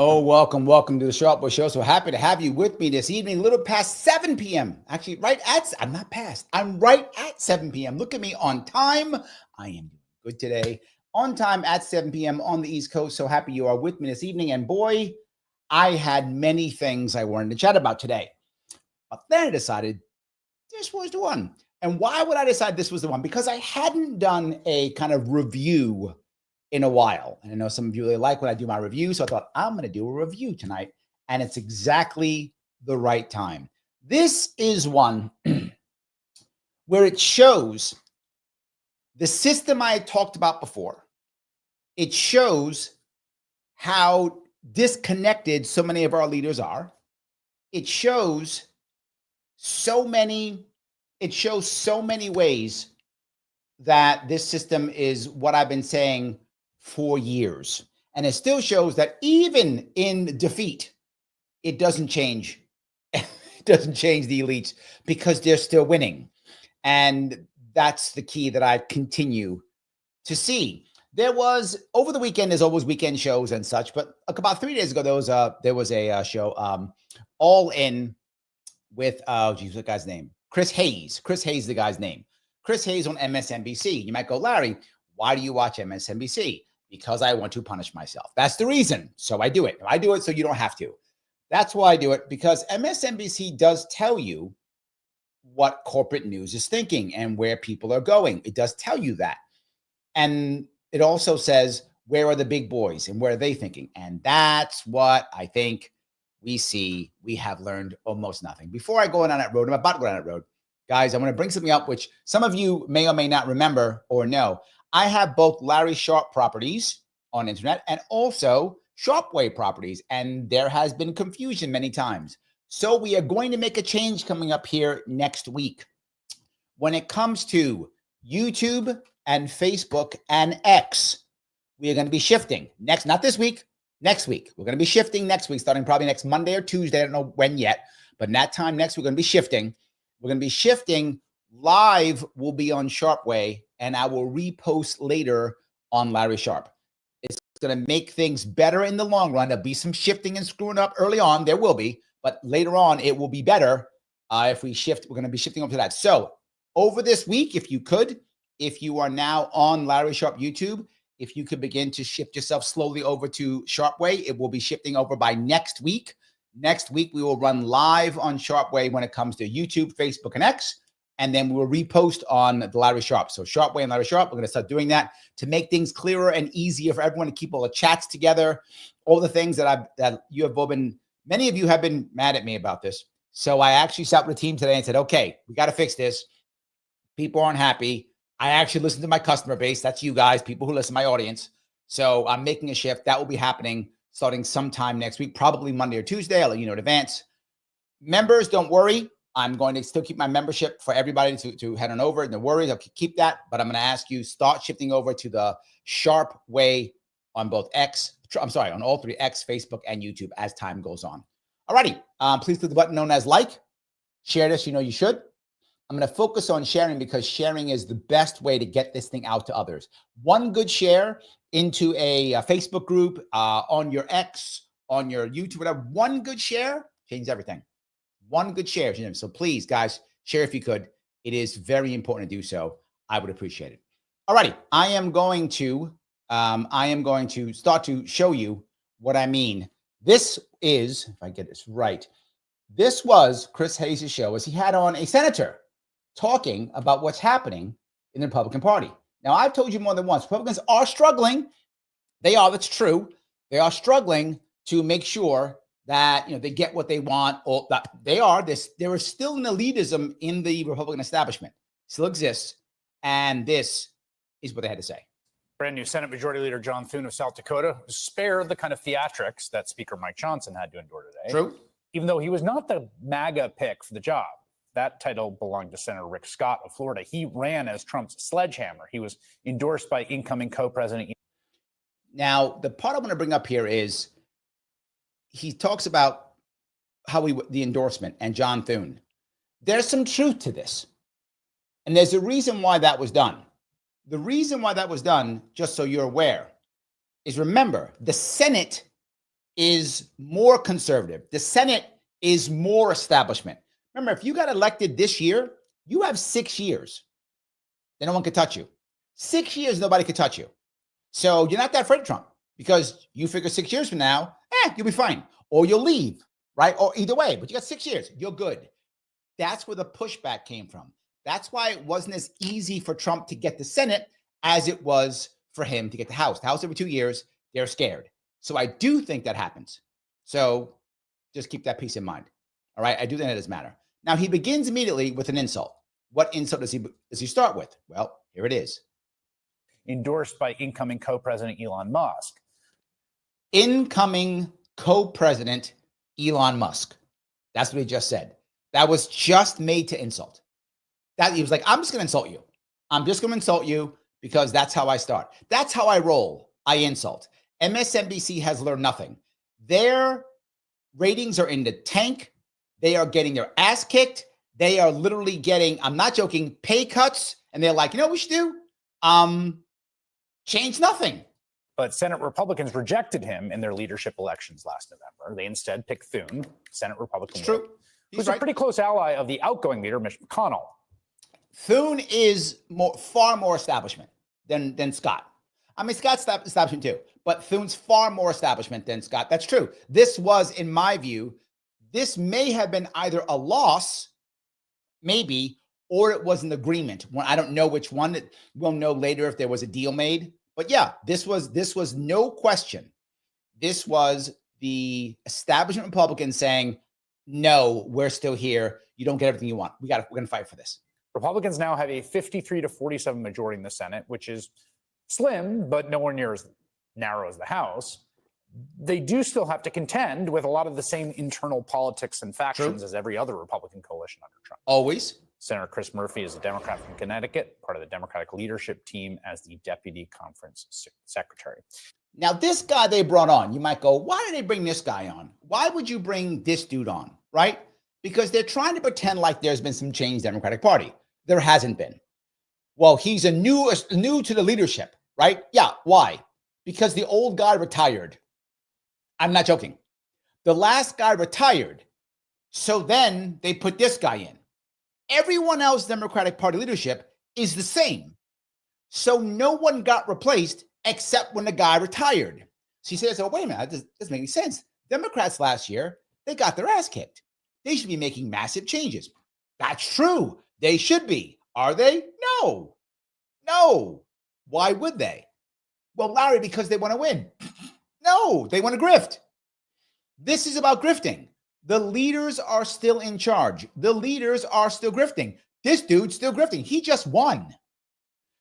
Oh, welcome to the Sharpe Way Show. So happy to have you with me this evening, a little past 7 p.m. Actually, I'm right at 7 p.m. Look at me on time. I am doing good today. On time at 7 p.m. on the East Coast. So happy you are with me this evening. And boy, I had many things I wanted to chat about today. But then I decided this was the one. And why would I decide this was the one? Because I hadn't done a kind of review in a while. And I know some of you really like when I do my review. So I thought I'm going to do a review tonight. And it's exactly the right time. This is one where it shows the system I had talked about before. It shows how disconnected so many of our leaders are. It shows so many ways that this system is what I've been saying for years. And it still shows that even in defeat, it doesn't change. It doesn't change the elites because they're still winning. And that's the key that I continue to see. Over the weekend, there's always weekend shows and such, but about 3 days ago, there was a show, All In with, what guy's name? Chris Hayes. Chris Hayes, the guy's name. Chris Hayes on MSNBC. You might go, Larry, why do you watch MSNBC? Because I want to punish myself. That's the reason. So I do it. I do it so you don't have to. That's why I do it, because MSNBC does tell you what corporate news is thinking and where people are going. It does tell you that. And it also says, where are the big boys and where are they thinking? And that's what I think we see. We have learned almost nothing. Before I go on that road, I'm about to go down that road. Guys, I'm going to bring something up which some of you may or may not remember or know. I have both Larry Sharpe properties on internet and also Sharpe Way properties, and there has been confusion many times. So we are going to make a change coming up here next week. When it comes to YouTube and Facebook and X, we are going to be shifting not this week, next week. We're going to be shifting next week, starting probably next Monday or Tuesday. I don't know when yet, but in that time next week, we're going to be shifting. We're going to be shifting. Live will be on Sharpe Way, and I will repost later on Larry Sharpe. It's going to make things better in the long run. There'll be some shifting and screwing up early on. There will be, but later on, it will be better if we shift. We're going to be shifting over to that. So over this week, if you are now on Larry Sharpe YouTube, if you could begin to shift yourself slowly over to Sharpe Way, it will be shifting over by next week. Next week, we will run live on Sharpe Way when it comes to YouTube, Facebook, and X. And then we'll repost on the Larry Sharpe. So Sharpe Way and Larry Sharpe, we're going to start doing that to make things clearer and easier for everyone to keep all the chats together, all the things that you have both been, many of you have been mad at me about this. So I actually sat with the team today and said, okay, we got to fix this. People aren't happy. I actually listened to my customer base. That's you guys, people who listen to my audience. So I'm making a shift. That will be happening starting sometime next week, probably Monday or Tuesday. I'll let you know in advance. Members, don't worry. I'm going to still keep my membership for everybody to head on over. No worries, I'll keep that. But I'm going to ask you, start shifting over to the Sharpe Way on both on all three, X, Facebook, and YouTube as time goes on. All righty. Please click the button known as like. Share this, you should. I'm going to focus on sharing because sharing is the best way to get this thing out to others. One good share into a Facebook group, on your X, on your YouTube, whatever. One good share changes everything. One good share. So please, guys, share if you could. It is very important to do so. I would appreciate it. All righty. I am going to start to show you what I mean. This is, if I get this right, this was Chris Hayes' show as he had on a senator talking about what's happening in the Republican Party. Now, I've told you more than once, Republicans are struggling. That's true. They are struggling to make sure that they get what they want, or that there is still an elitism in the Republican establishment, still exists, and this is what they had to say. Brand new Senate Majority Leader John Thune of South Dakota spared the kind of theatrics that Speaker Mike Johnson had to endure today. True. Even though he was not the MAGA pick for the job. That title belonged to Senator Rick Scott of Florida. He ran as Trump's sledgehammer. He was endorsed by incoming co-president. Now, the part I want to bring up here is he talks about how the endorsement and John Thune. There's some truth to this. And there's a reason why that was done. The reason why that was done, just so you're aware, is remember, the Senate is more conservative. The Senate is more establishment. Remember, if you got elected this year, you have 6 years. Then no one could touch you. 6 years, nobody could touch you. So you're not that afraid of Trump because you figure 6 years from now, you'll be fine. Or you'll leave, right? Or either way, but you got 6 years. You're good. That's where the pushback came from. That's why it wasn't as easy for Trump to get the Senate as it was for him to get the House. The House every 2 years, they're scared. So I do think that happens. So just keep that piece in mind. All right. I do think that does matter. Now he begins immediately with an insult. What insult does he start with? Well, here it is. Endorsed by incoming co-president Elon Musk. Incoming co-president Elon Musk. That's what he just said. That was just made to insult. That he was like, I'm just going to insult you. I'm just going to insult you because that's how I start. That's how I roll. I insult. MSNBC has learned nothing. Their ratings are in the tank. They are getting their ass kicked. They are literally getting, I'm not joking, pay cuts. And they're like, you know what we should do? Change nothing. But Senate Republicans rejected him in their leadership elections last November. They instead picked Thune, Senate Republican, it's true. Who's a pretty close ally of the outgoing leader, Mitch McConnell. Thune is far more establishment than Scott. I mean, Scott's establishment too, but Thune's far more establishment than Scott. That's true. This was, in my view, this may have been either a loss, maybe, or it was an agreement. I don't know which one. We'll know later if there was a deal made. But yeah, this was no question. This was the establishment Republicans saying, no, we're still here. You don't get everything you want. We're going to fight for this. Republicans now have a 53 to 47 majority in the Senate, which is slim, but nowhere near as narrow as the House. They do still have to contend with a lot of the same internal politics and factions as every other Republican coalition under Trump. Always. Senator Chris Murphy is a Democrat from Connecticut, part of the Democratic leadership team as the deputy conference secretary. Now, this guy they brought on, you might go, why did they bring this guy on? Why would you bring this dude on, right? Because they're trying to pretend like there's been some change in the Democratic Party. There hasn't been. Well, he's new to the leadership, right? Yeah. Why? Because the old guy retired. I'm not joking. The last guy retired. So then they put this guy in. Everyone else Democratic Party leadership is the same. So no one got replaced except when the guy retired. So he says, oh, wait a minute, that doesn't make any sense. Democrats last year, they got their ass kicked. They should be making massive changes. That's true. They should be. Are they? No. No. Why would they? Well, Larry, because they want to win. No, they want to grift. This is about grifting. The leaders are still in charge. The leaders are still grifting. This dude's still grifting. He just won.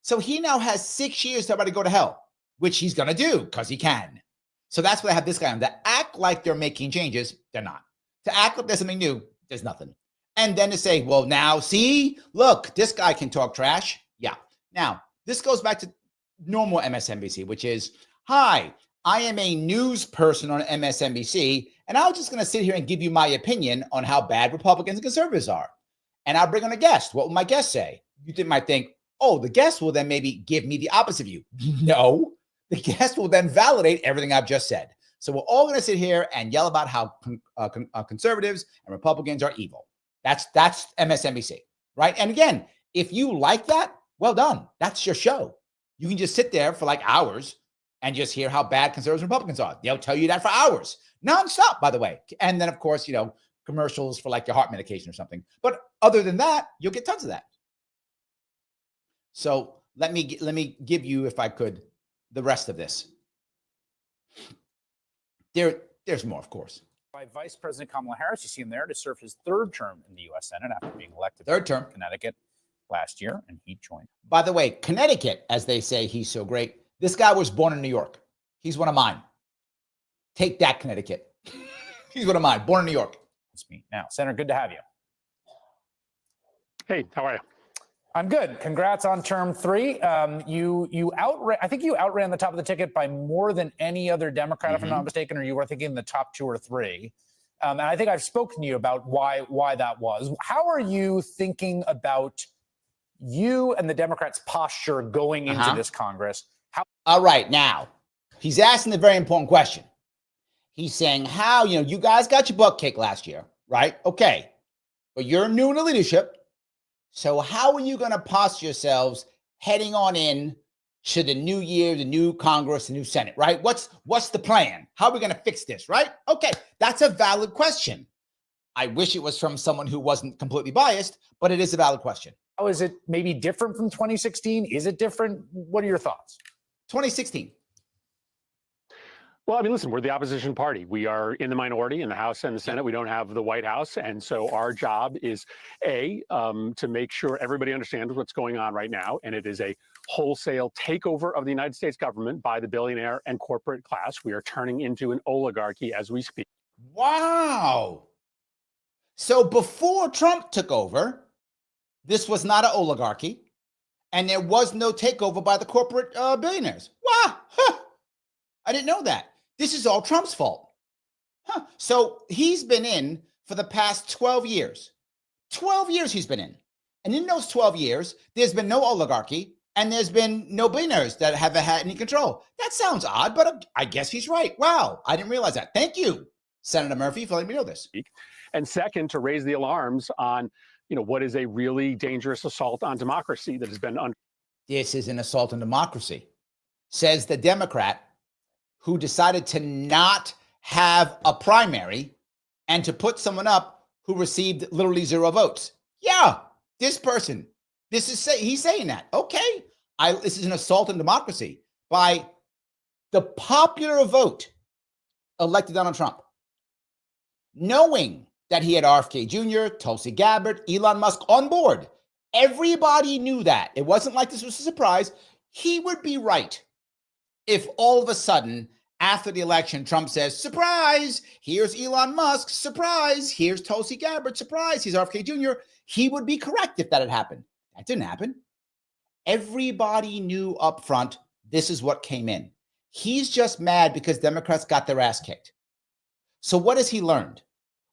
So he now has 6 years to everybody go to hell, which he's going to do because he can. So that's what I have this guy on. To act like they're making changes, they're not. To act like there's something new, there's nothing. And then to say, well, now, see, look, this guy can talk trash. Yeah. Now, this goes back to normal MSNBC, which is, hi, I am a news person on MSNBC, and I'm just going to sit here and give you my opinion on how bad Republicans and conservatives are. And I'll bring on a guest. What will my guest say? You might think, oh, the guest will then maybe give me the opposite view. No, the guest will then validate everything I've just said. So we're all going to sit here and yell about how conservatives and Republicans are evil. That's MSNBC, right? And again, if you like that, well done. That's your show. You can just sit there for like hours and just hear how bad conservatives and Republicans are. They'll tell you that for hours, nonstop, by the way. And then, of course, commercials for like your heart medication or something. But other than that, you'll get tons of that. So let me give you, if I could, the rest of this. There's more, of course. By Vice President Kamala Harris, you see him there to serve his third term in the U.S. Senate after being elected third term Connecticut last year, and he joined. By the way, Connecticut, as they say, he's so great. This guy was born in New York. He's one of mine. Take that, Connecticut. He's one of mine, born in New York. That's me. Now, Senator, good to have you. Hey, how are you? I'm good. Congrats on term 3. You outran. I think you outran the top of the ticket by more than any other Democrat, if I'm not mistaken, or you were thinking the top 2 or 3. And I think I've spoken to you about why that was. How are you thinking about you and the Democrats' posture going into this Congress? All right, now he's asking a very important question. He's saying, how, you guys got your butt kicked last year, right? Okay, but you're new in the leadership. So how are you going to posture yourselves heading on in to the new year, the new Congress, the new Senate, right? What's the plan? How are we going to fix this, right? Okay, that's a valid question. I wish it was from someone who wasn't completely biased, but it is a valid question. How is it maybe different from 2016? Is it different? What are your thoughts? 2016. Well, I mean, listen, we're the opposition party. We are in the minority in the House and the Senate. We don't have the White House. And so our job is, to make sure everybody understands what's going on right now. And it is a wholesale takeover of the United States government by the billionaire and corporate class. We are turning into an oligarchy as we speak. Wow. So before Trump took over, this was not an oligarchy, and there was no takeover by the corporate billionaires. Wow. Huh. I didn't know that. This is all Trump's fault. Huh. So he's been in for the past 12 years. 12 years he's been in. And in those 12 years, there's been no oligarchy and there's been no billionaires that have had any control. That sounds odd, but I guess he's right. Wow, I didn't realize that. Thank you, Senator Murphy, for letting me know this. And second, to raise the alarms on, what is a really dangerous assault on democracy that has been This is an assault on democracy, says the Democrat who decided to not have a primary and to put someone up who received literally 0 votes. Yeah, this person, he's saying that. Okay, this is an assault on democracy by the popular vote elected Donald Trump, knowing that he had RFK Jr., Tulsi Gabbard, Elon Musk on board. Everybody knew that. It wasn't like this was a surprise. He would be right if all of a sudden, after the election, Trump says, surprise, here's Elon Musk, surprise, here's Tulsi Gabbard, surprise, here's RFK Jr. He would be correct if that had happened. That didn't happen. Everybody knew up front this is what came in. He's just mad because Democrats got their ass kicked. So what has he learned?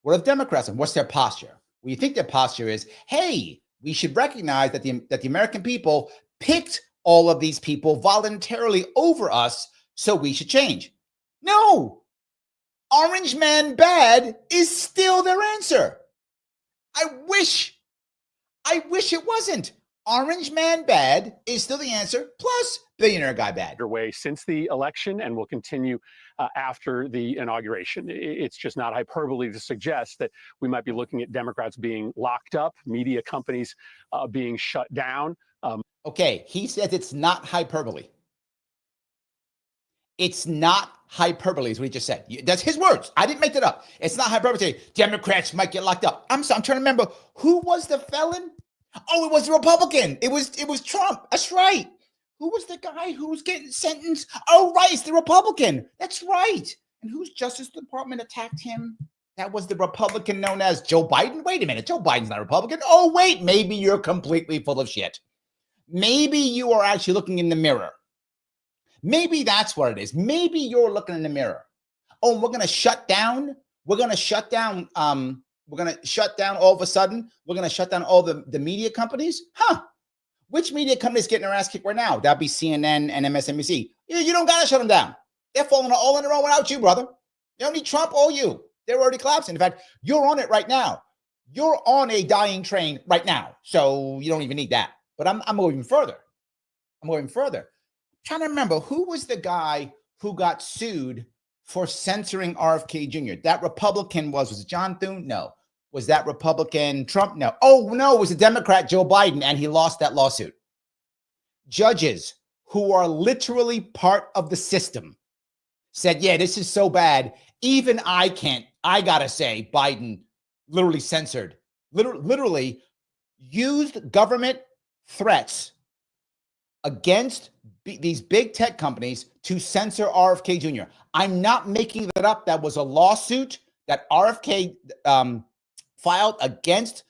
What have Democrats and what's their posture? Well, you think their posture is, hey, we should recognize that the American people picked all of these people voluntarily over us, so we should change. No, Orange Man bad is still their answer. I wish it wasn't. Orange Man bad is still the answer, plus billionaire guy bad. Underway since the election and will continue after the inauguration. It's just not hyperbole to suggest that we might be looking at Democrats being locked up, media companies being shut down. Okay, he says it's not hyperbole. It's not hyperbole, is what he just said. That's his words. I didn't make that up. It's not hyperbole. Democrats might get locked up. I'm trying to remember, who was the felon? Oh, it was the Republican. It was Trump. That's right. Who was the guy who was getting sentenced? Oh, right, it's the Republican. That's right. And whose Justice Department attacked him? That was the Republican known as Joe Biden. Wait a minute, Joe Biden's not a Republican. Oh, wait, maybe you're completely full of shit. Maybe you are actually looking in the mirror. Maybe that's what it is. Maybe you're looking in the mirror. Oh, we're going to shut down. We're going to shut down. We're going to shut down all of a sudden. We're going to shut down all the media companies. Huh? Which media companies getting their ass kicked right now? That'd be CNN and MSNBC. You don't got to shut them down. They're falling all on their own without you, brother. You don't need Trump or you. They're already collapsing. In fact, you're on it right now. You're on a dying train right now. So you don't even need that. But I'm going further. I'm trying to remember, who was the guy who got sued for censoring RFK Jr.? That Republican was it John Thune? No. Was that Republican Trump? No. Oh, no, it was a Democrat, Joe Biden, and he lost that lawsuit. Judges who are literally part of the system said, yeah, this is so bad. Even I got to say, Biden literally censored, literally used government threats against these big tech companies to censor RFK Jr. I'm not making that up. That was a lawsuit that RFK filed against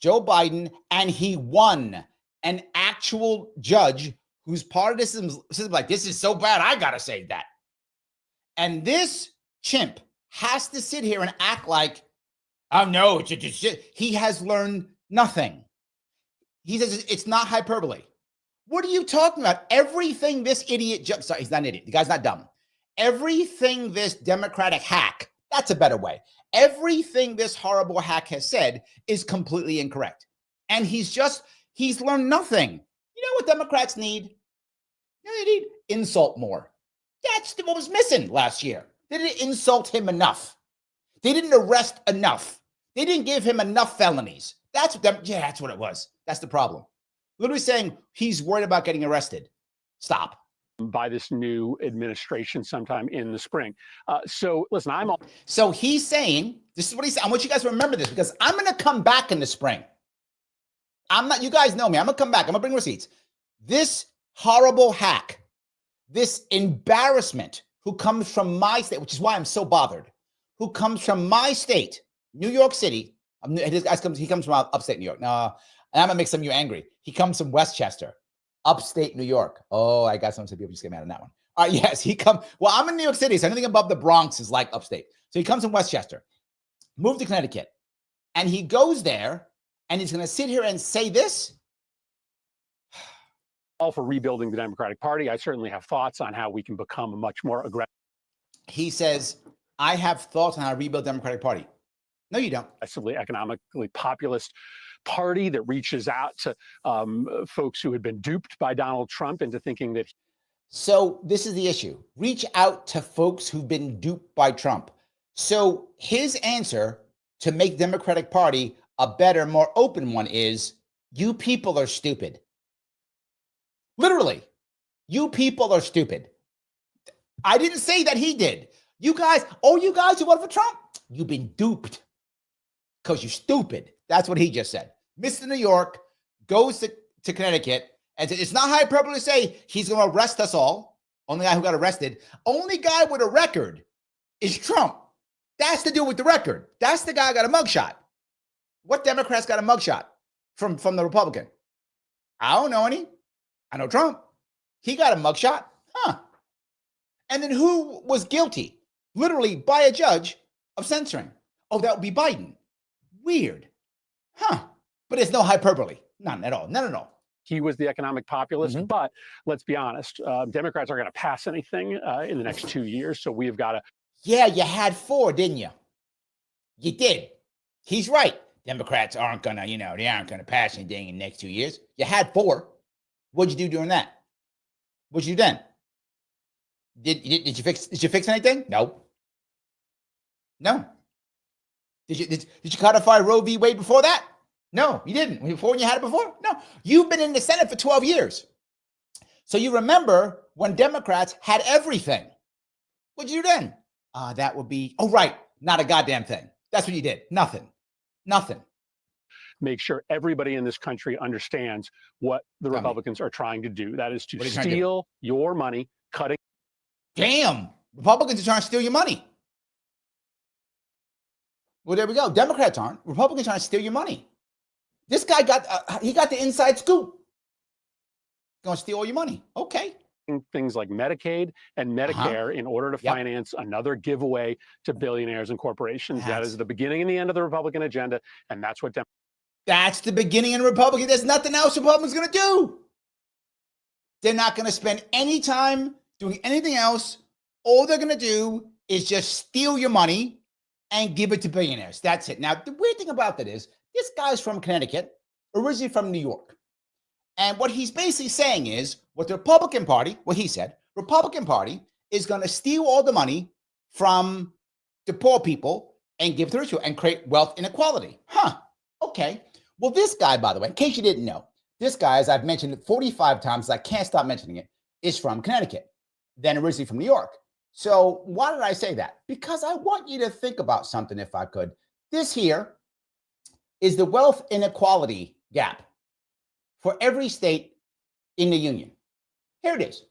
Joe Biden, and he won. An actual judge who's part of this system, like, this is so bad, I gotta say that. And this chimp has to sit here and act like, oh no, he has learned nothing. He says it's not hyperbole. What are you talking about? Everything this idiot, sorry, he's not an idiot. The guy's not dumb. Everything this Democratic hack, that's a better way. Everything this horrible hack has said is completely incorrect. And he's learned nothing. You know what Democrats need? They need insult more. That's what was missing last year. They didn't insult him enough. They didn't arrest enough. They didn't give him enough felonies. That's what it was. That's the problem. Literally saying he's worried about getting arrested. Stop. By this new administration sometime in the spring. So listen, So he's saying, this is what he's saying. I want you guys to remember this because I'm going to come back in the spring. You guys know me. I'm going to come back. I'm going to bring receipts. This horrible hack, this embarrassment who comes from my state, which is why I'm so bothered, who comes from my state, New York City. He comes from upstate New York. No, and I'm going to make some of you angry. He comes from Westchester, upstate New York. Oh, I got some people just get mad on that one. All right, yes, well, I'm in New York City, so anything above the Bronx is like upstate. So he comes from Westchester, moved to Connecticut, and he goes there, and he's going to sit here and say this? all for rebuilding the Democratic Party. I certainly have thoughts on how we can become a much more aggressive. He says, I have thoughts on how to rebuild the Democratic Party. No, you don't. Aggressively economically populist party that reaches out to folks who had been duped by Donald Trump into thinking that. So this is the issue. Reach out to folks who've been duped by Trump. So his answer to make the Democratic Party a better, more open one is, you people are stupid. Literally, you people are stupid. I didn't say that he did. You guys who voted for Trump, you've been duped because you're stupid. That's what he just said. Mr. New York goes to Connecticut and said, it's not hyperbole to say he's going to arrest us all. Only guy who got arrested. Only guy with a record is Trump. That's to do with the record. That's the guy who got a mugshot. What Democrats got a mugshot from the Republican? I don't know any. I know Trump. He got a mugshot. Huh. And then who was guilty, literally by a judge, of censoring? Oh, that would be Biden. Weird. Huh. But it's no hyperbole. None at all. None at all. He was the economic populist. Mm-hmm. But let's be honest, Democrats aren't going to pass anything in the next 2 years. So we've got to. Yeah, you had 4, didn't you? You did. He's right. Democrats aren't going to, they aren't going to pass anything in the next 2 years. You had 4. What'd you do during that? What'd you do then? Did you fix anything? No. No. Did you codify Roe v. Wade before that? No, you didn't. Before you had it before? No. You've been in the Senate for 12 years. So you remember when Democrats had everything. What'd you do then? That would be, right, not a goddamn thing. That's what you did. Nothing. Make sure everybody in this country understands what the Republicans are trying to do. That is to steal your money, cutting. Damn, Republicans are trying to steal your money. Well, there we go. Democrats aren't. Republicans are trying to steal your money. This guy got the inside scoop. Going to steal all your money. Okay. Things like Medicaid and Medicare in order to finance another giveaway to billionaires and corporations. That is the beginning and the end of the Republican agenda. And that's what that's the beginning of the Republican. There's nothing else Republicans going to do. They're not going to spend any time doing anything else. All they're going to do is just steal your money and give it to billionaires. That's it. Now, the weird thing about that is this guy's from Connecticut, originally from New York. And what he's basically saying is what the Republican Party, what he said, Republican Party is going to steal all the money from the poor people and give it to the rich and create wealth inequality. Okay. Well, this guy, by the way, in case you didn't know, this guy, as I've mentioned it 45 times, I can't stop mentioning it, is from Connecticut, then originally from New York. So why did I say that? Because I want you to think about something, if I could. This here is the wealth inequality gap for every state in the union. Here it is.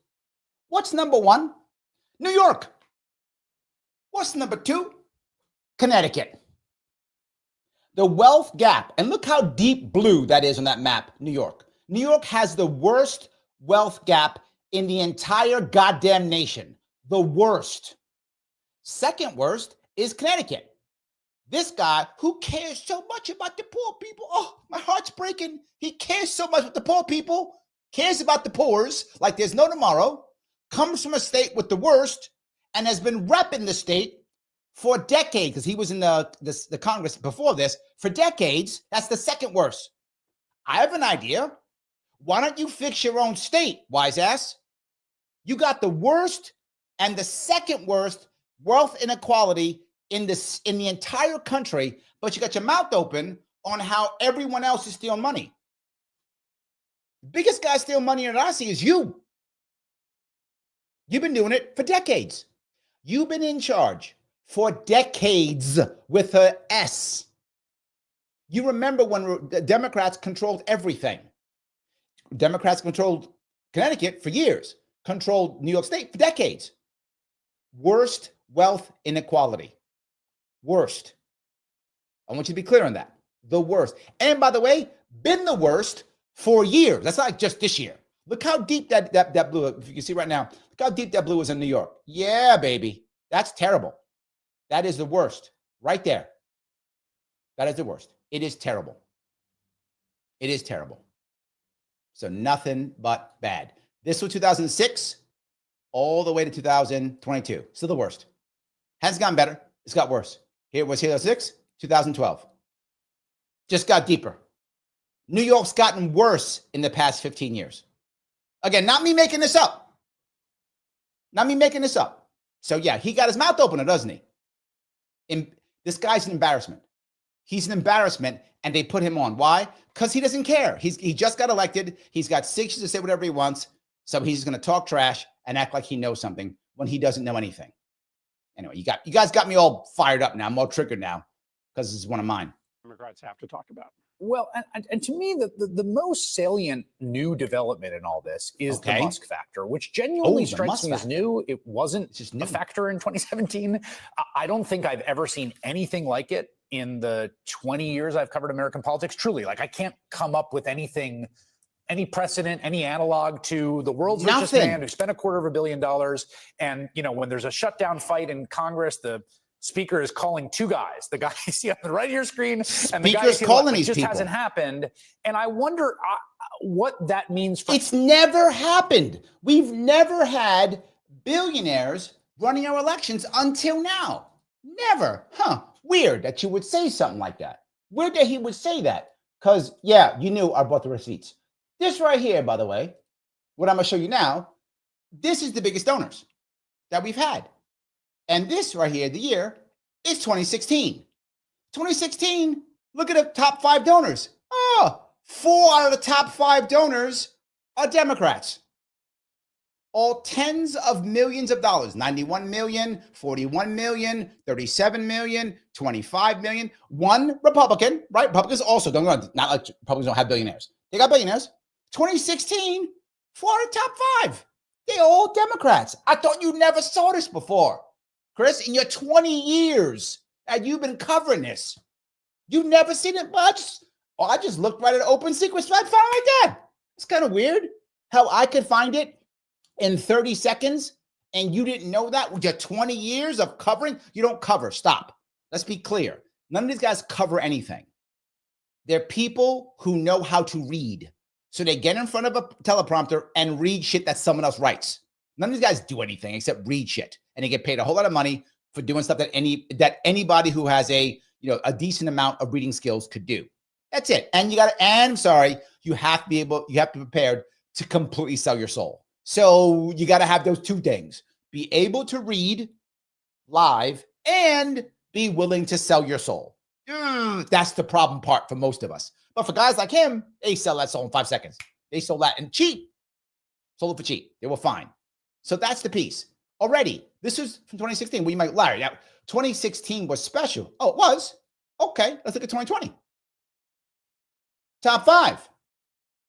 What's number 1? New York. What's number 2? Connecticut. The wealth gap, and look how deep blue that is on that map, New York. New York has the worst wealth gap in the entire goddamn nation. The worst. Second worst is Connecticut. This guy who cares so much about the poor people. Oh, my heart's breaking. He cares so much about the poor people, cares about the poors like there's no tomorrow, comes from a state with the worst, and has been repping the state for decades, because he was in the Congress before this, for decades. That's the second worst. I have an idea. Why don't you fix your own state, wise ass? You got the worst and the second worst wealth inequality in the entire country, but you got your mouth open on how everyone else is stealing money. The biggest guy stealing money that I see is you. You've been doing it for decades. You've been in charge for decades with her S. You remember when the Democrats controlled everything. Democrats controlled Connecticut for years, controlled New York State for decades. Worst wealth inequality. Worst. I want you to be clear on that. The worst. And by the way, been the worst for years. That's not just this year. Look how deep that blue, if you can see right now, look how deep that blue is in New York. Yeah, baby. That's terrible. That is the worst right there. That is the worst. It is terrible. It is terrible. So nothing but bad. This was 2006 all the way to 2022. Still the worst. Hasn't gotten better. It's got worse. Here was 2006, 2012. Just got deeper. New York's gotten worse in the past 15 years. Again, not me making this up. Not me making this up. So yeah, he got his mouth open, doesn't he? This guy's an embarrassment. He's an embarrassment, and they put him on. Why? Because he doesn't care. He just got elected. He's got 6 years to say whatever he wants. So he's going to talk trash and act like he knows something when he doesn't know anything. Anyway, you guys got me all fired up now. I'm all triggered now because this is one of mine. Democrats have to talk about. Well, and to me, the most salient new development in all this is the Musk factor, which genuinely strikes me as new. It wasn't just a factor in 2017. I don't think I've ever seen anything like it in the 20 years I've covered American politics. Truly, like I can't come up with anything, any precedent, any analog to the world's richest man who spent $250 million. And, you know, when there's a shutdown fight in Congress, the speaker is calling two guys, the guy you see on the right of your screen and the guy you see on the left. It just hasn't happened. And I wonder what that means for— It's never happened. We've never had billionaires running our elections until now. Never. Huh. Weird that you would say something like that. Weird that he would say that. Because, yeah, you knew I bought the receipts. This right here, by the way, what I'm going to show you now, this is the biggest donors that we've had. And this right here, the year, is 2016. 2016, look at the top 5 donors. Oh, 4 out of the top 5 donors are Democrats. All tens of millions of dollars, 91 million, 41 million, 37 million, 25 million. One Republican, right? Republicans also, don't go on, not like Republicans don't have billionaires. They got billionaires. 2016, 4 out of the top 5. They all Democrats. I thought you never saw this before. Chris, in your 20 years that you've been covering this, you've never seen it much. I just looked right at Open Secrets. I found it right there. It's kind of weird how I could find it in 30 seconds and you didn't know that with your 20 years of covering. You don't cover. Stop. Let's be clear. None of these guys cover anything. They're people who know how to read. So they get in front of a teleprompter and read shit that someone else writes. None of these guys do anything except read shit. And they get paid a whole lot of money for doing stuff that anybody who has a decent amount of reading skills could do. That's it. And you have to be prepared to completely sell your soul. So you got to have those two things: be able to read live and be willing to sell your soul. That's the problem part for most of us. But for guys like him, they sell that soul in 5 seconds. They sold that and cheap. Sold it for cheap. They were fine. So that's the piece. Already, this was from 2016. We might, Larry, now 2016 was special. Oh, it was? Okay, let's look at 2020. Top 5.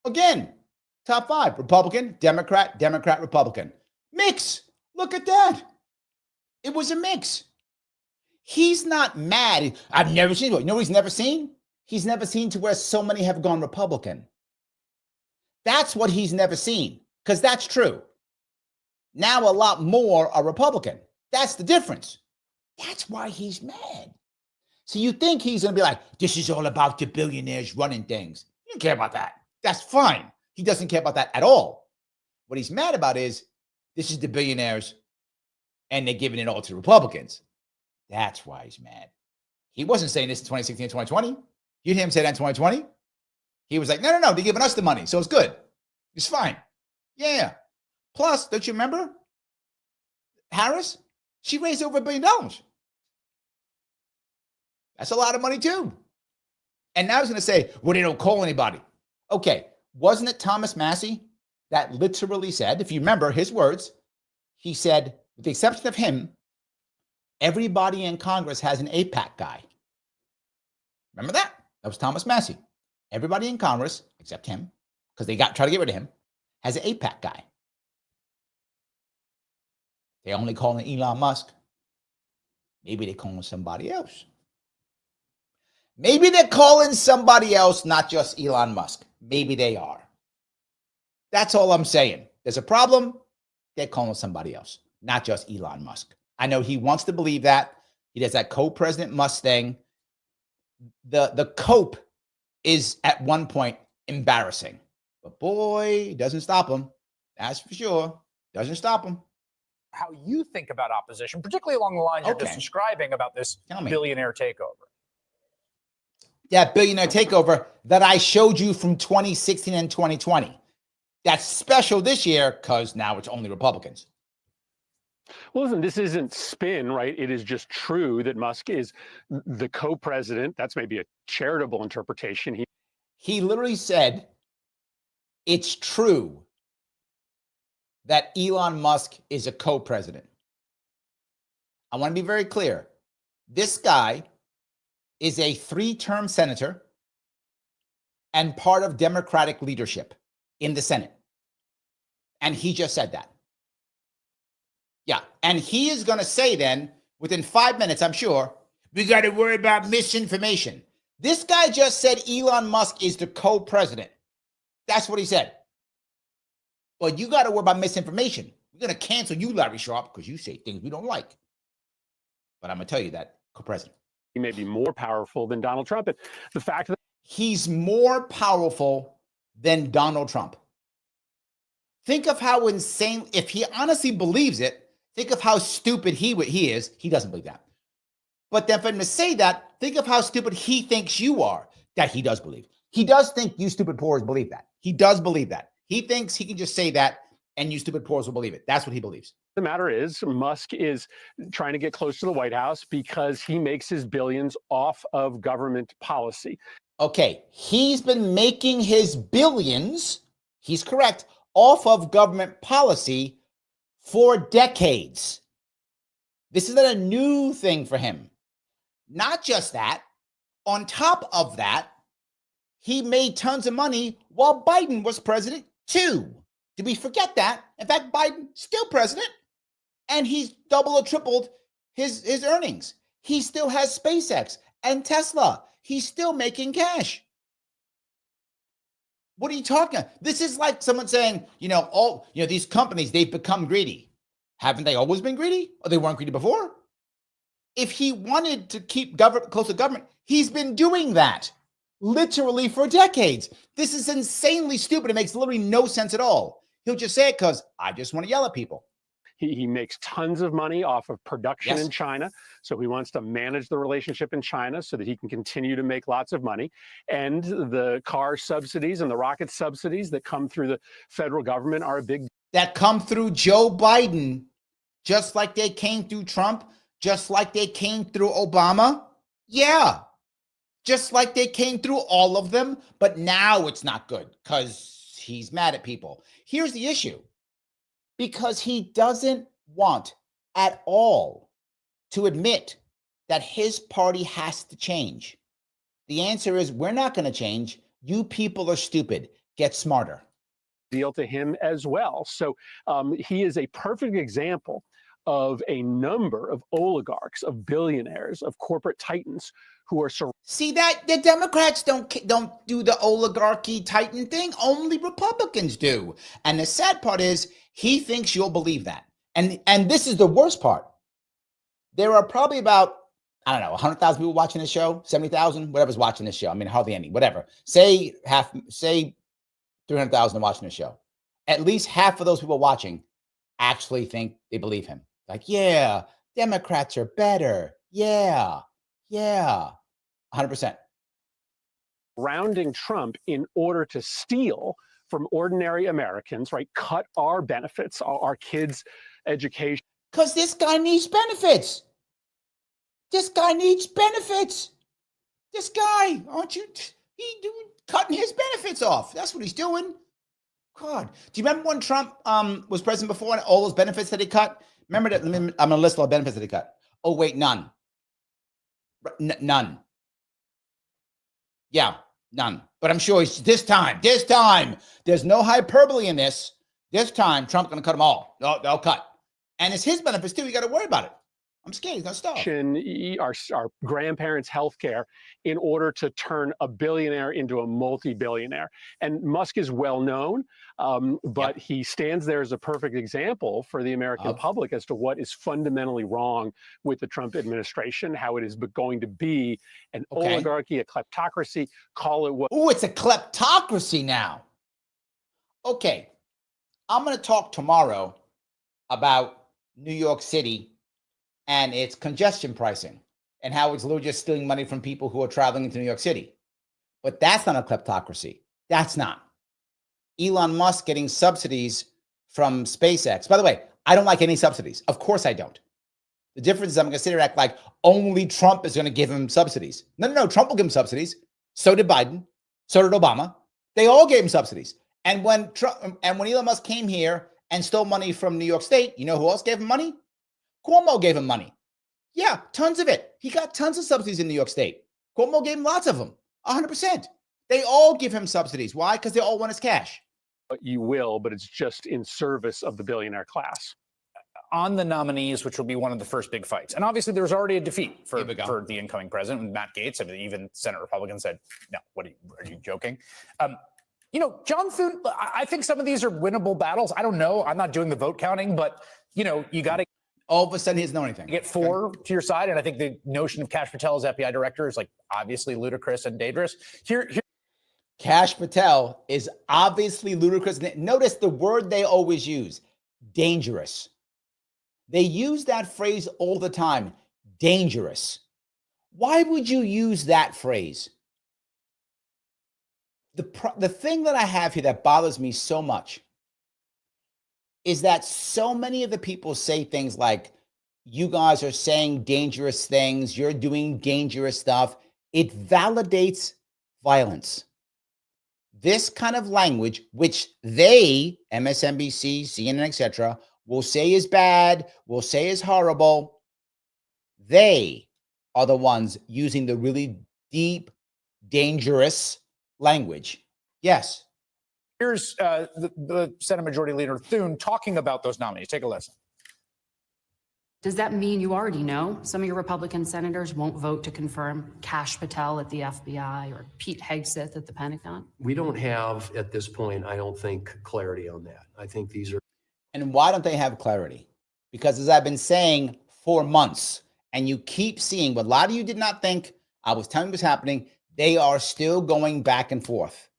Again, top 5. Republican, Democrat, Democrat, Republican. Mix. Look at that. It was a mix. He's not mad. I've never seen it. You know what he's never seen? He's never seen to where so many have gone Republican. That's what he's never seen, because that's true. Now a lot more are Republican. That's the difference. That's why he's mad. So you think he's going to be like, this is all about the billionaires running things. You don't care about that. That's fine. He doesn't care about that at all. What he's mad about is this is the billionaires and they're giving it all to Republicans. That's why he's mad. He wasn't saying this in 2016 and 2020. You hear him say that in 2020? He was like, no, they're giving us the money, so it's good. It's fine. Yeah. Plus, don't you remember Harris? She raised over $1 billion. That's a lot of money too. And now he's going to say, well, they don't call anybody. Okay. Wasn't it Thomas Massie that literally said, if you remember his words, he said, with the exception of him, everybody in Congress has an APAC guy. Remember that? That was Thomas Massie. Everybody in Congress, except him, because they tried to get rid of him, has an APAC guy. They only calling Elon Musk. Maybe they're calling somebody else. Maybe they're calling somebody else, not just Elon Musk. Maybe they are. That's all I'm saying. There's a problem. They're calling somebody else, not just Elon Musk. I know he wants to believe that. He does that co-president Musk thing. The cope is at one point embarrassing. But boy, it doesn't stop him. That's for sure. Doesn't stop him. How you think about opposition, particularly along the lines you're just describing about this billionaire takeover. That billionaire takeover that I showed you from 2016 and 2020. That's special this year because now it's only Republicans. Well, listen, this isn't spin, right? It is just true that Musk is the co-president. That's maybe a charitable interpretation. He literally said, it's true that Elon Musk is a co-president. I want to be very clear. This guy is a 3-term senator and part of Democratic leadership in the Senate. And he just said that. Yeah. And he is going to say then, within 5 minutes, I'm sure, we got to worry about misinformation. This guy just said Elon Musk is the co-president. That's what he said. Well, you got to worry about misinformation. We're going to cancel you, Larry Sharpe, because you say things we don't like. But I'm going to tell you that, co-president. He may be more powerful than Donald Trump. And the fact that he's more powerful than Donald Trump. Think of how insane, if he honestly believes it, think of how stupid he is. He doesn't believe that. But then for him to say that, think of how stupid he thinks you are, that he does believe. He does think you stupid poors believe that. He does believe that. He thinks he can just say that and you stupid poors will believe it. That's what he believes. the matter is, Musk is trying to get close to the White House because he makes his billions off of government policy. Okay, he's been making his billions, he's correct, off of government policy for decades. This isn't a new thing for him. Not just that, on top of that, he made tons of money while Biden was president too. Did we forget that? In fact, Biden still president, and he's double or tripled his earnings. He still has SpaceX and Tesla. He's still making cash. What are you talking about? This is like someone saying, these companies, they've become greedy. Haven't they always been greedy? Or they weren't greedy before? If he wanted to keep government close to government, he's been doing that literally for decades. This is insanely stupid. It makes literally no sense at all. He'll just say it because I just want to yell at people. He makes tons of money off of production in China. So he wants to manage the relationship in China so that he can continue to make lots of money. And the car subsidies and the rocket subsidies that come through the federal government are a big... That come through Joe Biden, just like they came through Trump, just like they came through Obama. Yeah, just like they came through all of them. But now it's not good because he's mad at people. Here's the issue. Because he doesn't want at all to admit that his party has to change. The answer is, we're not going to change. You people are stupid. Get smarter. Deal to him as well. So he is a perfect example of a number of oligarchs, of billionaires, of corporate titans who are See that the Democrats don't do the oligarchy titan thing. Only Republicans do. And the sad part is he thinks you'll believe that. And this is the worst part. There are probably about, I don't know, 100,000 people watching this show, 70,000, whatever's watching this show. I mean, hardly any, whatever. Say 300,000 are watching this show. At least half of those people watching actually think they believe him. Like, yeah, Democrats are better. Yeah, 100%. surrounding Trump in order to steal from ordinary Americans, right? Cut our benefits, our kids' education. Because this guy needs benefits. This guy needs benefits. This guy, aren't you? Cutting his benefits off. That's what he's doing. God, do you remember when Trump was president before and all those benefits that he cut? Remember that? I'm gonna list all the benefits that he cut. Oh wait, none. None. Yeah, none. But I'm sure this time, there's no hyperbole in this. This time, Trump's gonna cut them all. They'll cut. And it's his benefits too. You got to worry about it. I'm scared he's gonna stop. Our grandparents' health care in order to turn a billionaire into a multi-billionaire. And Musk is well known, but he stands there as a perfect example for the American public as to what is fundamentally wrong with the Trump administration, how it is going to be an oligarchy, a kleptocracy, call it what. Oh, it's a kleptocracy now. Okay, I'm going to talk tomorrow about New York City and its congestion pricing and how it's literally just stealing money from people who are traveling into New York City. But that's not a kleptocracy. That's not. Elon Musk getting subsidies from SpaceX. By the way, I don't like any subsidies. Of course I don't. The difference is I'm going to sit here and act like only Trump is going to give him subsidies. No. Trump will give him subsidies. So did Biden. So did Obama. They all gave him subsidies. And when Elon Musk came here and stole money from New York State, you know who else gave him money? Cuomo gave him money. Yeah, tons of it. He got tons of subsidies in New York State. Cuomo gave him lots of them, 100%. They all give him subsidies. Why? Because they all want his cash. You will, but it's just in service of the billionaire class. On the nominees, which will be one of the first big fights. And obviously there's already a defeat for the incoming president with Matt Gaetz. I mean, even Senate Republicans said, no, are you joking? John Thune, I think some of these are winnable battles. I don't know. I'm not doing the vote counting, but, you got to. All of a sudden, he doesn't know anything. Get four to your side. And I think the notion of Kash Patel as FBI director is obviously ludicrous and dangerous. Here. Kash Patel is obviously ludicrous. Notice the word they always use, dangerous. They use that phrase all the time, dangerous. Why would you use that phrase? The thing that I have here that bothers me so much is that so many of the people say things like, you guys are saying dangerous things, you're doing dangerous stuff. It validates violence. This kind of language, which they, MSNBC, CNN, etc., will say is bad, will say is horrible, they are the ones using the really deep, dangerous language. Yes. Here's the Senate Majority Leader Thune talking about those nominees. Take a listen. Does that mean you already know some of your Republican senators won't vote to confirm Kash Patel at the FBI or Pete Hegseth at the Pentagon? We don't have, at this point, I don't think, clarity on that. I think these are. And why don't they have clarity? Because as I've been saying for months, and you keep seeing what a lot of you did not think I was telling you was happening, they are still going back and forth.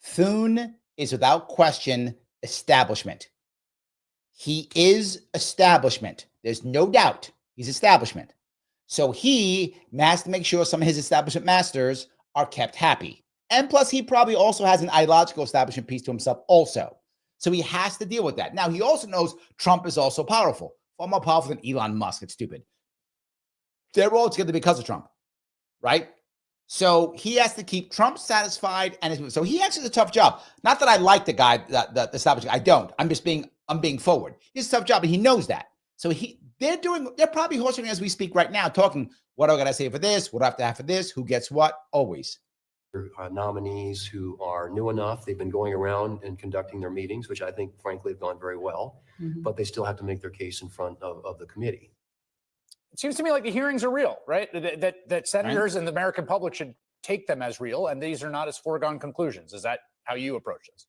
Thune is without question establishment. He is establishment. There's no doubt he's establishment. So he has to make sure some of his establishment masters are kept happy. And plus, he probably also has an ideological establishment piece to himself also. So he has to deal with that. Now, he also knows Trump is also powerful. Far more powerful than Elon Musk. It's stupid. They're all together because of Trump, right? So he has to keep Trump satisfied, and so he actually has a tough job. Not that I like the guy, the establishment. I don't. I'm being forward. It's a tough job, and he knows that. So they're probably horsing as we speak right now, talking. What am I gonna say for this? What do I have to have for this? Who gets what? Always. nominees who are new enough. They've been going around and conducting their meetings, which I think, frankly, have gone very well. But they still have to make their case in front of the committee. It seems to me like the hearings are real, right? That senators and the American public should take them as real, and these are not as foregone conclusions. Is that how you approach this?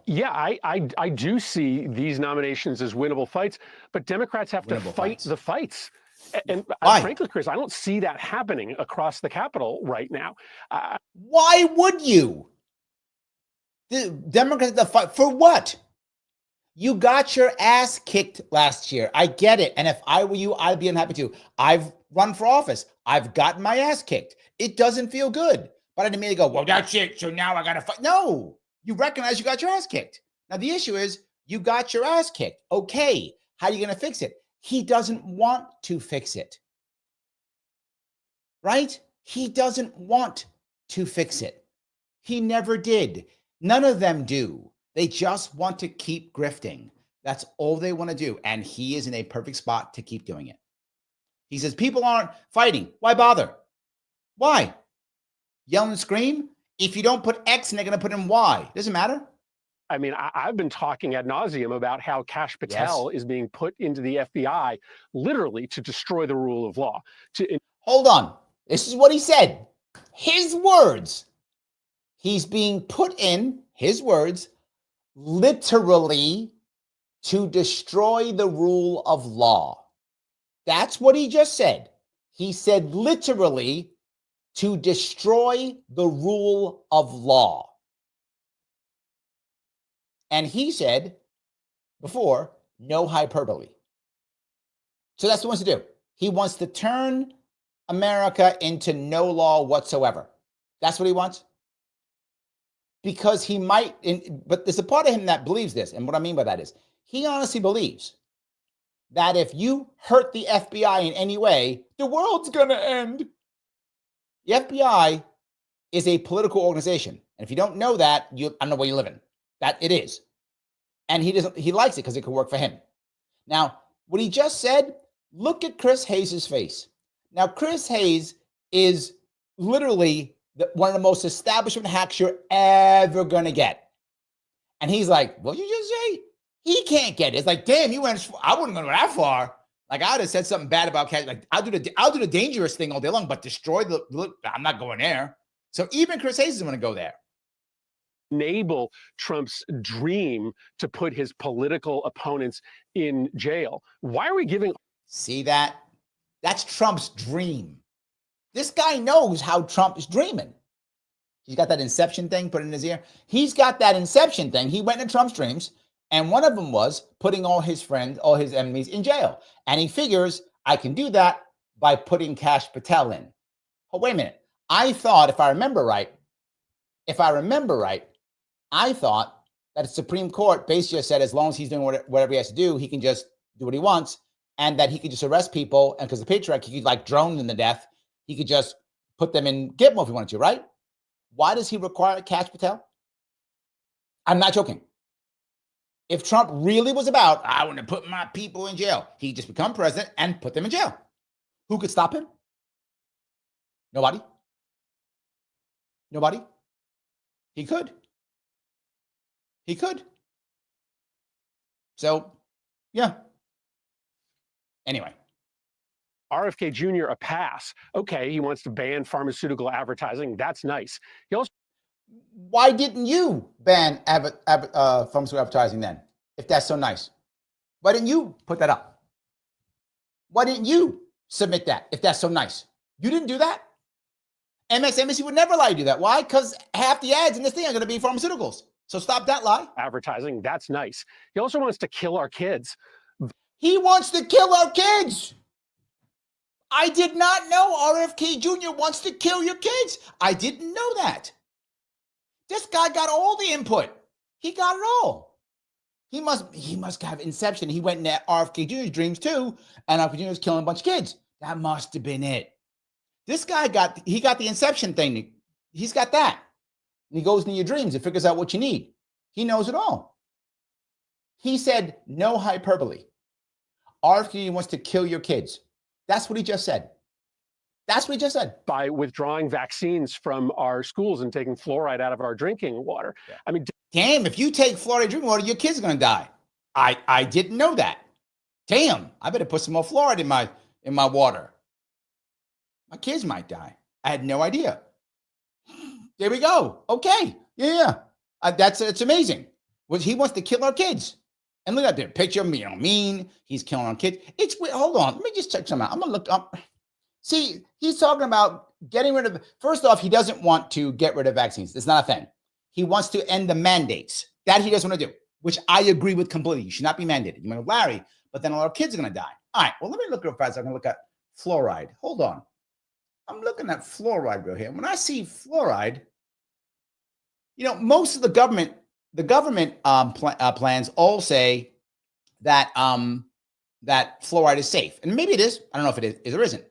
Yeah, I do see these nominations as winnable fights, but Democrats have to fight the fights. And frankly, Chris, I don't see that happening across the Capitol right now. Why would you? The Democrats have to fight for what? You got your ass kicked last year. I get it. And if I were you, I'd be unhappy too. I've run for office. I've gotten my ass kicked. It doesn't feel good. But I didn't immediately go, well, that's it. So now I got to fight. No, you recognize you got your ass kicked. Now, the issue is you got your ass kicked. Okay. How are you going to fix it? He doesn't want to fix it. Right? He doesn't want to fix it. He never did. None of them do. They just want to keep grifting. That's all they want to do. And he is in a perfect spot to keep doing it. He says, people aren't fighting. Why bother? Why? Yell and scream? If you don't put X and they're going to put in Y, doesn't matter. I mean, I've been talking ad nauseum about how Kash Patel is being put into the FBI literally to destroy the rule of law. Hold on. This is what he said. His words. He's being put in, his words, literally to destroy the rule of law. That's what he just said. He said literally to destroy the rule of law. And he said before, no hyperbole. So that's what he wants to do. He wants to turn America into no law whatsoever. That's what he wants. Because he might, but there's a part of him that believes this. And what I mean by that is he honestly believes that if you hurt the FBI in any way, the world's going to end. The FBI is a political organization. And if you don't know that, I don't know where you live in. That it is. And he likes it because it could work for him. Now, what he just said, look at Chris Hayes' face. Now, Chris Hayes is literally one of the most establishment hacks you're ever going to get. And he's like, what'd you just say? He can't get it. It's like, damn, I wouldn't go that far. Like, I'd have said something bad about Cash. Like, I'll do the dangerous thing all day long, but destroy I'm not going there. So even Chris Hayes is going to go there. Enable Trump's dream to put his political opponents in jail. Why are we giving? See that? That's Trump's dream. This guy knows how Trump is dreaming. He's got that inception thing put in his ear. He's got that inception thing. He went into Trump's dreams, and one of them was putting all his friends, all his enemies in jail. And he figures, I can do that by putting Kash Patel in. Oh, wait a minute. I thought, if I remember right, I thought that the Supreme Court basically just said as long as he's doing whatever he has to do, he can just do what he wants, and that he could just arrest people. And because the Patriot, he could like drone them to death. He could just put them in Gitmo if he wanted to, right? Why does he require Kash Patel? I'm not joking. If Trump really was about, I want to put my people in jail, he'd just become president and put them in jail. Who could stop him? Nobody. Nobody. He could. He could. So, yeah. Anyway. RFK Jr. a pass. Okay, he wants to ban pharmaceutical advertising. That's nice. He also. Why didn't you ban pharmaceutical advertising then, if that's so nice? Why didn't you put that up? Why didn't you submit that, if that's so nice? You didn't do that? MSNBC would never lie to do that. Why? Because half the ads in this thing are going to be pharmaceuticals. So stop that lie. Advertising, that's nice. He also wants to kill our kids. He wants to kill our kids. I did not know RFK Jr. wants to kill your kids. I didn't know that. This guy got all the input. He got it all. He must have inception. He went into RFK Jr.'s dreams too, and RFK Jr. was killing a bunch of kids. That must have been it. This guy got the inception thing. He's got that. And he goes into your dreams and figures out what you need. He knows it all. He said, no hyperbole. RFK wants to kill your kids. That's what he just said. That's what he just said. by withdrawing vaccines from our schools and taking fluoride out of our drinking water. Yeah. I mean, Damn, if you take fluoride drinking water, your kid's going to die. I didn't know that. Damn, I better put some more fluoride in my water. My kids might die. I had no idea. There we go. Okay. Yeah. It's amazing. He wants to kill our kids. And look at that picture of me, mean. He's killing our kids. Hold on. Let me just check something out. I'm going to look up. See, he's talking about getting rid of, first off, he doesn't want to get rid of vaccines. It's not a thing. He wants to end the mandates. That he doesn't want to do, which I agree with completely. You should not be mandated. You might have Larry, but then a lot of kids are going to die. All right, well, let me look real fast. I'm going to look at fluoride. Hold on. I'm looking at fluoride right here. When I see fluoride, most of the government plans all say that that fluoride is safe. And maybe it is. I don't know if it is or isn't.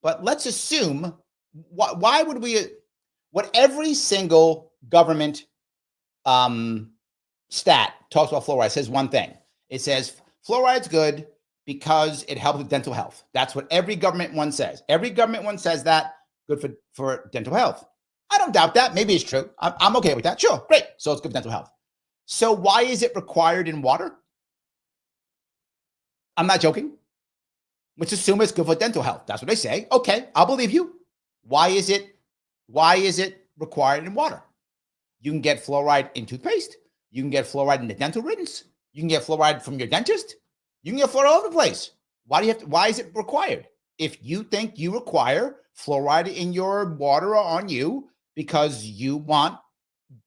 But let's assume, why would what every single government stat talks about fluoride says one thing. It says fluoride's good because it helps with dental health. That's what every government one says. Every government one says that, good for dental health. I don't doubt that. Maybe it's true. I'm okay with that. Sure, great. So it's good for dental health. So why is it required in water? I'm not joking. Let's assume it's good for dental health. That's what they say. Okay, I'll believe you. Why is it required in water? You can get fluoride in toothpaste. You can get fluoride in the dental rinse. You can get fluoride from your dentist. You can get fluoride all over the place. Why is it required? If you think you require fluoride in your water or on you because you want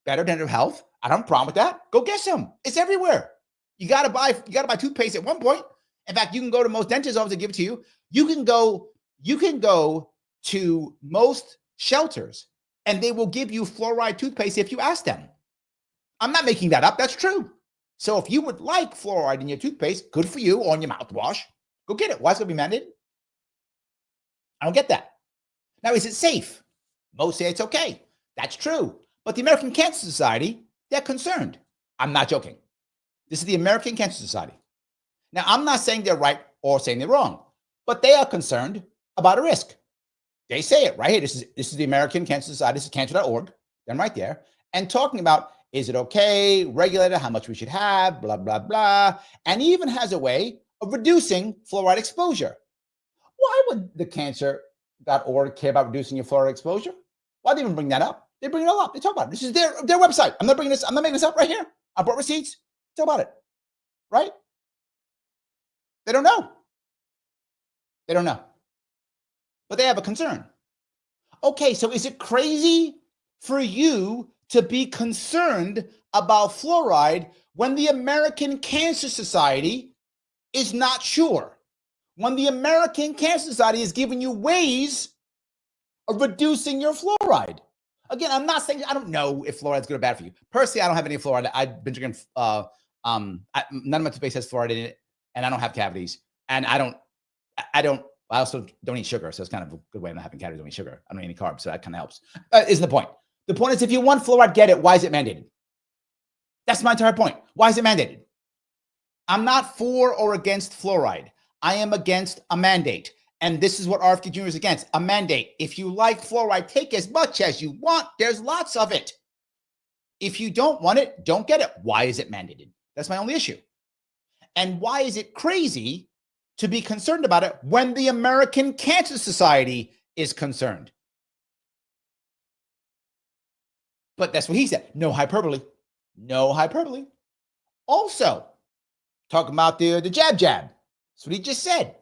better dental health, I don't have a problem with that. Go get some. It's everywhere. You gotta buy toothpaste at one point. In fact, you can go to most dentist offices and give it to you. You can go to most shelters and they will give you fluoride toothpaste if you ask them. I'm not making that up. That's true. So if you would like fluoride in your toothpaste, good for you, on your mouthwash, go get it. Why is it going to be mandated? I don't get that. Now, is it safe? Most say it's okay. That's true. But the American Cancer Society, they're concerned. I'm not joking. This is the American Cancer Society. Now, I'm not saying they're right or saying they're wrong, but they are concerned about a risk. They say it right here. This is the American Cancer Society. This is cancer.org. Them right there. And talking about, is it okay, regulated, how much we should have, blah, blah, blah. And even has a way of reducing fluoride exposure. Why would the cancer.org care about reducing your fluoride exposure? Why do they even bring that up? They bring it all up. They talk about it. This is their website. I'm not making this up right here. I brought receipts. Talk about it. Right? They don't know. They don't know. But they have a concern. Okay, so is it crazy for you to be concerned about fluoride when the American Cancer Society is not sure? When the American Cancer Society is giving you ways of reducing your fluoride? Again, I'm not saying, I don't know if fluoride is good or bad for you. Personally, I don't have any fluoride. I've been drinking, none of my toothpaste has fluoride in it, and I don't have cavities. And I also don't eat sugar. So it's kind of a good way of not having cavities. I don't eat sugar. I don't eat any carbs. So that kind of helps. Isn't the point. The point is, if you want fluoride, get it. Why is it mandated? That's my entire point. Why is it mandated? I'm not for or against fluoride. I am against a mandate. And this is what RFK Jr. is against, a mandate. If you like fluoride, take as much as you want. There's lots of it. If you don't want it, don't get it. Why is it mandated? That's my only issue. And why is it crazy to be concerned about it when the American Cancer Society is concerned? But that's what he said. No hyperbole. No hyperbole. Also, talking about the jab. That's what he just said.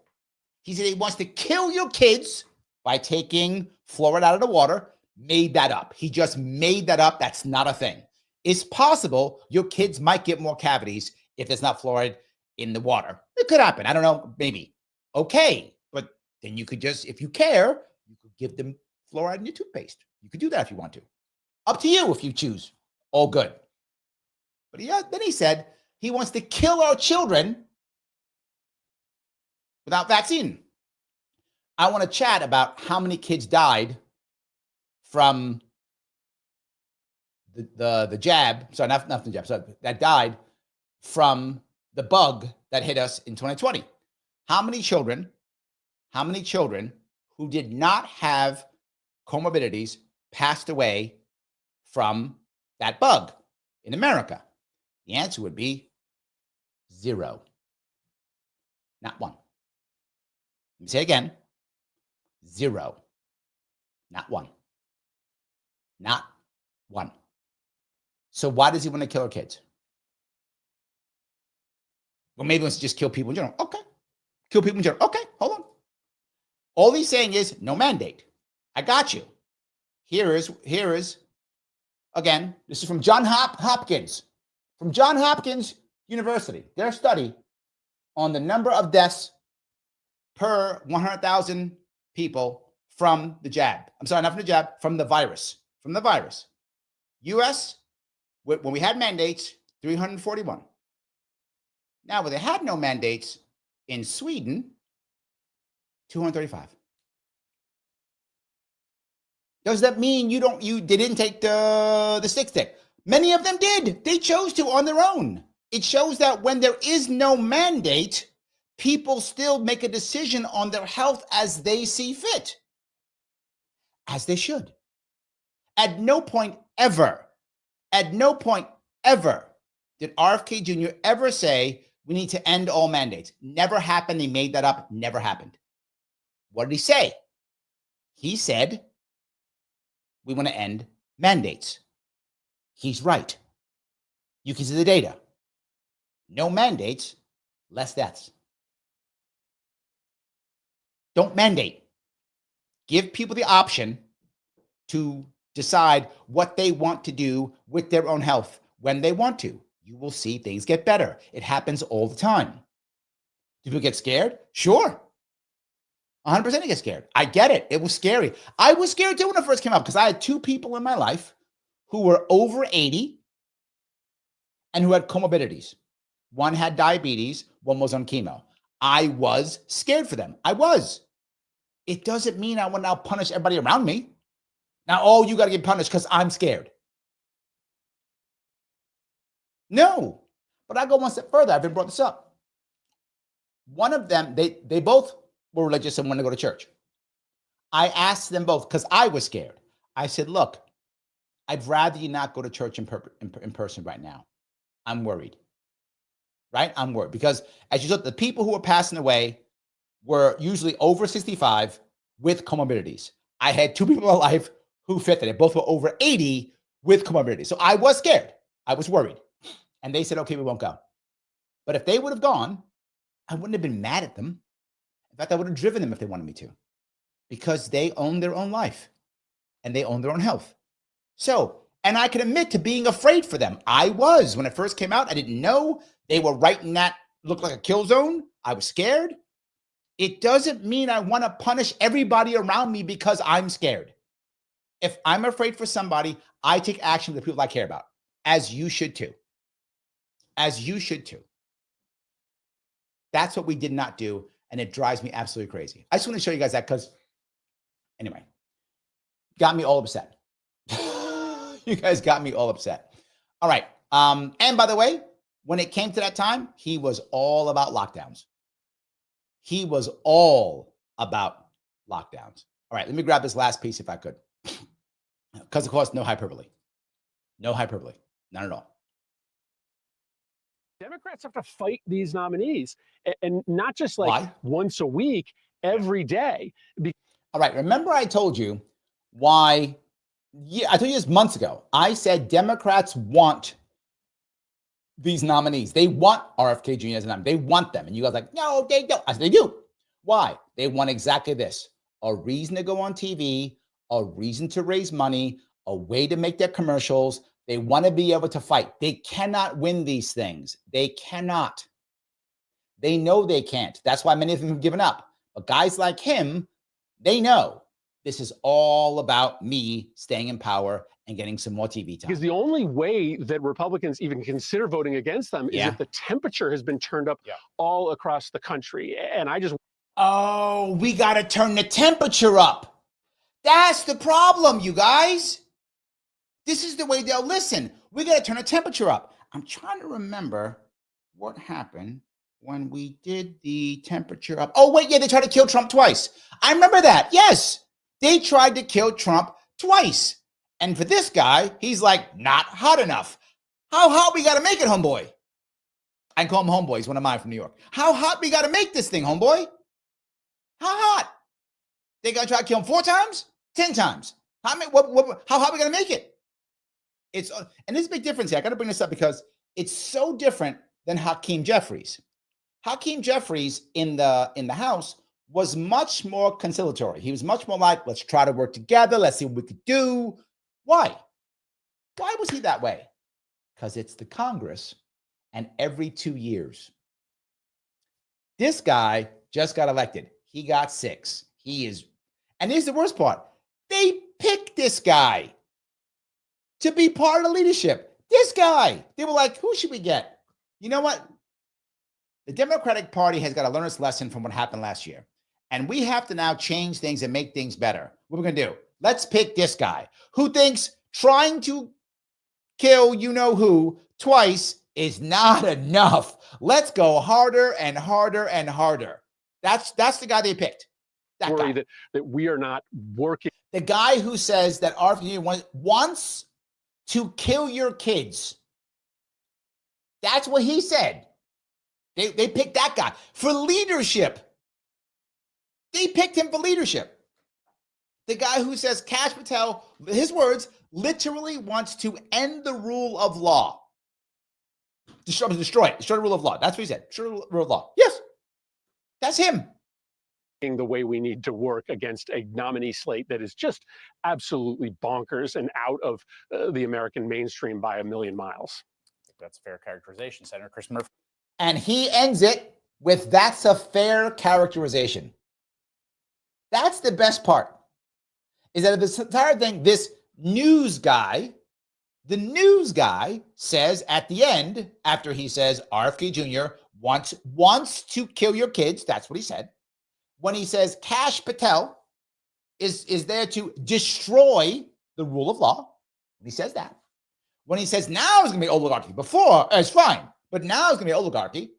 He said he wants to kill your kids by taking fluoride out of the water. Made that up. He just made that up. That's not a thing. It's possible your kids might get more cavities if there's not fluoride in the water. It could happen. I don't know. Maybe. Okay. But then you could just, if you care, you could give them fluoride in your toothpaste. You could do that if you want to. Up to you if you choose. All good. But then he said he wants to kill our children without vaccine. I want to chat about how many kids died from the jab. Sorry, not the jab. Sorry, that died from the bug that hit us in 2020. How many children who did not have comorbidities passed away from that bug in America? The answer would be 0. Not 1. Let me say again. 0. Not 1. Not 1. So why does he want to kill our kids? Well, maybe he wants to just kill people in general. Okay. Kill people in general. Okay, hold on. All he's saying is no mandate. I got you. Here is, again, this is from Johns Hopkins. From Johns Hopkins University, their study on the number of deaths per 100,000 people from the jab. I'm sorry, not from the jab, from the virus. From the virus. US, when we had mandates, 341. Now, when they had no mandates in Sweden, 235. Does that mean they didn't take the stick? Many of them did. They chose to on their own. It shows that when there is no mandate, people still make a decision on their health as they see fit. As they should. At no point ever did RFK Jr. ever say we need to end all mandates. Never happened. He made that up. Never happened. What did he say? He said we want to end mandates. He's right. You can see the data. No mandates, less deaths. Don't mandate. Give people the option to decide what they want to do with their own health when they want to. You will see things get better. It happens all the time. Do people get scared? Sure. 100% get scared. I get it. It was scary. I was scared too when it first came out because I had 2 people in my life who were over 80 and who had comorbidities. One had diabetes, one was on chemo. I was scared for them. I was. It doesn't mean I want to now punish everybody around me. Now, oh, you got to get punished because I'm scared. No, but I go one step further. I've been brought this up. One of them, they both were religious and wanted to go to church. I asked them both because I was scared. I said, look, I'd rather you not go to church in person right now. I'm worried. Right? I'm worried because as you look, the people who were passing away were usually over 65 with comorbidities. I had 2 people in my life who fit that. They both were over 80 with comorbidities. So I was scared. I was worried. And they said, okay, we won't go. But if they would have gone, I wouldn't have been mad at them. In fact, I would have driven them if they wanted me to, because they own their own life and they own their own health. So, and I can admit to being afraid for them. I was. When it first came out, I didn't know. They were right in that, looked like a kill zone. I was scared. It doesn't mean I want to punish everybody around me because I'm scared. If I'm afraid for somebody, I take action with the people I care about, as you should too. As you should too. That's what we did not do, and it drives me absolutely crazy. I just want to show you guys that because, anyway, got me all upset. You guys got me all upset. All right. And by the way, when it came to that time, he was all about lockdowns. He was all about lockdowns. All right, let me grab this last piece if I could. Because, of course, no hyperbole. No hyperbole. None at all. Democrats have to fight these nominees, and not just like once a week, every day. All right, remember I told you why, I told you this months ago. I said Democrats want these nominees. They want RFK Jr. as a nominee. They want them. And you guys are like, no, they don't. I said, they do. Why? They want exactly this. A reason to go on TV, a reason to raise money, a way to make their commercials. They want to be able to fight. They cannot win these things. They cannot. They know they can't. That's why many of them have given up. But guys like him, they know this is all about me staying in power and getting some more TV time. Because the only way that Republicans even consider voting against them is if the temperature has been turned up all across the country. And I just... Oh, we got to turn the temperature up. That's the problem, you guys. This is the way they'll listen. We got to turn the temperature up. I'm trying to remember what happened when we did the temperature up. Oh, wait, yeah, they tried to kill Trump twice. I remember that. Yes, they tried to kill Trump twice. And for this guy, he's like, not hot enough. How hot we got to make it, homeboy? I can call him homeboy. He's one of mine from New York. How hot we got to make this thing, homeboy? How hot? They got to try to kill him 4 times? 10 times? How hot we got to make it? And there's a big difference here. I got to bring this up because it's so different than Hakeem Jeffries. Hakeem Jeffries in the House was much more conciliatory. He was much more like, let's try to work together. Let's see what we could do. Why? Why was he that way? Because it's the Congress, and every 2 years. This guy just got elected. He got 6. And here's the worst part. They picked this guy to be part of the leadership. This guy. They were like, who should we get? You know what? The Democratic Party has got to learn its lesson from what happened last year. And we have to now change things and make things better. What are we going to do? Let's pick this guy who thinks trying to kill you-know-who twice is not enough. Let's go harder and harder and harder. That's the guy they picked. That Worry guy. that we are not working. The guy who says that RFK Jr. wants to kill your kids. That's what he said. They picked that guy for leadership. They picked him for leadership. The guy who says Kash Patel, his words, literally wants to end the rule of law. Destroy the rule of law. That's what he said. Destroy the rule of law. Yes, that's him. The way we need to work against a nominee slate that is just absolutely bonkers and out of the American mainstream by a million miles. I think that's a fair characterization, Senator Chris Murphy. And he ends it with, that's a fair characterization. That's the best part, is that this entire thing, the news guy says at the end, after he says RFK Jr. wants to kill your kids, that's what he said. When he says Kash Patel is there to destroy the rule of law, when he says that. When he says now it's going to be oligarchy, before it's fine, but now it's going to be oligarchy,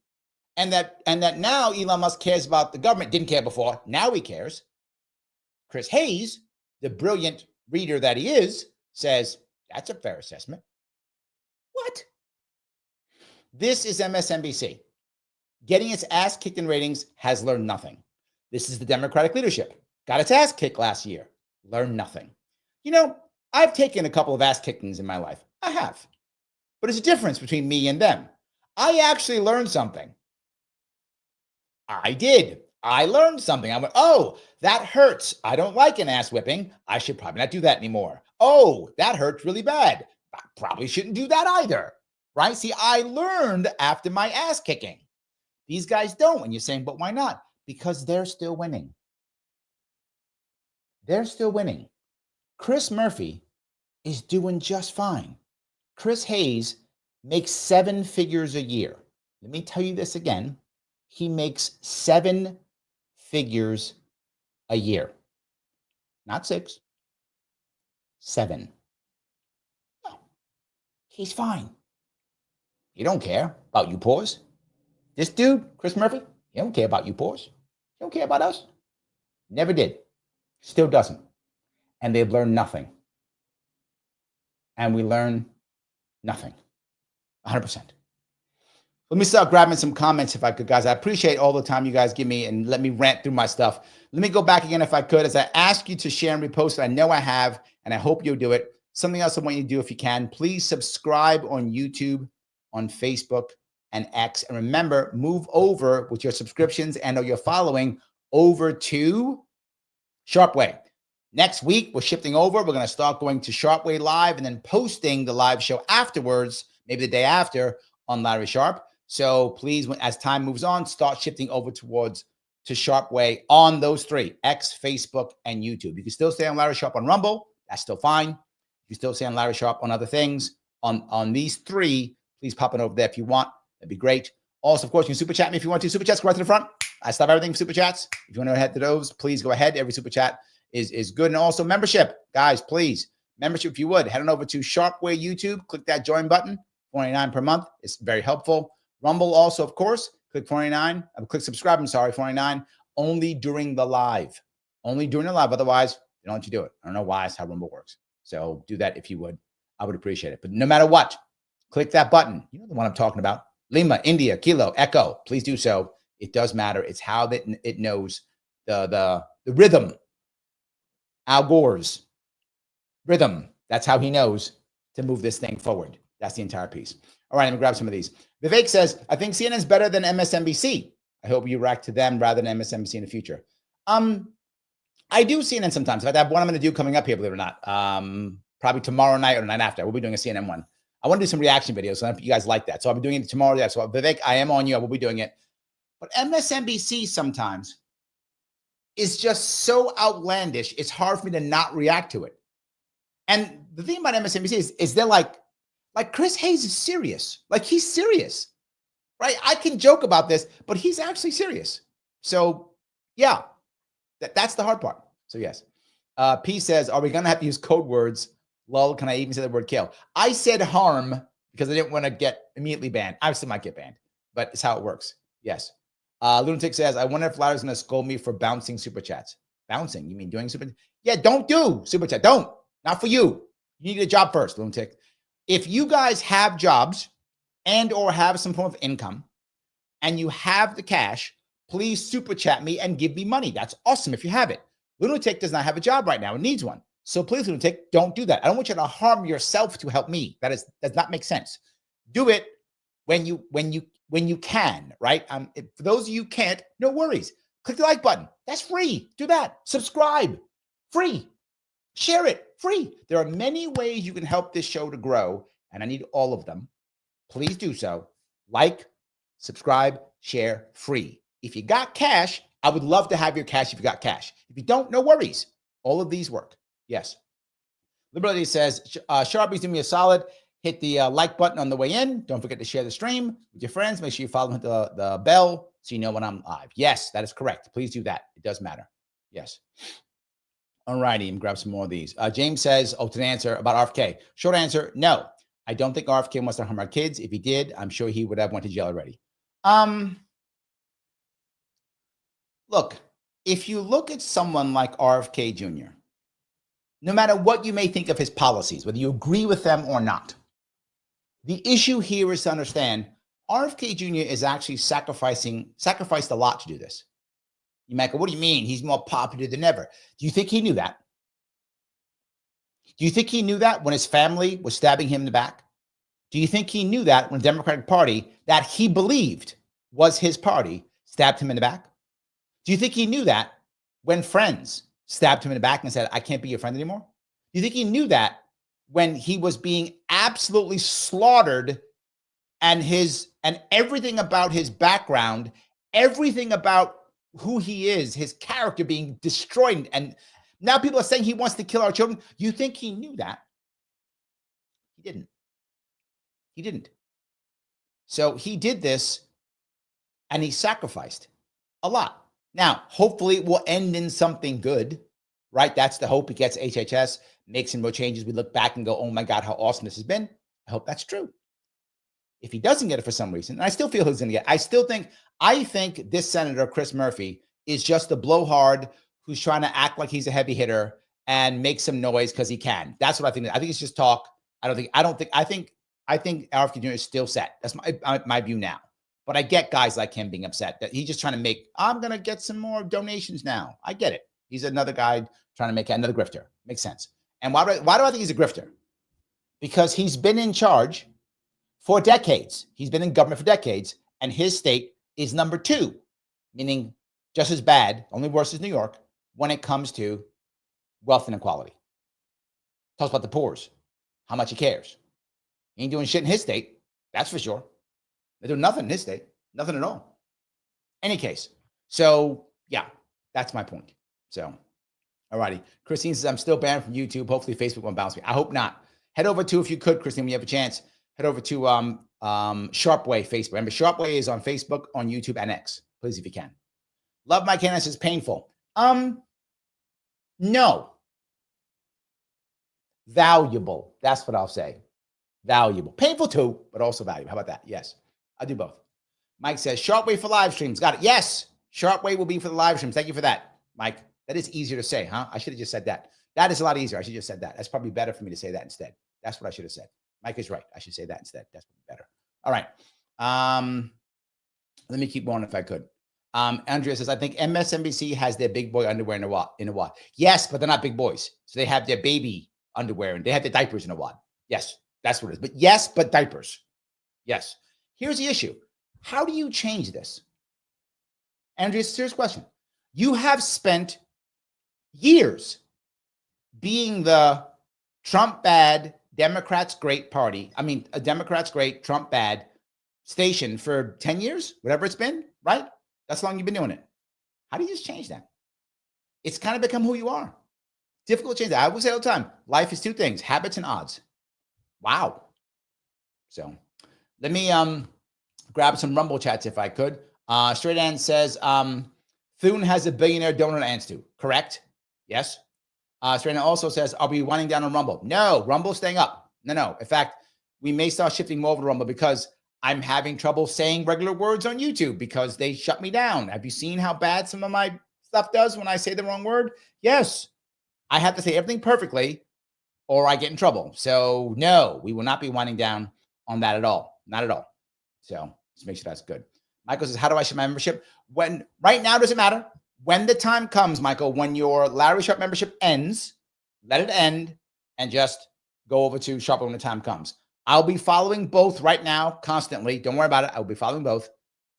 and that now Elon Musk cares about the government, didn't care before, now he cares. Chris Hayes, the brilliant reader that he is, says that's a fair assessment. What? This is MSNBC. Getting its ass kicked in ratings, has learned nothing. This is the Democratic leadership. Got its ass kicked last year. Learned nothing. You know, I've taken a couple of ass kickings in my life. I have. But there's a difference between me and them. I actually learned something. I did. I learned something. I went, oh, that hurts. I don't like an ass whipping. I should probably not do that anymore. Oh, that hurts really bad. I probably shouldn't do that either. Right? See, I learned after my ass kicking. These guys don't. And you're saying, but why not? Because they're still winning. They're still winning. Chris Murphy is doing just fine. Chris Hayes makes 7 figures a year. Let me tell you this again. He makes 7 figures a year. Not 6. 7. No. He's fine. He don't care about you poors. This dude, Chris Murphy, he don't care about you poors. He don't care about us. Never did. Still doesn't. And they've learned nothing. And we learn nothing. 100%. Let me start grabbing some comments if I could, guys. I appreciate all the time you guys give me and let me rant through my stuff. Let me go back again if I could, as I ask you to share and repost. I know I have, and I hope you'll do it. Something else I want you to do if you can, please subscribe on YouTube, on Facebook, and X. And remember, move over with your subscriptions and or your following over to Sharpe Way. Next week, we're shifting over. We're going to start going to Sharpe Way Live and then posting the live show afterwards, maybe the day after, on Larry Sharpe. So please, as time moves on, start shifting over to Sharpe Way on those 3, X, Facebook, and YouTube. You can still stay on Larry Sharpe on Rumble. That's still fine. You can still stay on Larry Sharpe on other things. On these 3, please pop it over there if you want. That'd be great. Also, of course, you can super chat me if you want to. Super chats, go right to the front. I stop everything for super chats. If you want to head to those, please go ahead. Every super chat is good. And also membership. Guys, please. Membership, if you would. Head on over to Sharpe Way YouTube. Click that join button. $49 per month. It's very helpful. Rumble also, of course, Click 49. Click subscribe. I'm sorry, 49. Only during the live. Only during the live. Otherwise, they don't let you do it. I don't know why. It's how Rumble works. So do that if you would. I would appreciate it. But no matter what, click that button. You know the one I'm talking about. Lima, India, Kilo, Echo. Please do so. It does matter. It's how that it knows the rhythm. Al Gore's rhythm. That's how he knows to move this thing forward. That's the entire piece. All right, let me grab some of these. Vivek says, I think CNN is better than MSNBC. I hope you react to them rather than MSNBC in the future. I do CNN sometimes. In fact, I have one I'm going to do coming up here, believe it or not. Probably tomorrow night or the night after. We'll be doing a CNN one. I want to do some reaction videos. So I hope you guys like that. So I'll be doing it tomorrow. Yeah. So Vivek, I am on you. I will be doing it. But MSNBC sometimes is just so outlandish. It's hard for me to not react to it. And the thing about MSNBC is they're like Chris Hayes is serious. Like he's serious, right? I can joke about this, but he's actually serious. So yeah, that's the hard part. So yes. P says, are we going to have to use code words? Lol, can I even say the word kill? I said harm because I didn't want to get immediately banned. I still might get banned, but it's how it works. Yes. Lunatic says, I wonder if Larry's going to scold me for bouncing super chats. Bouncing? You mean doing super? Yeah, don't do super chat. Don't. Not for you. You need a job first, Lunatic. If you guys have jobs and or have some form of income and you have the cash, please super chat me and give me money. That's awesome if you have it. Lunatic does not have a job right now and needs one. So please, Lunatic, don't do that. I don't want you to harm yourself to help me. Does not make sense. Do it when you can, right? For those of you who can't, no worries. Click the like button. That's free. Do that. Subscribe. Free. Share it. Free. There are many ways you can help this show to grow, and I need all of them. Please do so. Like, subscribe, share, free. If you got cash, I would love to have your cash if you got cash. If you don't, no worries. All of these work. Yes. Liberty says, Sharpie's doing me a solid. Hit the like button on the way in. Don't forget to share the stream with your friends. Make sure you follow the bell so you know when I'm live. Yes, that is correct. Please do that. It does matter. Yes. All righty. And grab some more of these. James says, to the answer about RFK. Short answer, no. I don't think RFK wants to harm our kids. If he did, I'm sure he would have went to jail already. Look, if you look at someone like RFK Jr., no matter what you may think of his policies, whether you agree with them or not, the issue here is to understand RFK Jr. is actually sacrificed a lot to do this. You might go, what do you mean? He's more popular than ever. Do you think he knew that? Do you think he knew that when his family was stabbing him in the back? Do you think he knew that when the Democratic Party that he believed was his party stabbed him in the back? Do you think he knew that when friends stabbed him in the back and said, I can't be your friend anymore? Do you think he knew that when he was being absolutely slaughtered and everything about his background, everything about who he is, his character being destroyed, and now people are saying he wants to kill our children? You think he knew that? He didn't. He didn't. So he did this and he sacrificed a lot. Now, hopefully it will end in something good, right? That's the hope. He gets HHS, makes some more changes. We look back and go, oh my God, how awesome this has been. I hope that's true. If he doesn't get it for some reason, and I still feel he's going to get it, I think this Senator, Chris Murphy, is just a blowhard who's trying to act like he's a heavy hitter and make some noise because he can. That's what I think. I think it's just talk. I think RFK Jr. is still set. That's my view now. But I get guys like him being upset that he's just trying to I'm going to get some more donations now. I get it. He's another guy trying to make another grifter. Makes sense. And why do I think he's a grifter? Because he's been in charge for decades. He's been in government for decades, and his state is number 2, meaning just as bad, only worse as New York, when it comes to wealth inequality. Talks about the poors, how much he cares. He ain't doing shit in his state, that's for sure. They do nothing in his state, nothing at all. Any case. So yeah, that's my point. So, all righty. Christine says, I'm still banned from YouTube. Hopefully Facebook won't bounce me. I hope not. Head over to, if you could, Christine, when you have a chance, head over to Sharpe Way Facebook. Remember, Sharpe Way is on Facebook, on YouTube, and X. Please, if you can. Love my canvas is painful. No. Valuable. That's what I'll say. Valuable. Painful too, but also valuable. How about that? Yes. I do both. Mike says, Sharpe Way for live streams. Got it. Yes, Sharpe Way will be for the live streams. Thank you for that, Mike. That is easier to say, huh? I should have just said that. That is a lot easier. I should have just said that. That's probably better for me to say that instead. That's what I should have said. Mike is right. I should say that instead. That's better. All right. Let me keep going if I could. Andrea says, I think MSNBC has their big boy underwear in a wad. Yes, but they're not big boys. So they have their baby underwear and they have their diapers in a wad. Yes, that's what it is. But yes, but diapers. Yes. Here's the issue. How do you change this? Andrea, it's a serious question. You have spent years being the Trump bad, Democrats great party. I mean, a Democrats great, Trump bad station for 10 years, whatever it's been, right? That's how long you've been doing it. How do you just change that? It's kind of become who you are. Difficult to change that. I will say all the time, life is two things, habits and odds. Wow. So let me grab some Rumble chats if I could. Straight Ann says, Thune has a billionaire donor to answer to. Correct? Yes. Straight Ann also says, are we winding down on Rumble? No, Rumble's staying up. No. In fact, we may start shifting more over to Rumble because I'm having trouble saying regular words on YouTube because they shut me down. Have you seen how bad some of my stuff does when I say the wrong word? Yes. I have to say everything perfectly or I get in trouble. So no, we will not be winding down on that at all. Not at all. So just make sure that's good. Michael says, how do I shift my membership? When right now, doesn't matter. When the time comes, Michael, when your Larry Sharpe membership ends, let it end and just go over to Sharpe when the time comes. I'll be following both right now constantly. Don't worry about it. I'll be following both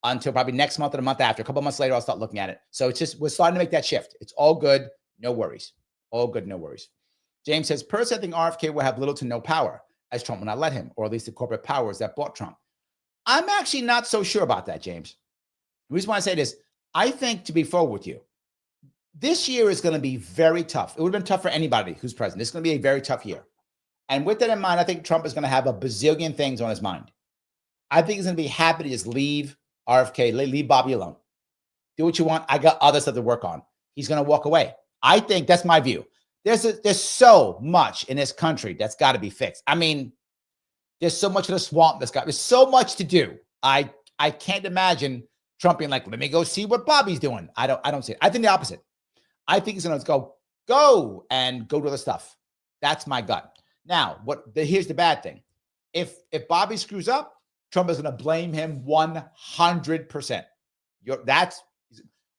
until probably next month or the month after. A couple of months later, I'll start looking at it. So it's just, we're starting to make that shift. It's all good. No worries. All good. No worries. James says, personally, I think RFK will have little to no power as Trump will not let him, or at least the corporate powers that bought Trump. I'm actually not so sure about that, James. The reason why I say this, I think, to be forward with you, this year is going to be very tough. It would have been tough for anybody who's president. It's going to be a very tough year. And with that in mind, I think Trump is going to have a bazillion things on his mind. I think he's going to be happy to just leave RFK, leave Bobby alone. Do what you want. I got other stuff to work on. He's going to walk away. I think that's my view. There's so much in this country that's got to be fixed. I mean, there's so much of the swamp there's so much to do. I can't imagine Trump being like, let me go see what Bobby's doing. I don't see it. I think the opposite. I think he's going to go to other stuff. That's my gut. Now, here's the bad thing. If Bobby screws up, Trump is going to blame him 100%. That's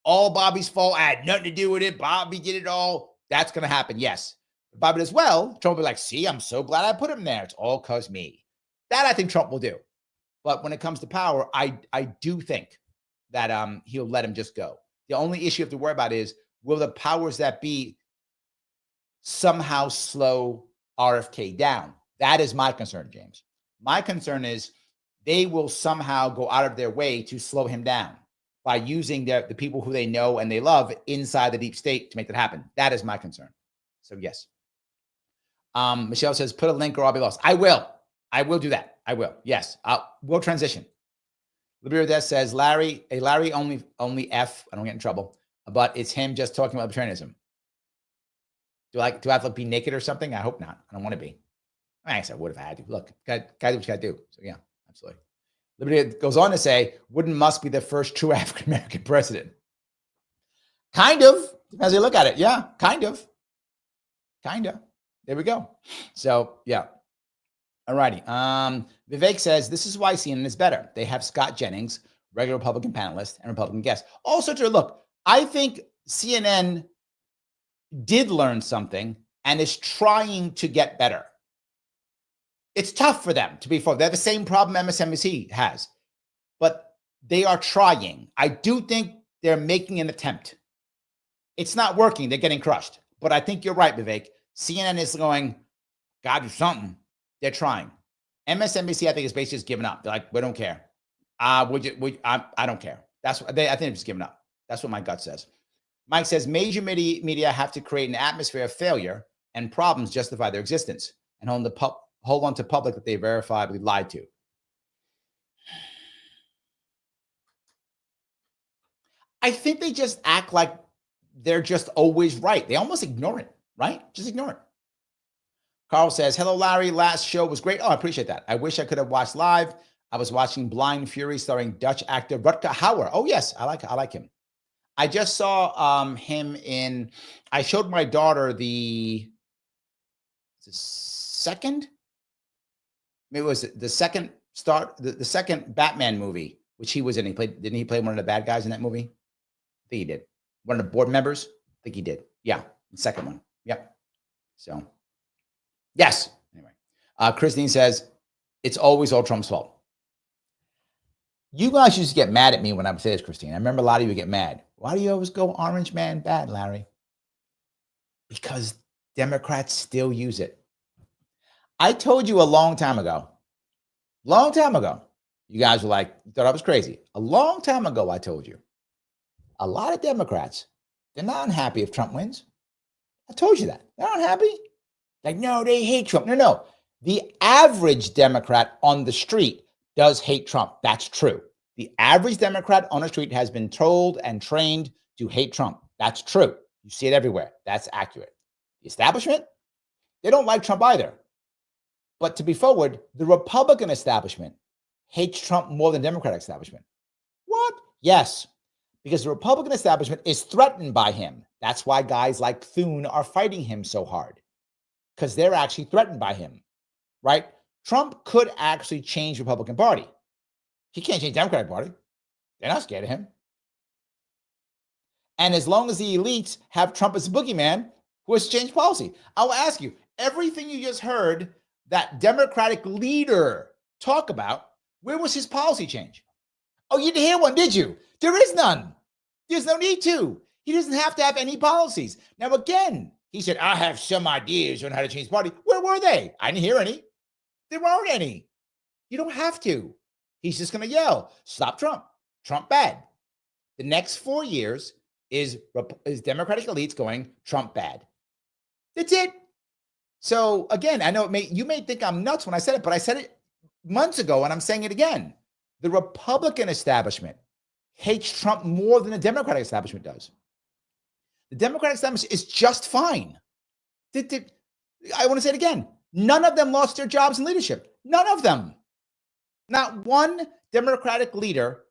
all Bobby's fault. I had nothing to do with it. Bobby did it all. That's going to happen. Yes. If Bobby does well, Trump will be like, see, I'm so glad I put him there. It's all because me. That I think Trump will do. But when it comes to power, I do think that he'll let him just go. The only issue you have to worry about is, will the powers that be somehow slow RFK down? That is my concern, James. My concern is they will somehow go out of their way to slow him down by using the people who they know and they love inside the deep state to make that happen. That is my concern. So yes. Michelle says, put a link or I'll be lost. I will do that. I will. Yes. We'll transition. Liberia says, Larry only F. I don't get in trouble, but it's him just talking about libertarianism. Do I have to be naked or something? I hope not. I don't want to be. I guess I would if I had to. Look, gotta do what you gotta do. So yeah, absolutely. Liberty goes on to say, wouldn't Musk be the first true African-American president? Kind of. Depends how you look at it. Yeah, kind of. There we go. So yeah. All righty. Vivek says, this is why CNN is better. They have Scott Jennings, regular Republican panelist, and Republican guest. Also true. Look, I think CNN did learn something and is trying to get better. It's tough for them to be forward. They have the same problem MSNBC has, but they are trying. I do think they're making an attempt. It's not working. They're getting crushed. But I think you're right, Vivek. CNN is going, gotta do something. They're trying. MSNBC, I think, is basically just giving up. They're like, we don't care. I don't care. I think they're just giving up. That's what my gut says. Mike says, major media have to create an atmosphere of failure and problems justify their existence and hold on to public that they verifiably lied to. I think they just act like they're just always right. They almost ignore it, right? Just ignore it. Carl says, hello, Larry. Last show was great. Oh, I appreciate that. I wish I could have watched live. I was watching Blind Fury starring Dutch actor Rutger Hauer. Oh, yes, I like him. I just saw him in, I showed my daughter the second, maybe it was the second the second Batman movie, which he was in. Didn't he play one of the bad guys in that movie? I think he did. One of the board members? I think he did. Yeah, the second one. Yep. So, yes. Anyway, Christine says, it's always all Trump's fault. You guys used to get mad at me when I would say this, Christine. I remember a lot of you get mad. Why do you always go orange man bad, Larry? Because Democrats still use it. I told you a long time ago, you guys were like, you thought I was crazy. A long time ago, I told you, a lot of Democrats, they're not unhappy if Trump wins. I told you that. They're not happy. Like, no, they hate Trump. No. The average Democrat on the street does hate Trump. That's true. The average Democrat on the street has been told and trained to hate Trump. That's true. You see it everywhere. That's accurate. The establishment, they don't like Trump either. But to be forward, the Republican establishment hates Trump more than the Democratic establishment. What? Yes, because the Republican establishment is threatened by him. That's why guys like Thune are fighting him so hard, because they're actually threatened by him, right? Trump could actually change the Republican Party. He can't change the Democratic Party. They're not scared of him. And as long as the elites have Trump as a boogeyman, who has changed policy? I will ask you, everything you just heard that Democratic leader talk about, where was his policy change? Oh, you didn't hear one, did you? There is none. There's no need to. He doesn't have to have any policies. Now, again, he said, I have some ideas on how to change the party. Where were they? I didn't hear any. There aren't any. You don't have to. He's just going to yell, stop Trump. Trump bad. The next 4 years is Democratic elites going, Trump bad. That's it. So again, I know you may think I'm nuts when I said it, but I said it months ago and I'm saying it again. The Republican establishment hates Trump more than the Democratic establishment does. The Democratic establishment is just fine. I want to say it again. None of them lost their jobs in leadership. None of them. Not one Democratic leader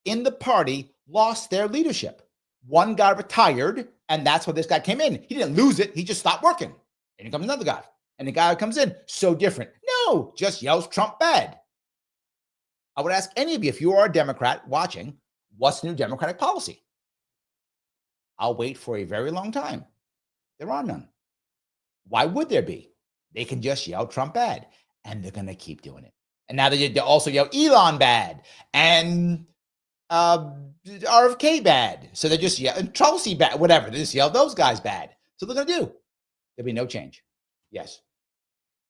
in the party lost their leadership. One guy retired, and that's why this guy came in. He didn't lose it. He just stopped working. And here comes another guy. And the guy who comes in, so different. No, just yells Trump bad. I would ask any of you, if you are a Democrat watching, what's the new Democratic policy? I'll wait for a very long time. There are none. Why would there be? They can just yell Trump bad, and they're going to keep doing it. And now they also yell Elon bad and RFK bad. So they just yell, and Tulsi bad, whatever. They just yell those guys bad. So they're going to do. There'll be no change. Yes.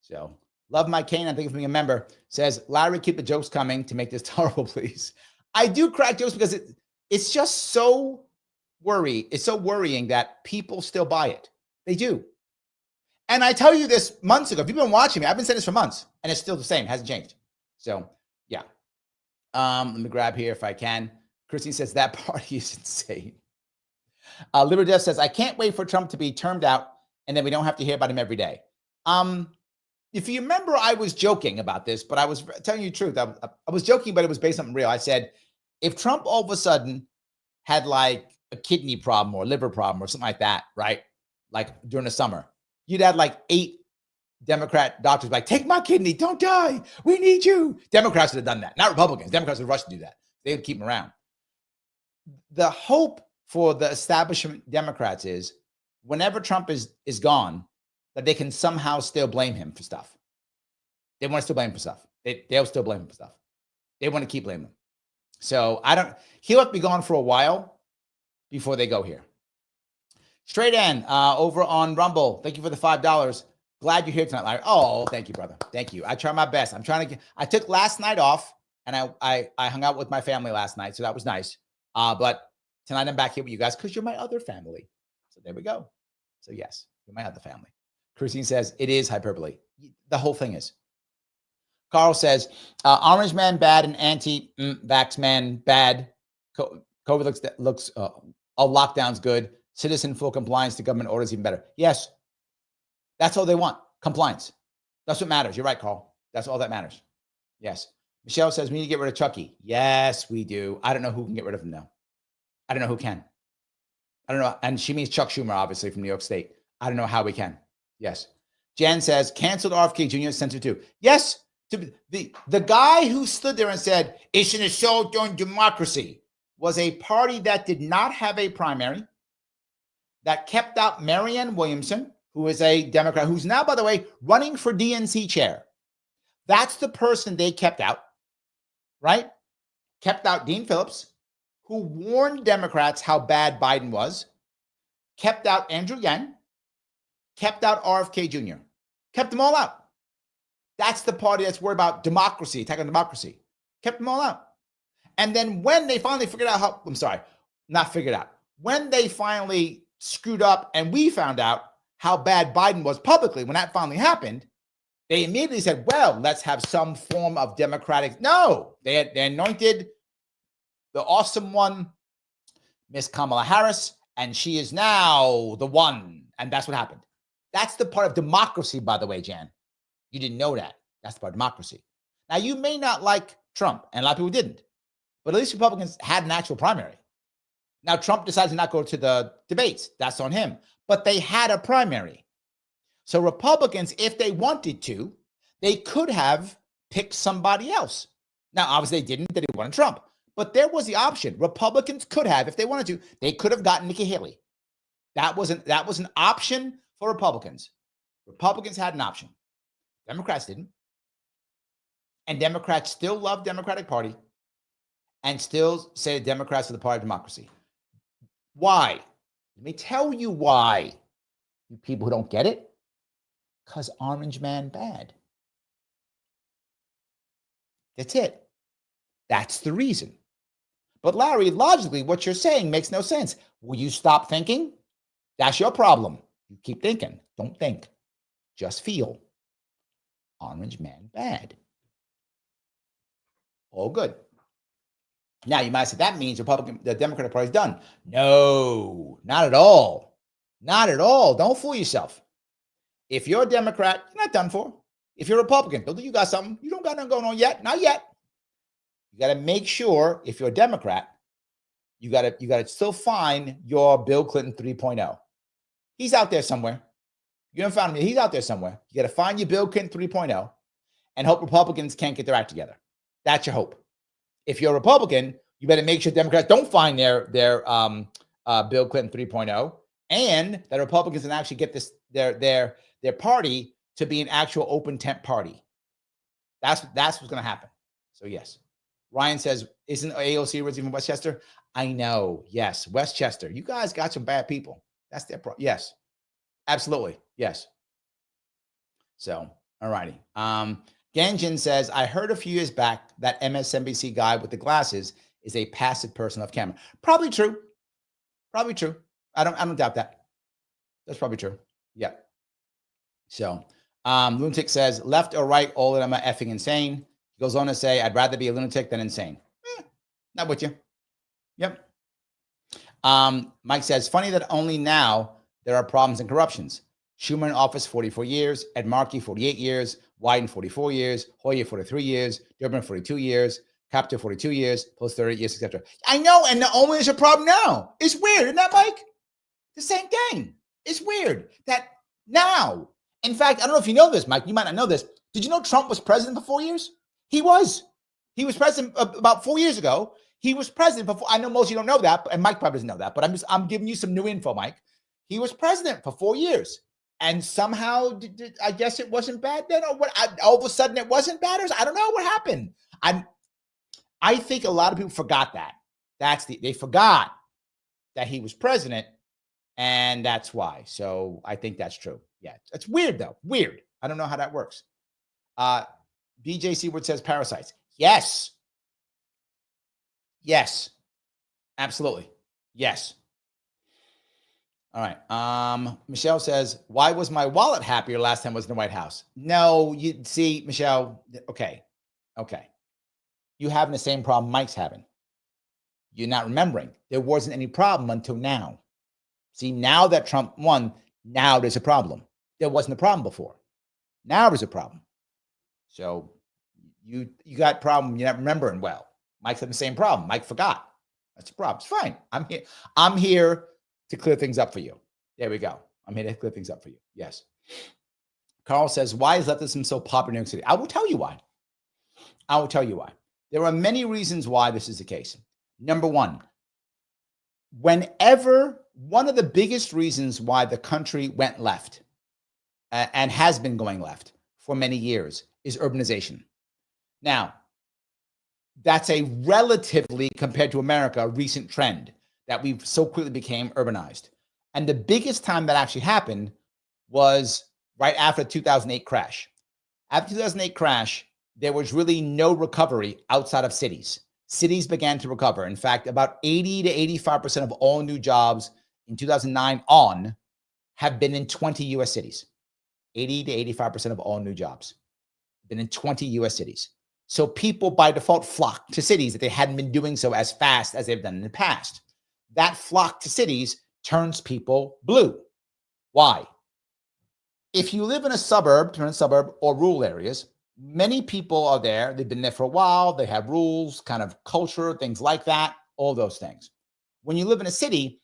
So, love my cane. I think of being a member. Says, Larry, keep the jokes coming to make this tolerable, please. I do crack jokes because it's just so it's so worrying that people still buy it. They do. And I tell you this months ago. If you've been watching me, I've been saying this for months, and it's still the same. It hasn't changed. So, yeah. Let me grab here if I can. Christine says, that party is insane. Liberty Death says, I can't wait for Trump to be termed out, and then we don't have to hear about him every day. If you remember, I was joking about this, but I was telling you the truth. I was joking, but it was based on something real. I said, if Trump all of a sudden had like a kidney problem or a liver problem or something like that, right? Like during the summer, you'd have like 8 Democrat doctors like, take my kidney, don't die. We need you. Democrats would have done that, not Republicans. Democrats would rush to do that. They would keep him around. The hope for the establishment Democrats is whenever Trump is gone, that they can somehow still blame him for stuff. They want to still blame him for stuff. They'll still blame him for stuff. They want to keep blaming him. So he'll have to be gone for a while before they go here. Straight N, over on Rumble. Thank you for the $5. Glad you're here tonight, Larry. Oh, thank you, brother. Thank you. I try my best. I took last night off and I hung out with my family last night. So that was nice. But tonight I'm back here with you guys because you're my other family. So there we go. So yes, you're my other family. Christine says, it is hyperbole. The whole thing is. Carl says, orange man bad and anti-vax man bad. COVID looks all lockdowns good. Citizen full compliance to government orders even better. Yes, that's all they want. Compliance. That's what matters. You're right, Carl. That's all that matters. Yes. Michelle says we need to get rid of Chucky. Yes, we do. I don't know who can get rid of him though. I don't know who can. I don't know. And she means Chuck Schumer, obviously from New York State. I don't know how we can. Yes. Jan says canceled RFK Jr. Center too. Yes. The guy who stood there and said it's an assault on democracy was a party that did not have a primary, that kept out Marianne Williamson, who is a Democrat, who's now, by the way, running for DNC chair. That's the person they kept out, right? Kept out Dean Phillips, who warned Democrats how bad Biden was, kept out Andrew Yang, kept out RFK Jr., kept them all out. That's the party that's worried about democracy, attack on democracy. Kept them all out. And then when they finally figured out how, I'm sorry, not figured out, when they finally screwed up and we found out how bad Biden was publicly, when that finally happened, they immediately said, well, let's have some form of democratic. No, they anointed the awesome one, Miss Kamala Harris, and she is now the one. And that's what happened. That's the part of democracy, by the way, Jan. You didn't know that. That's the part of democracy. Now, you may not like Trump, and a lot of people didn't, but at least Republicans had an actual primary. Now, Trump decided to not go to the debates. That's on him. But they had a primary. So Republicans, if they wanted to, they could have picked somebody else. Now, obviously, they didn't. They didn't want Trump. But there was the option. Republicans could have, if they wanted to, they could have gotten Nikki Haley. That was an option for Republicans. Republicans had an option. Democrats didn't. And Democrats still love Democratic Party and still say the Democrats are the party of democracy. Why? Let me tell you why, you people who don't get it. Because Orange Man bad. That's it. That's the reason. But Larry, logically, what you're saying makes no sense. Will you stop thinking? That's your problem. You keep thinking. Don't think. Just feel. Orange Man bad. All good. Now, you might say that means the Democratic Party is done. No, not at all. Not at all. Don't fool yourself. If you're a Democrat, you're not done for. If you're a Republican, don't think you got something. You don't got nothing going on yet. Not yet. You got to make sure, if you're a Democrat, you got to still find your Bill Clinton 3.0. He's out there somewhere. You haven't found him. He's out there somewhere. You got to find your Bill Clinton 3.0 and hope Republicans can't get their act together. That's your hope. If you're a Republican, you better make sure Democrats don't find their Bill Clinton 3.0, and that Republicans can actually get this their party to be an actual open tent party. That's what's going to happen. So yes, Ryan says, isn't AOC originally from Westchester? I know. Yes, Westchester. You guys got some bad people. That's their problem. Yes, absolutely. Yes. So all righty. Ganjin says, I heard a few years back that MSNBC guy with the glasses is a passive person off camera. Probably true. Probably true. I don't doubt that. That's probably true. Yeah. So Lunatic says, left or right, all of them are effing insane. He goes on to say, I'd rather be a lunatic than insane. Not with you. Yep. Mike says, funny that only now there are problems and corruptions. Schumer in office 44 years, Ed Markey 48 years, Wyden 44 years, Hoyer 43 years, Durbin 42 years, Capito 42 years, post 30 years, etc. I know, and the only is a problem now. It's weird, isn't that, Mike? The same thing. It's weird that now, in fact, I don't know if you know this, Mike, you might not know this. Did you know Trump was president for 4 years? He was. He was president about 4 years ago. He was president before. I know most of you don't know that, and Mike probably doesn't know that, but I'm giving you some new info, Mike. He was president for 4 years. And somehow, I guess it wasn't bad then, or what? All of a sudden, it wasn't bad. Or I don't know what happened. I think a lot of people forgot that. They forgot that he was president, and that's why. So I think that's true. Yeah, it's weird though. Weird. I don't know how that works. BJ Seaward says parasites. Yes. Yes. Absolutely. Yes. All right. Michelle says, why was my wallet happier last time I was in the White House? No, you see, Michelle, okay. You having the same problem Mike's having. You're not remembering. There wasn't any problem until now. See, now that Trump won, now there's a problem. There wasn't a problem before. Now there's a problem. So You got a problem. You're not remembering well. Mike's had the same problem. Mike forgot. That's a problem. It's fine. I'm here. I'm here to clear things up for you. There we go. I'm here to clear things up for you. Yes. Carl says, why is leftism so popular in New York City? I will tell you why. I will tell you why. There are many reasons why this is the case. Number one, one of the biggest reasons why the country went left and has been going left for many years is urbanization. Now, that's a relatively, compared to America, recent trend that we've so quickly became urbanized. And the biggest time that actually happened was right after the 2008 crash. After the 2008 crash, there was really no recovery outside of cities. Cities began to recover. In fact, about 80 to 85% of all new jobs in 2009 on have been in 20 US cities. 80 to 85% of all new jobs have been in 20 US cities. So people by default flock to cities that they hadn't been doing so as fast as they've done in the past. That flock to cities turns people blue. Why? If you live in a suburb or rural areas, many people are there. They've been there for a while. They have rules, kind of culture, things like that, all those things. When you live in a city,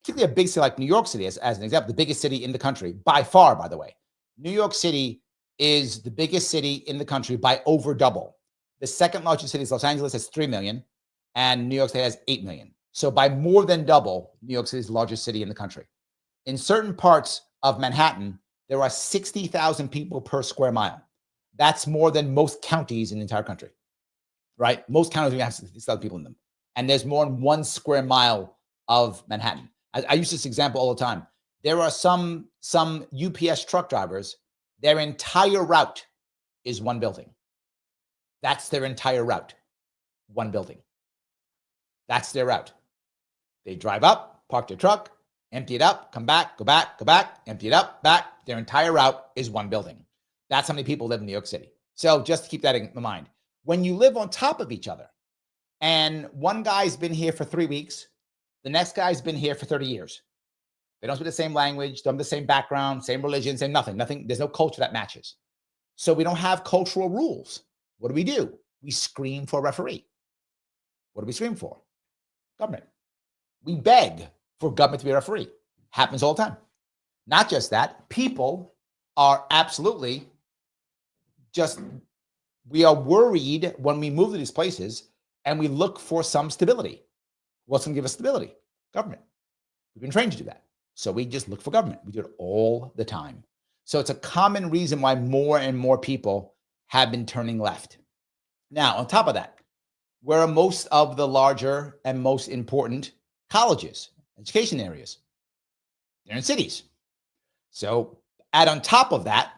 particularly a big city like New York City, as an example, the biggest city in the country, by far, by the way. New York City is the biggest city in the country by over double. The second largest city is Los Angeles, has 3 million, and New York State has 8 million. So by more than double, New York City is the largest city in the country. In certain parts of Manhattan, there are 60,000 people per square mile. That's more than most counties in the entire country, right? Most counties have 60,000 people in them. And there's more than 1 square mile of Manhattan. I use this example all the time. There are some UPS truck drivers, their entire route is one building. That's their entire route, one building. That's their route. They drive up, park their truck, empty it up, come back, go back, empty it up, back. Their entire route is one building. That's how many people live in New York City. So just to keep that in mind, when you live on top of each other and one guy's been here for 3 weeks, the next guy's been here for 30 years. They don't speak the same language, don't have the same background, same religion, same nothing. There's no culture that matches. So we don't have cultural rules. What do? We scream for a referee. What do we scream for? Government. We beg for government to be a referee. Happens all the time. Not just that, people are absolutely we are worried when we move to these places and we look for some stability. What's going to give us stability? Government. We've been trained to do that. So we just look for government. We do it all the time. So it's a common reason why more and more people have been turning left. Now, on top of that, where are most of the larger and most important colleges, education areas? They're in cities. So add on top of that,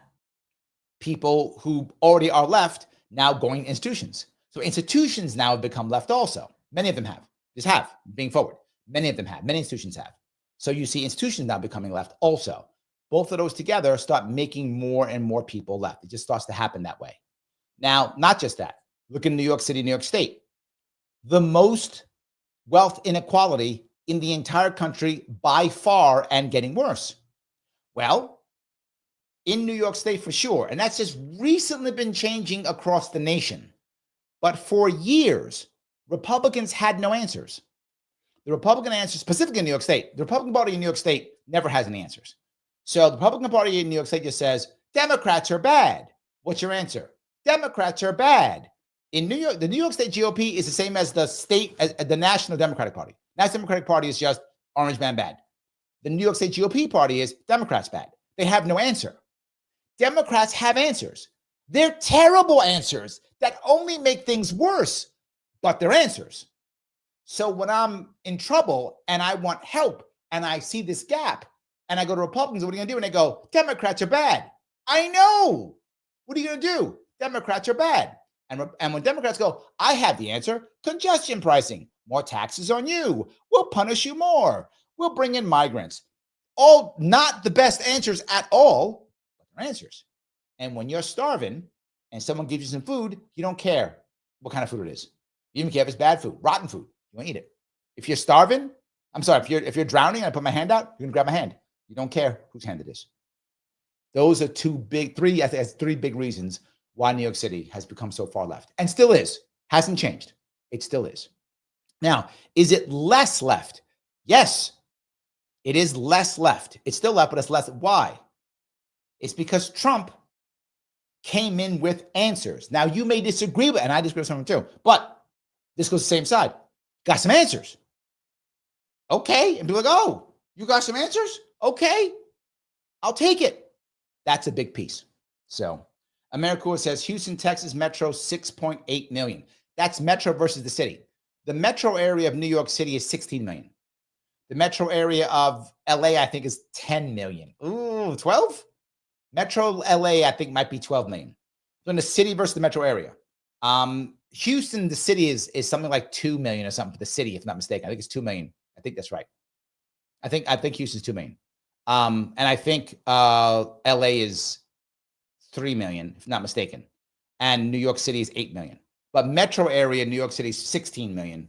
people who already are left now going to institutions. So institutions now have become left also. Many of them have, being forward. Many of them have, many institutions have. So you see institutions now becoming left also. Both of those together start making more and more people left. It just starts to happen that way. Now, not just that. Look in New York City, New York State. The most wealth inequality in the entire country by far and getting worse. Well, in New York State for sure. And that's just recently been changing across the nation. But for years, Republicans had no answers. The Republican answer, specifically in New York State, the Republican Party in New York State never has any answers. So the Republican Party in New York State just says, Democrats are bad. What's your answer? Democrats are bad. In New York, the New York State GOP is the same as the National Democratic Party. National Democratic Party is just orange man bad. The New York State GOP party is Democrats bad. They have no answer. Democrats have answers. They're terrible answers that only make things worse, but they're answers. So when I'm in trouble and I want help and I see this gap and I go to Republicans, what are you going to do? And they go, Democrats are bad. I know. What are you going to do? Democrats are bad. And when Democrats go, I have the answer, congestion pricing, more taxes on you. We'll punish you more. We'll bring in migrants. All not the best answers at all, but they're answers. And when you're starving and someone gives you some food, you don't care what kind of food it is. You even care if it's bad food, rotten food. You won't eat it. If you're starving, I'm sorry, if you're drowning and I put my hand out, you're gonna grab my hand. You don't care whose hand it is. Those are three big reasons why New York City has become so far left and still is. Hasn't changed. It still is. Now, is it less left? Yes, it is less left. It's still left, but it's less. Why? It's because Trump came in with answers. Now, you may disagree with, and I disagree with someone too, but this goes the same side. Got some answers. Okay. And be like, oh, you got some answers? Okay. I'll take it. That's a big piece. So, AmeriCorps says Houston, Texas Metro, 6.8 million. That's Metro versus the city. The metro area of New York City is 16 million. The metro area of LA, I think, is 10 million. Ooh, 12? Metro LA, I think, might be 12 million. So in the city versus the metro area. Houston, the city is something like 2 million or something for the city, if not mistaken. I think it's 2 million. I think that's right. I think Houston's 2 million. And I think LA is 3 million, if not mistaken. And New York City is 8 million. But metro area, New York City is 16 million.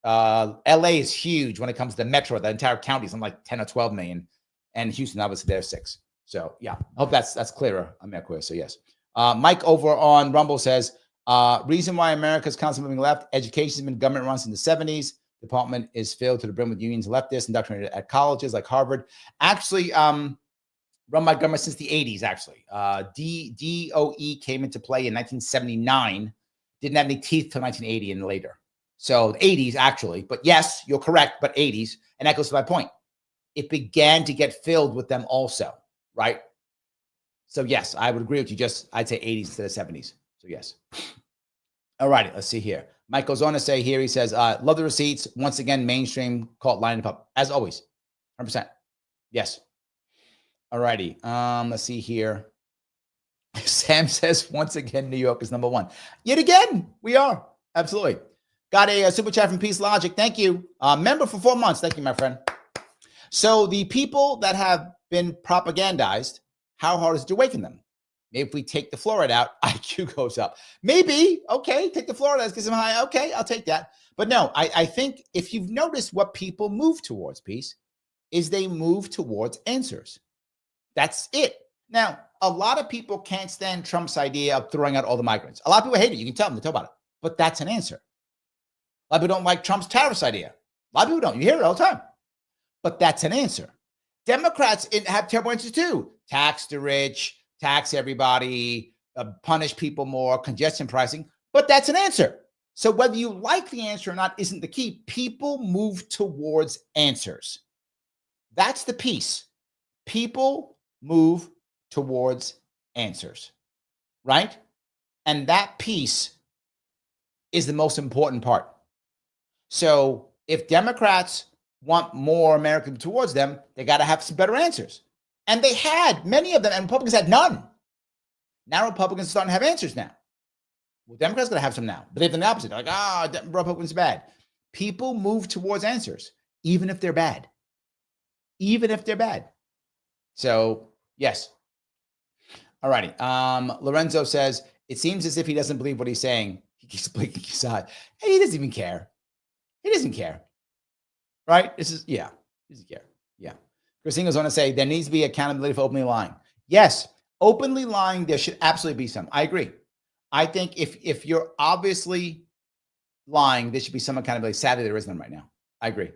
LA is huge when it comes to metro. The entire county is like 10 or 12 million. And Houston, obviously, they're 6. So, yeah, I hope that's clearer, AmeriCorps. So, yes. Mike over on Rumble says, reason why America is constantly moving left, education has been government run since the 70s. The department is filled to the brim with unions, leftists, indoctrinated at colleges like Harvard. Actually, run by government since the 80s, actually. DOE came into play in 1979. Didn't have any teeth till 1980 and later. So the 80s, actually. But yes, you're correct, but 80s. And that goes to my point. It began to get filled with them also, right? So yes, I would agree with you. I'd say 80s instead of 70s. So yes. All righty, let's see here. Mike goes on to say here, he says, love the receipts. Once again, mainstream caught lining up. As always, 100%. Yes. All righty. Let's see here. Sam says, once again, New York is number 1. Yet again, we are. Absolutely. Got a super chat from Peace Logic. Thank you. Member for 4 months. Thank you, my friend. So the people that have been propagandized, how hard is it to awaken them? Maybe if we take the fluoride out, IQ goes up. Maybe. Okay, take the fluoride out, get them high. Okay, I'll take that. But no, I think if you've noticed what people move towards, Peace, is they move towards answers. That's it. Now, a lot of people can't stand Trump's idea of throwing out all the migrants. A lot of people hate it. You can tell them, they talk about it. But that's an answer. A lot of people don't like Trump's tariffs idea. A lot of people don't. You hear it all the time. But that's an answer. Democrats have terrible answers too. Tax the rich, tax everybody, punish people more, congestion pricing. But that's an answer. So whether you like the answer or not isn't the key. People move towards answers. That's the piece. People move towards answers, right? And that piece is the most important part. So if Democrats want more America towards them, they got to have some better answers. And they had many of them, and Republicans had none. Now Republicans are starting to have answers now. Well, Democrats are going to have some now, but they've done the opposite. They're like, Republicans are bad. People move towards answers, even if they're bad. Even if they're bad. So, yes. All righty. Lorenzo says, it seems as if he doesn't believe what he's saying. He keeps blinking his eye. Hey, he doesn't even care. He doesn't care. Right? He doesn't care. Yeah. Christine goes on to say, there needs to be accountability for openly lying. Yes, openly lying, there should absolutely be some. I agree. I think if you're obviously lying, there should be some accountability. Sadly, there isn't right now. I agree.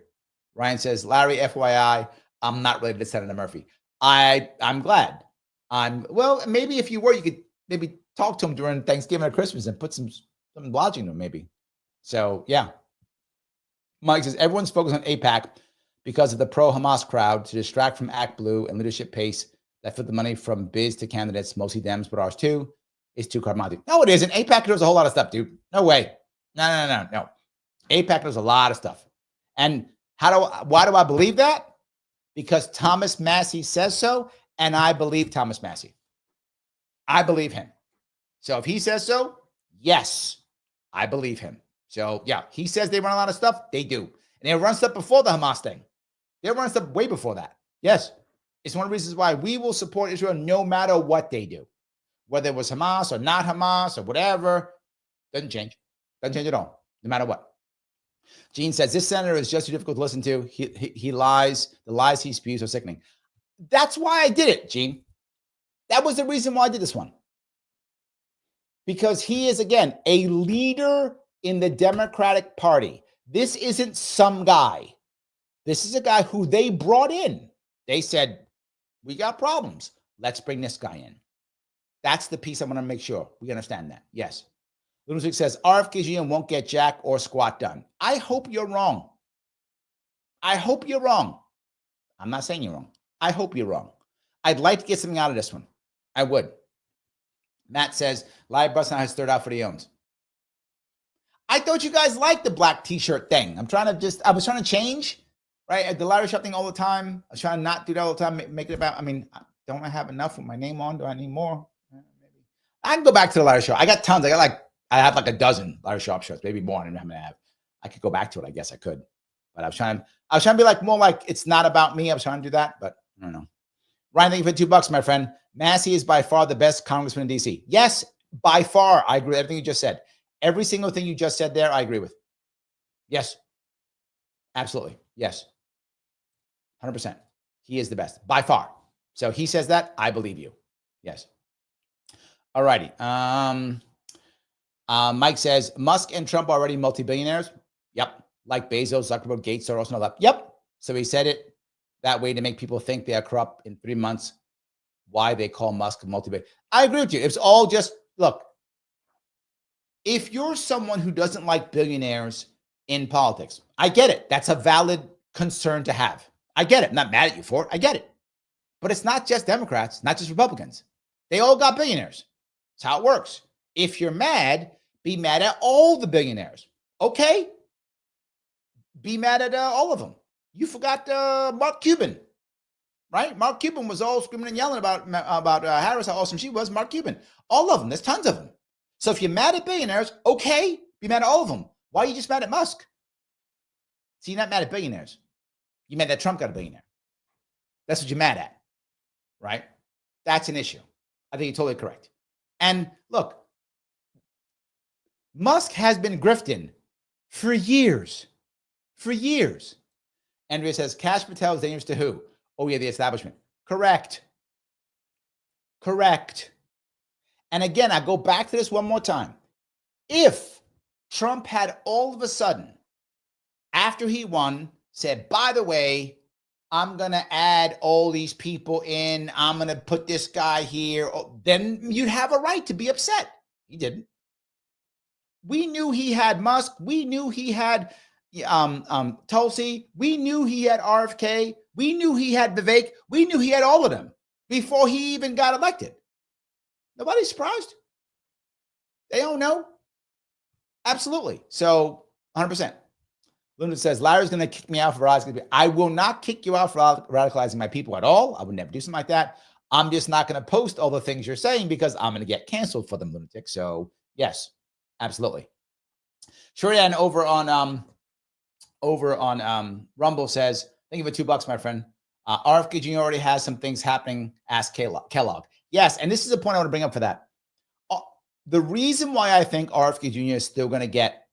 Ryan says, Larry, FYI, I'm not related to Senator Murphy. I'm glad. Well, maybe if you were, you could maybe talk to him during Thanksgiving or Christmas and put some lodging to him, maybe. So, yeah. Mike says, everyone's focused on AIPAC because of the pro-Hamas crowd to distract from Act Blue and leadership pace that put the money from biz to candidates, mostly Dems, but ours too, is too carbon. No, it isn't. AIPAC does a whole lot of stuff, dude. No way. No. AIPAC does a lot of stuff. And why do I believe that? Because Thomas Massey says so, and I believe Thomas Massey. I believe him. So if he says so, yes, I believe him. So yeah, he says they run a lot of stuff. They do. And they run stuff before the Hamas thing. They run stuff way before that. Yes. It's one of the reasons why we will support Israel no matter what they do. Whether it was Hamas or not Hamas or whatever, doesn't change. Doesn't change at all, no matter what. Gene says, this senator is just too difficult to listen to. He lies. The lies he spews are sickening. That's why I did it, Gene. That was the reason why I did this one. because he is, again, a leader in the Democratic Party. This isn't some guy. This is a guy who they brought in. They said, we got problems. Let's bring this guy in. That's the piece I want to make sure we understand that. Yes. Lunatic says, RFK Jr. won't get jack or squat done. I hope you're wrong. I hope you're wrong. I'm not saying you're wrong. I hope you're wrong. I'd like to get something out of this one. I would. Matt says, live bus now has third out for the owns. I thought you guys liked the black t-shirt thing. I was trying to change, right? I do the Larry Shop thing all the time. I was trying to not do that all the time. Make it about, don't I have enough with my name on? Do I need more? Maybe. I can go back to the Larry Shop. I got tons. I have like a dozen Larry Shop shirts, maybe more. I don't know how many I have. I could go back to it. I guess I could. But I was trying to be like more like it's not about me. I was trying to do that, but I don't know. Ryan, thank you for $2, my friend. Massey is by far the best congressman in DC. Yes, by far. I agree with everything you just said. Every single thing you just said there, I agree with. Yes. Absolutely. Yes. 100%. He is the best by far. So he says that, I believe you. Yes. All righty. Mike says, Musk and Trump are already multi-billionaires. Yep. Like Bezos, Zuckerberg, Gates, Soros, and all that. Yep. So he said it that way to make people think they are corrupt in 3 months. Why they call Musk multi-billionaire. I agree with you. It's all just, look, if you're someone who doesn't like billionaires in politics, I get it. That's a valid concern to have. I get it. I'm not mad at you for it. I get it. But it's not just Democrats, not just Republicans. They all got billionaires. That's how it works. If you're mad, be mad at all the billionaires. Okay? Be mad at all of them. You forgot Mark Cuban, right? Mark Cuban was all screaming and yelling about Harris, how awesome she was. Mark Cuban. All of them. There's tons of them. So if you're mad at billionaires, okay, be mad at all of them. Why are you just mad at Musk? See, you're not mad at billionaires. You're mad that Trump got a billionaire. That's what you're mad at, right? That's an issue. I think you're totally correct. And look, Musk has been grifting for years. For years. Andrea says, Kash Patel is dangerous to who? Oh, yeah, the establishment. Correct. Correct. And again, I go back to this one more time. If Trump had all of a sudden, after he won, said, by the way, I'm going to add all these people in, I'm going to put this guy here, then you'd have a right to be upset. He didn't. We knew he had Musk. We knew he had Tulsi. We knew he had RFK. We knew he had Vivek. We knew he had all of them before he even got elected. Nobody's surprised. They don't know. Absolutely. So 100%. Luna says, Larry's going to kick me out for radicalizing. I will not kick you out for radicalizing my people at all. I would never do something like that. I'm just not going to post all the things you're saying because I'm going to get canceled for them, lunatic. So yes, absolutely. Shorty over on Rumble says, thank you for $2, my friend. RFK Jr. already has some things happening. Ask Kellogg. Yes, and this is a point I want to bring up for that. The reason why I think RFK Jr. is still going to get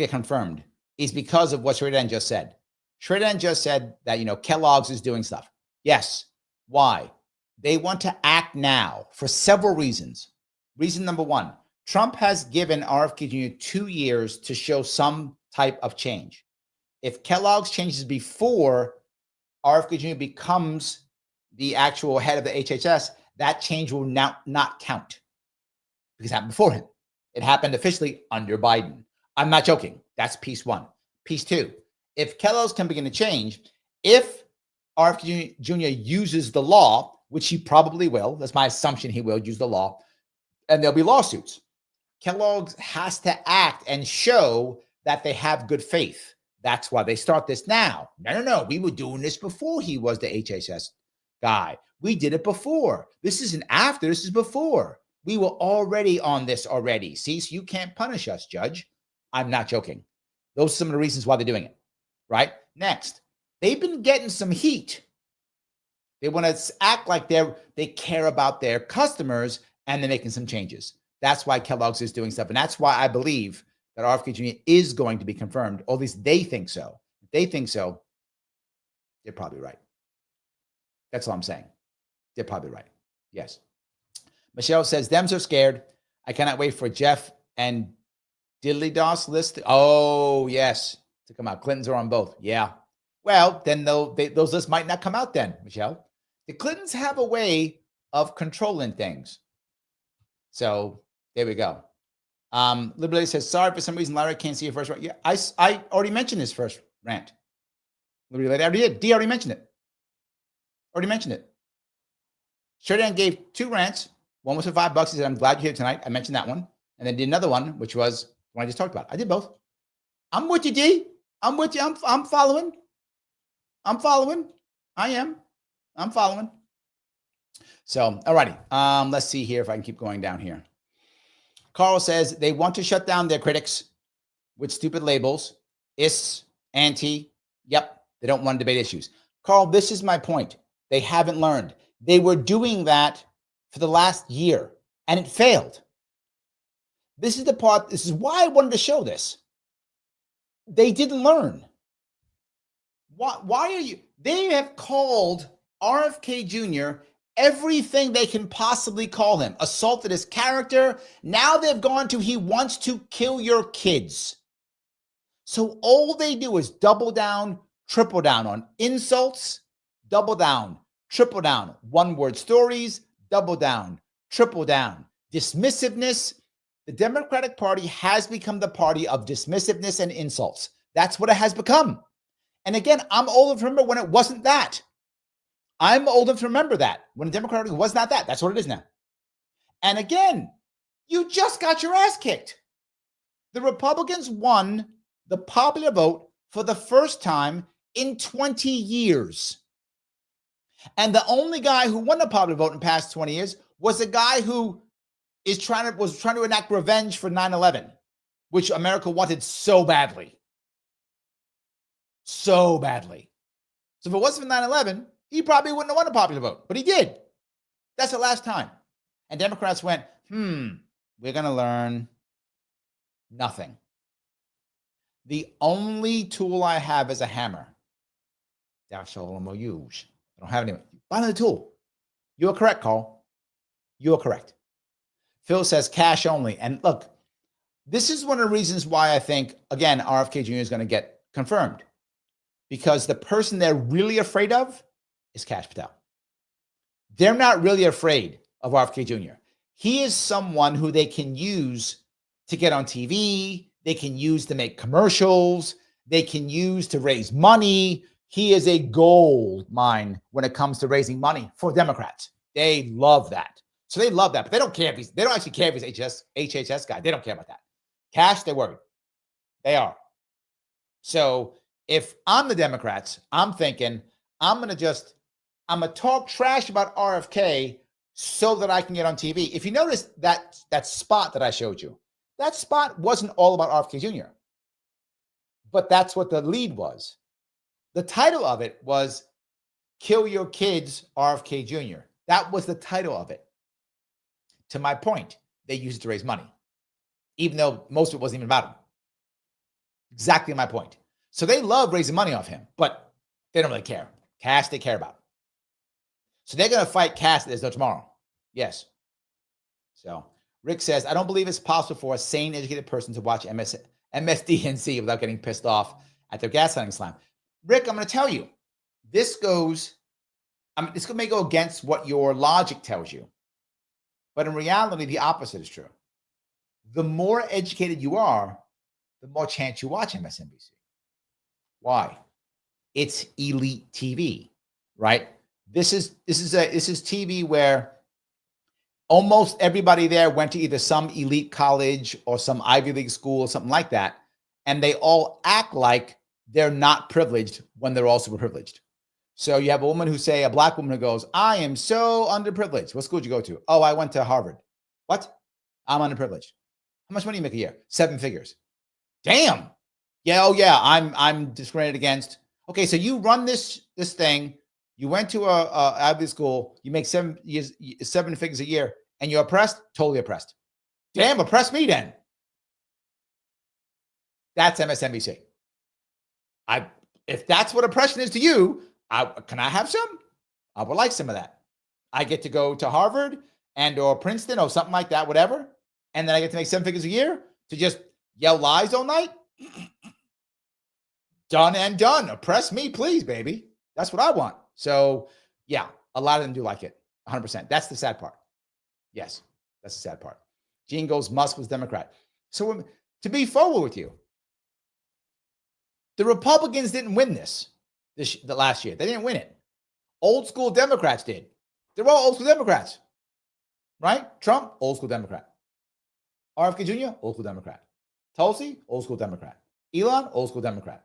confirmed is because of what Shredan just said. Shredan just said that, Kellogg's is doing stuff. Yes. Why? They want to act now for several reasons. Reason number one, Trump has given RFK Jr. 2 years to show some type of change. If Kellogg's changes before RFK Jr. becomes the actual head of the HHS, that change will now not count because it happened before him. It happened officially under Biden. I'm not joking. That's piece one. Piece two, if Kellogg's can begin to change, if RFK Jr. uses the law, which he probably will, that's my assumption he will use the law, and there'll be lawsuits. Kellogg's has to act and show that they have good faith. That's why they start this now. No. We were doing this before he was the HHS guy. We did it before. This isn't after. This is before. We were already on this already. See, so you can't punish us, Judge. I'm not joking. Those are some of the reasons why they're doing it, right? Next, they've been getting some heat. They want to act like they care about their customers and they're making some changes. That's why Kellogg's is doing stuff. And that's why I believe that RFK Jr. is going to be confirmed. Or at least they think so. If they think so, they're probably right. That's all I'm saying. They're probably right. Yes. Michelle says, Dems are scared. I cannot wait for Jeff and Diddley Doss list. Oh, yes, to come out. Clintons are on both. Yeah. Well, then those lists might not come out then, Michelle. The Clintons have a way of controlling things. So there we go. Liberty says, sorry, for some reason, Larry can't see your first rant. Yeah, I already mentioned his first rant. Liberty Lady, I already did. D already mentioned it. Already mentioned it. Sheridan gave 2 rants. One was for $5. He said, I'm glad you're here tonight. I mentioned that one. And then did another one, which was the one I just talked about. I did both. I'm with you, D. I'm with you. I'm following. I'm following. I am. I'm following. So, all righty. Let's see here if I can keep going down here. Carl says they want to shut down their critics with stupid labels. Is, anti. Yep. They don't want to debate issues. Carl, this is my point. They haven't learned. They were doing that for the last year and it failed. This is the part. This is why I wanted to show this. They didn't learn. Why are you? They have called RFK Jr. everything they can possibly call him. Assaulted his character. Now they've gone to he wants to kill your kids. So all they do is double down, triple down on insults, double down, triple down, one-word stories, double down, triple down, dismissiveness. The Democratic Party has become the party of dismissiveness and insults. That's what it has become. And again, I'm old enough to remember when it wasn't that. I'm old enough to remember that. When the Democratic Party was not that. That's what it is now. And again, you just got your ass kicked. The Republicans won the popular vote for the first time in 20 years. And the only guy who won the popular vote in the past 20 years was a guy who was trying to enact revenge for 9/11, which America wanted so badly. So badly. So if it wasn't for 9/11, he probably wouldn't have won the popular vote, but he did. That's the last time. And Democrats went, we're going to learn nothing. The only tool I have is a hammer. That's all I'm going to use. I don't have any. Buy another tool. You are correct, Carl. You are correct. Phil says cash only. And look, this is one of the reasons why I think, again, RFK Jr. is going to get confirmed. Because the person they're really afraid of is Kash Patel. They're not really afraid of RFK Jr. He is someone who they can use to get on TV. They can use to make commercials. They can use to raise money. He is a gold mine when it comes to raising money for Democrats. They love that. So they love that, but they don't care if they don't actually care if he's HHS guy. They don't care about that. Cash, they're worried. They are. So if I'm the Democrats, I'm thinking I'm going to talk trash about RFK so that I can get on TV. If you notice that spot that I showed you, that spot wasn't all about RFK Jr., but that's what the lead was. The title of it was Kill Your Kids, RFK Jr. That was the title of it. To my point, they used it to raise money, even though most of it wasn't even about him. Exactly my point. So they love raising money off him, but they don't really care. Cash, they care about. So they're going to fight Cash there's no tomorrow. Yes. So Rick says, I don't believe it's possible for a sane, educated person to watch MSDNC without getting pissed off at their gaslighting slam. Rick, I'm going to tell you, this may go against what your logic tells you. But in reality, the opposite is true. The more educated you are, the more chance you watch MSNBC. Why? It's elite TV, right? This is TV where almost everybody there went to either some elite college or some Ivy League school or something like that, and they all act like they're not privileged when they're all super privileged. So you have a black woman who goes, I am so underprivileged. What school did you go to? Oh, I went to Harvard. What? I'm underprivileged. How much money do you make a year? 7 figures. Damn. Yeah, oh yeah, I'm discriminated against. Okay, so you run this thing. You went to a Ivy League school. You make 7 figures a year, and you're oppressed? Totally oppressed. Damn, oppress me then. That's MSNBC. If that's what oppression is to you, can I have some? I would like some of that. I get to go to Harvard and or Princeton or something like that, whatever, and then I get to make 7 figures a year to just yell lies all night? Done and done. Oppress me, please, baby. That's what I want. So yeah, a lot of them do like it. 100%. That's the sad part. Yes, that's the sad part. Gene goes, Musk was Democrat. So to be forward with you, the Republicans didn't win the last year. They didn't win it. Old school Democrats did. They're all old school Democrats, right? Trump, old school Democrat. RFK Jr., old school Democrat. Tulsi, old school Democrat. Elon, old school Democrat.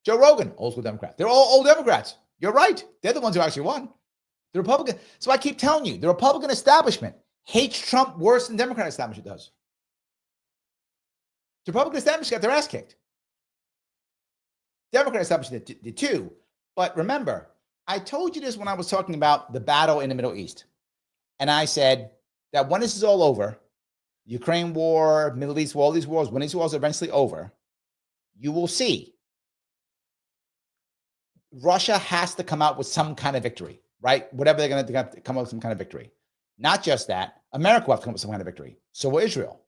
Joe Rogan, old school Democrat. They're all old Democrats. You're right. They're the ones who actually won. The Republican. So I keep telling you, the Republican establishment hates Trump worse than the Democrat establishment does. The Republican establishment got their ass kicked. Democrat establishment did too. But remember, I told you this when I was talking about the battle in the Middle East. And I said that when this is all over, Ukraine war, Middle East war, all these wars, when these wars are eventually over, you will see Russia has to come out with some kind of victory, right? Whatever they're going to come out with some kind of victory. Not just that, America will have to come up with some kind of victory. So will Israel,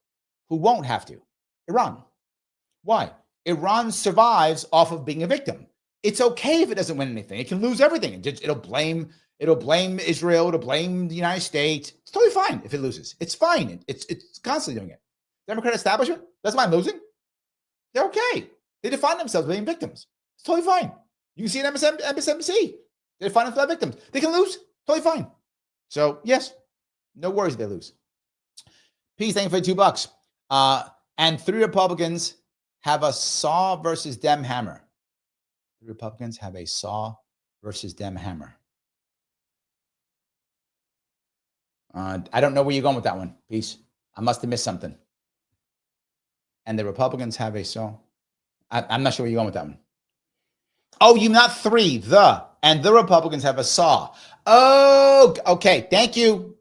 who won't have to. Iran. Why? Iran survives off of being a victim. It's okay if it doesn't win anything. It can lose everything. It'll blame Israel. It'll blame the United States. It's totally fine if it loses. It's fine. It's constantly doing it. Democrat establishment doesn't mind losing. They're okay. They define themselves as being victims. It's totally fine. You can see it on MSNBC. They define themselves as victims. They can lose. Totally fine. So yes, no worries if they lose. Peace. Thank you for $2. And 3 Republicans have a saw versus Dem hammer. The Republicans have a saw versus Dem hammer. I don't know where you're going with that one. Peace. I must have missed something. And the Republicans have a saw. I'm not sure where you're going with that one. Oh, you not 3. And the Republicans have a saw. Oh, okay. Thank you.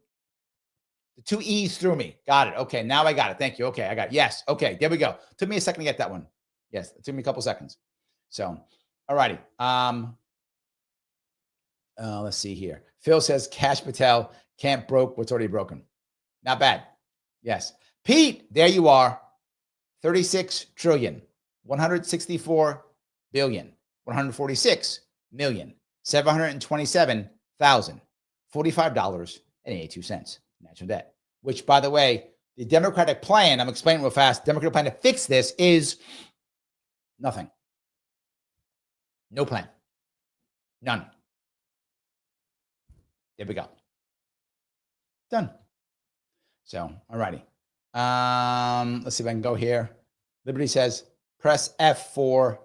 The 2 E's threw me. Got it. Okay. Now I got it. Thank you. Okay. I got it. Yes. Okay. There we go. Took me a second to get that one. Yes. It took me a couple seconds. So, all righty. Let's see here. Phil says Cash Patel can't broke what's already broken. Not bad. Yes. Pete, there you are. 36 trillion, 164 billion, 146 million, $727,000, $45.82 national debt, which, by the way, the Democratic plan, I'm explaining real fast, Democratic plan to fix this is nothing. No plan. None. There we go. Done. So, all righty. Let's see if I can go here. Liberty says, press F for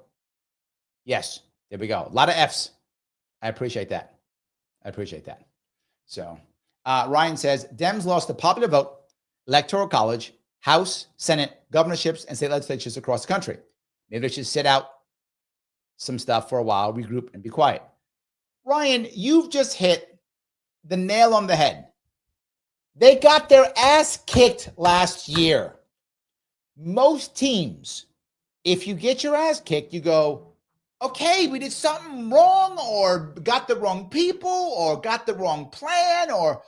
yes. There we go. A lot of Fs. I appreciate that. So, Ryan says, Dems lost the popular vote, Electoral College, House, Senate, governorships, and state legislatures across the country. Maybe they should sit out some stuff for a while, regroup, and be quiet. Ryan, you've just hit the nail on the head. They got their ass kicked last year. Most teams, if you get your ass kicked, you go, okay, we did something wrong, or got the wrong people, or got the wrong plan, or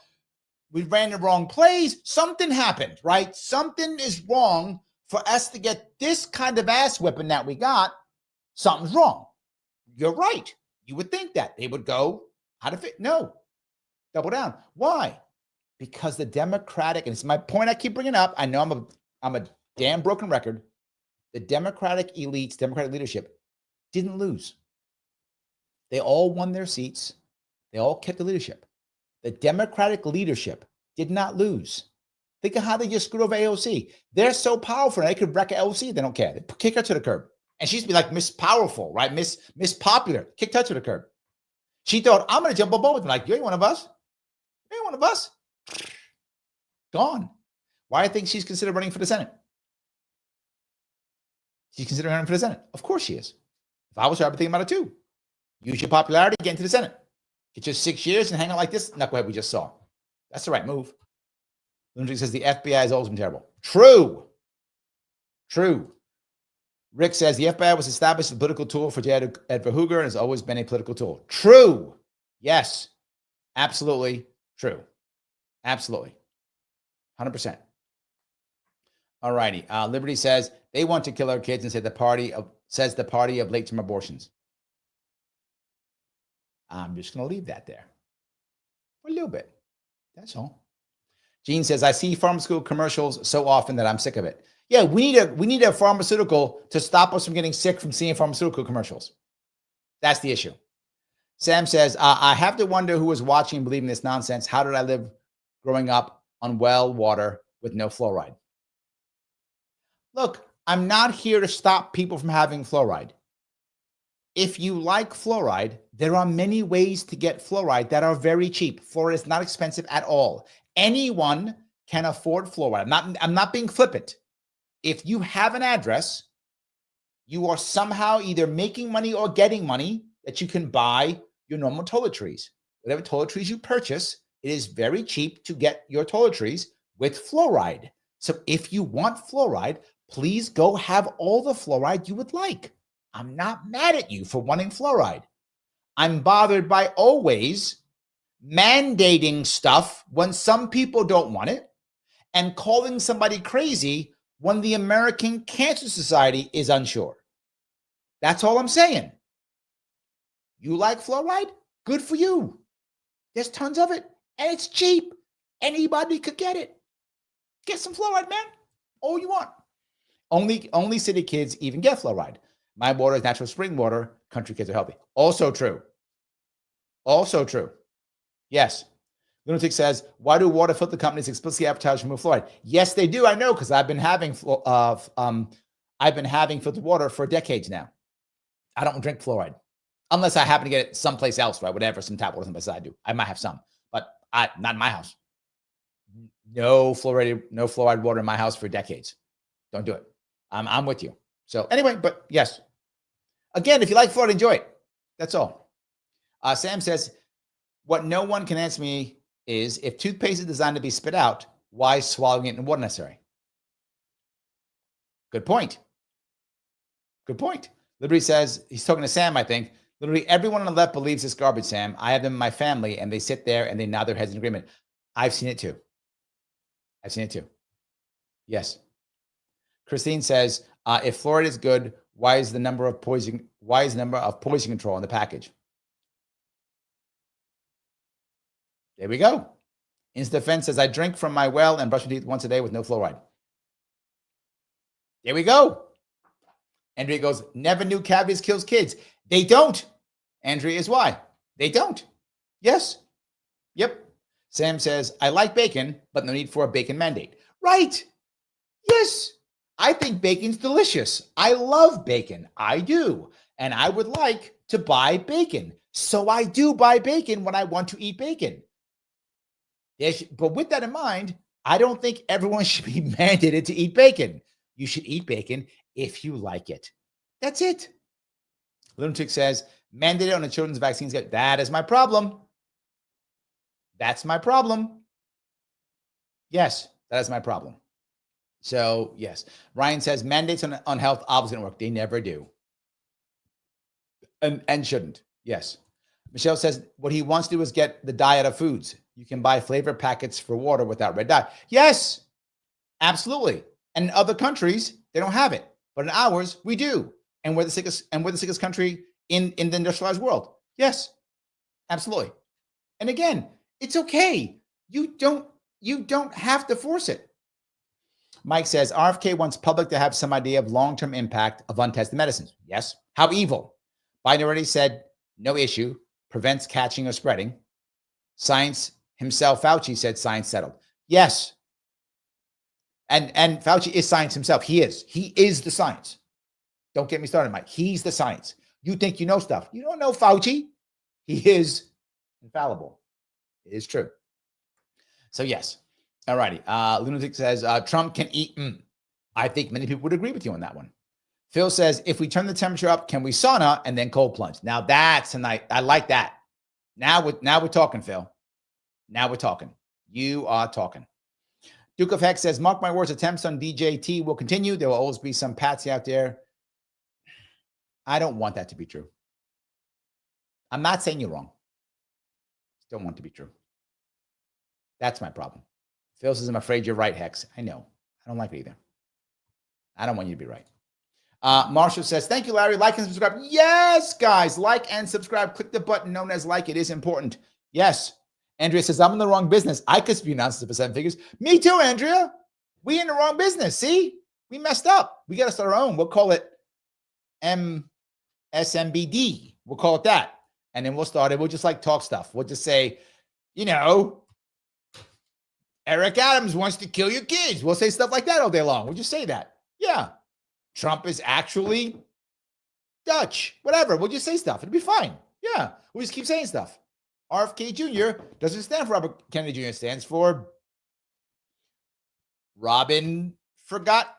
we ran the wrong plays. Something happened, right? Something is wrong for us to get this kind of ass whipping that we got. Something's wrong. You're right. You would think that they would go, how to fit? No. Double down. Why? Because the Democratic, and it's my point I keep bringing up. I know I'm a damn broken record. The Democratic elites, Democratic leadership didn't lose. They all won their seats. They all kept the leadership. The Democratic leadership did not lose. Think of how they just screwed over AOC. They're so powerful, they could wreck AOC. They don't care. They kick her to the curb. And she used to be like Miss Powerful, right? Miss Popular. Kicked her to the curb. She thought, I'm going to jump on board with them. Like, you ain't one of us. You ain't one of us. Gone. Why do you think she's considered running for the Senate? She's considering running for the Senate. Of course she is. If I was her, I'd be thinking about it too. Use your popularity, get into the Senate. Get your 6 years and hang out like this knucklehead we just saw. That's the right move. Lunatic says the FBI has always been terrible. True. Rick says the FBI was established as a political tool for J. Edgar Hoover and has always been a political tool. True. Yes. Absolutely true. Absolutely. 100%. All righty. Liberty says they want to kill our kids and says the party of late-term abortions. I'm just going to leave that there for a little bit. That's all. Gene says, I see pharmaceutical commercials so often that I'm sick of it. Yeah, we need a pharmaceutical to stop us from getting sick from seeing pharmaceutical commercials. That's the issue. Sam says, I have to wonder who was watching and believing this nonsense. How did I live growing up on well water with no fluoride? Look, I'm not here to stop people from having fluoride. If you like fluoride, there are many ways to get fluoride that are very cheap. Fluoride is not expensive at all. Anyone can afford fluoride. I'm not being flippant. If you have an address, you are somehow either making money or getting money that you can buy your normal toiletries. Whatever toiletries you purchase, it is very cheap to get your toiletries with fluoride. So if you want fluoride, please go have all the fluoride you would like. I'm not mad at you for wanting fluoride. I'm bothered by always mandating stuff when some people don't want it and calling somebody crazy when the American Cancer Society is unsure. That's all I'm saying. You like fluoride? Good for you. There's tons of it, and it's cheap. Anybody could get it. Get some fluoride, man. All you want. Only city kids even get fluoride. My water is natural spring water. Country kids are healthy. Also true. Also true. Yes. Lunatic says, why do water filter companies explicitly advertise remove fluoride? Yes, they do. I know, because I've been having filtered water for decades now. I don't drink fluoride unless I happen to get it someplace else, right? Whatever, some tap water someplace I do. I might have some, but not in my house. No fluoride water in my house for decades. Don't do it. I'm with you. So anyway, but yes. Again, if you like fluoride, enjoy it. That's all. Sam says, what no one can answer me is, if toothpaste is designed to be spit out, why is swallowing it in water necessary? Good point. Good point. Liberty says, he's talking to Sam, I think. Literally everyone on the left believes this garbage, Sam. I have them in my family, and they sit there and they nod their heads in agreement. I've seen it too. I've seen it too. Yes. Christine says, if fluoride is good, why is the number of poison control on the package? There we go. Insta Defense says, I drink from my well and brush my teeth once a day with no fluoride. There we go. Andrea goes, never knew cavities kills kids. They don't. Andrea is why. They don't. Yes. Yep. Sam says, I like bacon, but no need for a bacon mandate. Right. Yes. I think bacon's delicious. I love bacon. I do. And I would like to buy bacon. So I do buy bacon when I want to eat bacon. But with that in mind, I don't think everyone should be mandated to eat bacon. You should eat bacon if you like it. That's it. Lunatic says, mandated on the children's vaccines. That is my problem. That's my problem. Yes, that is my problem. So, yes. Ryan says, mandates on health obviously don't work. They never do. And shouldn't. Yes. Michelle says, what he wants to do is get the dye out of foods. You can buy flavor packets for water without red dye. Yes, absolutely. And in other countries, they don't have it. But in ours, we do. And we're the sickest country in the industrialized world. Yes, absolutely. And again, it's okay. You don't have to force it. Mike says, RFK wants public to have some idea of long-term impact of untested medicines. Yes. How evil? Biden already said, no issue, prevents catching or spreading. Science himself, Fauci, said science settled. Yes. And Fauci is science himself. He is the science. Don't get me started, Mike. He's the science. You think you know stuff. You don't know Fauci. He is infallible. It is true. So yes. All righty. Lunatic says, Trump can eat. I think many people would agree with you on that one. Phil says, if we turn the temperature up, can we sauna and then cold plunge? Now that's tonight. I like that. Now we're talking, Phil. Now we're talking. You are talking. Duke of Hex says, mark my words, attempts on DJT will continue. There will always be some patsy out there. I don't want that to be true. I'm not saying you're wrong. Don't want it to be true. That's my problem. Phil says, I'm afraid you're right, Hex. I know. I don't like it either. I don't want you to be right. Marshall says, thank you, Larry. Like and subscribe. Yes, guys, like and subscribe. Click the button known as like. It is important. Yes. Andrea says, I'm in the wrong business. I could be announced for 7 figures. Me too, Andrea. We in the wrong business. See, we messed up. We got to start our own. We'll call it MSNBD. We'll call it that. And then we'll start it. We'll just like talk stuff. We'll just say, you know, Eric Adams wants to kill your kids. We'll say stuff like that all day long. We'll just say that. Yeah. Trump is actually Dutch. Whatever. We'll just say stuff. It'll be fine. Yeah. We'll just keep saying stuff. RFK Jr. doesn't stand for Robert Kennedy Jr. It stands for Robin Forgot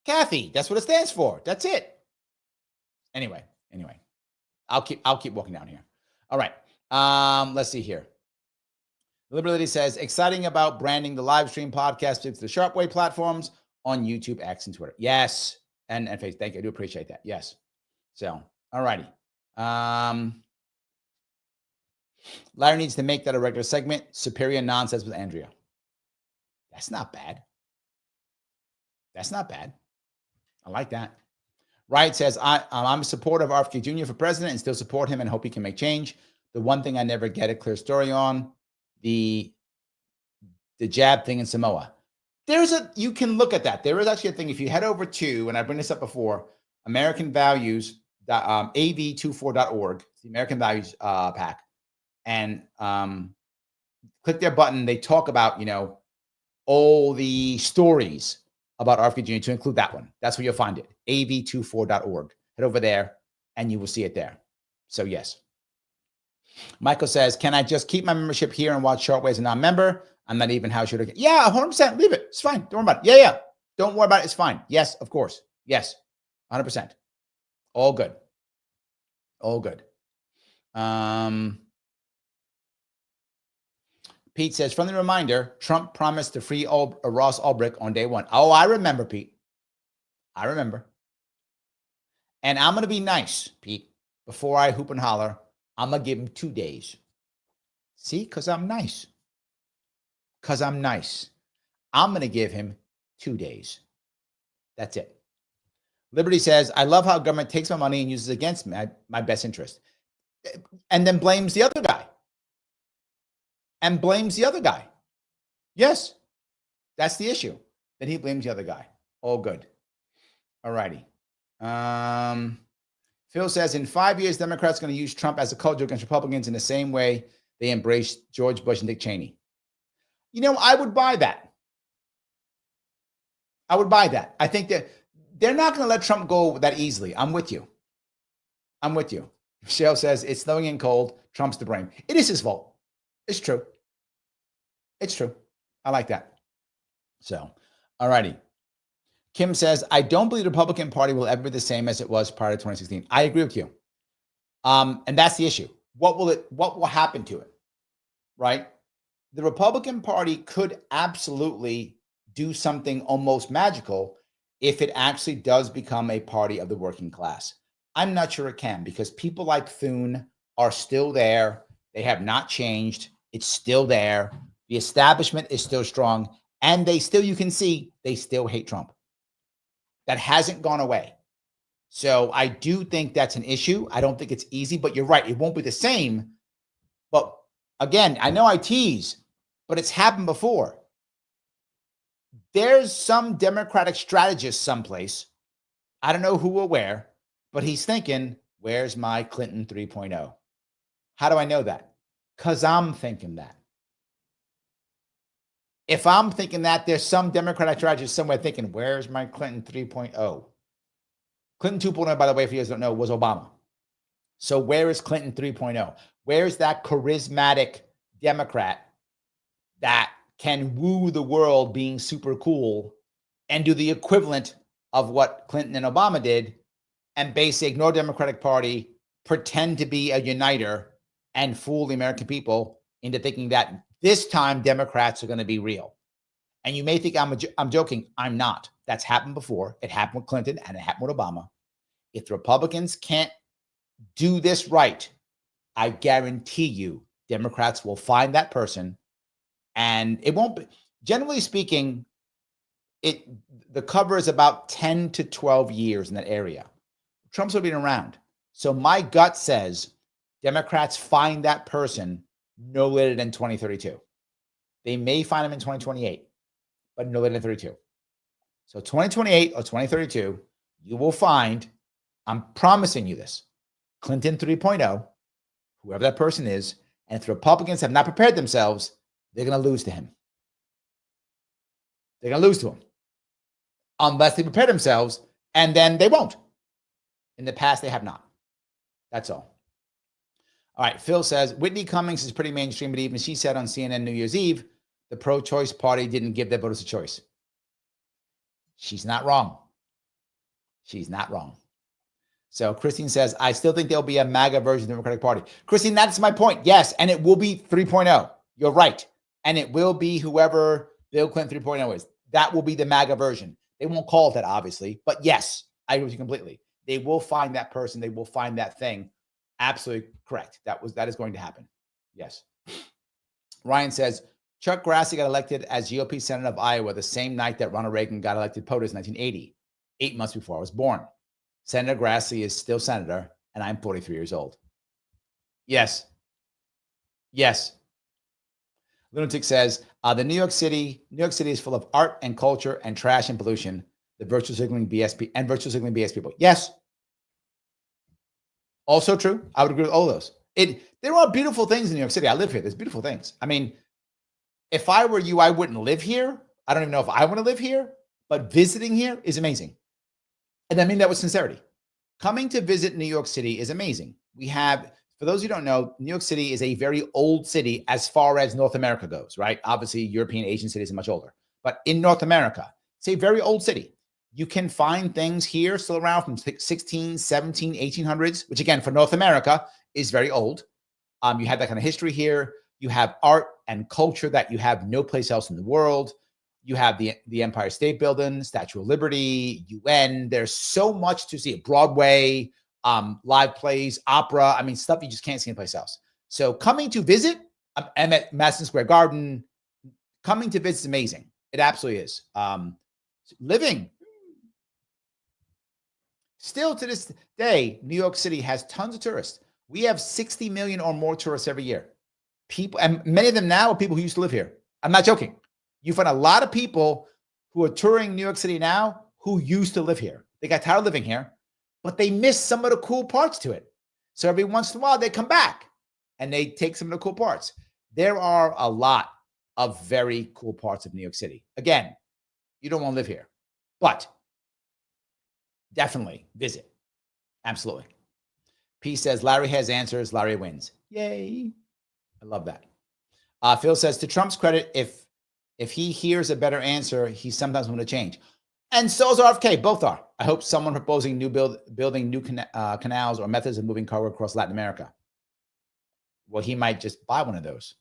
Kathy. That's what it stands for. That's it. Anyway. I'll keep walking down here. All right. Let's see here. Liberty says, exciting about branding the live stream podcast to the Sharpe Way platforms on YouTube, X, and Twitter. Yes. And Facebook. Thank you. I do appreciate that. Yes. So, all righty. Larry needs to make that a regular segment. Superior nonsense with Andrea. That's not bad. That's not bad. I like that. Wright says, I'm a supporter of RFK Jr. for president and still support him and hope he can make change. The one thing I never get a clear story on, the jab thing in Samoa. You can look at that. There is actually a thing. If you head over to, and I bring this up before, American Values, av24.org, the American Values Pack, and click their button. They talk about, all the stories about RFK Jr. to include that one. That's where you'll find it. av24.org. Head over there and you will see it there. So yes. Michael says, can I just keep my membership here and watch Sharpe Way as a non-member? I'm not even how should I? Yeah, 100%. Leave it. It's fine. Don't worry about it. Yeah. Don't worry about it. It's fine. Yes, of course. Yes. 100%. All good. All good. Pete says, friendly reminder, Trump promised to free Ross Ulbricht on day one. Oh, I remember, Pete. I remember. And I'm going to be nice, Pete. Before I hoop and holler, I'm going to give him 2 days. See? Because I'm nice. I'm going to give him 2 days. That's it. Liberty says, I love how government takes my money and uses it against me, my best interest. And then blames the other guy. Yes, that's the issue. Then he blames the other guy. All good. All righty. Phil says, in 5 years, Democrats are going to use Trump as a cudgel against Republicans in the same way they embraced George Bush and Dick Cheney. I would buy that. I think that they're not going to let Trump go that easily. I'm with you. Michelle says, it's snowing and cold. Trump's to blame. It is his fault. It's true. I like that. So, all righty. Kim says, I don't believe the Republican Party will ever be the same as it was prior to 2016. I agree with you. And that's the issue. What will happen to it? Right? The Republican Party could absolutely do something almost magical if it actually does become a party of the working class. I'm not sure it can, because people like Thune are still there. They have not changed. It's still there. The establishment is still strong. And you can see, they still hate Trump. That hasn't gone away. So I do think that's an issue. I don't think it's easy, but you're right. It won't be the same. But again, I know I tease, but it's happened before. There's some Democratic strategist someplace, I don't know who or where, but he's thinking, where's my Clinton 3.0? How do I know that? Because I'm thinking that. If I'm thinking that, there's some Democratic strategist somewhere thinking, where's my Clinton 3.0? Clinton 2.0, by the way, if you guys don't know, was Obama. So where is Clinton 3.0? Where's that charismatic Democrat that can woo the world being super cool and do the equivalent of what Clinton and Obama did and basically ignore the Democratic Party, pretend to be a uniter, and fool the American people into thinking that this time Democrats are going to be real. And you may think I'm joking. I'm not. That's happened before. It happened with Clinton and it happened with Obama. If the Republicans can't do this right, I guarantee you Democrats will find that person And it won't be, generally speaking, the cover is about 10 to 12 years in that area. Trump's already been around. So my gut says Democrats find that person no later than 2032. They may find him in 2028, but no later than 32. So 2028 or 2032, you will find, I'm promising you this, Clinton 3.0, whoever that person is, and if the Republicans have not prepared themselves, they're going to lose to him. They're going to lose to him unless they prepare themselves, and then they won't. In the past, they have not. That's all. All right, Phil says, Whitney Cummings is pretty mainstream, but even she said on CNN New Year's Eve, the pro-choice party didn't give their voters a choice. She's not wrong. She's not wrong. So Christine says, I still think there'll be a MAGA version of the Democratic Party. Christine, that's my point. Yes, and it will be 3.0. You're right. And it will be whoever Bill Clinton 3.0 is. That will be the MAGA version. They won't call it that, obviously. But yes, I agree with you completely. They will find that person. They will find that thing. Absolutely correct. That is going to happen. Yes. Ryan says, Chuck Grassley got elected as GOP Senator of Iowa the same night that Ronald Reagan got elected POTUS in 1980, 8 months before I was born. Senator Grassley is still senator, and I'm 43 years old. Yes. Yes. Lunatic says, the New York City is full of art and culture and trash and pollution. The virtual signaling BS people. Yes. Also true. I would agree with all those. There are beautiful things in New York City. I live here. There's beautiful things. I mean, if I were you, I wouldn't live here. I don't even know if I want to live here, but visiting here is amazing. And I mean that with sincerity. Coming to visit New York City is amazing. We have, for those who don't know, New York City is a very old city as far as North America goes, right? Obviously, European, Asian cities are much older. But in North America, it's a very old city. You can find things here still around from 16, 17, 1800s, which again, for North America, is very old. You have that kind of history here. You have art and culture that you have no place else in the world. You have the Empire State Building, Statue of Liberty, UN. There's so much to see. Broadway, live plays, opera. I mean, stuff you just can't see anyplace else. So coming to visit, I'm at Madison Square Garden. Coming to visit is amazing. It absolutely is. Living. Still to this day, New York City has tons of tourists. We have 60 million or more tourists every year. People, and many of them now are people who used to live here. I'm not joking. You find a lot of people who are touring New York City now who used to live here. They got tired of living here, but they miss some of the cool parts to it. So every once in a while, they come back and they take some of the cool parts. There are a lot of very cool parts of New York City. Again, you don't want to live here, but definitely visit. Absolutely. P says, Larry has answers. Larry wins. Yay. I love that. Phil says, to Trump's credit, if he hears a better answer, he sometimes want to change. And so is RFK. Both are. I hope someone proposing building new canals or methods of moving cargo across Latin America. Well, he might just buy one of those.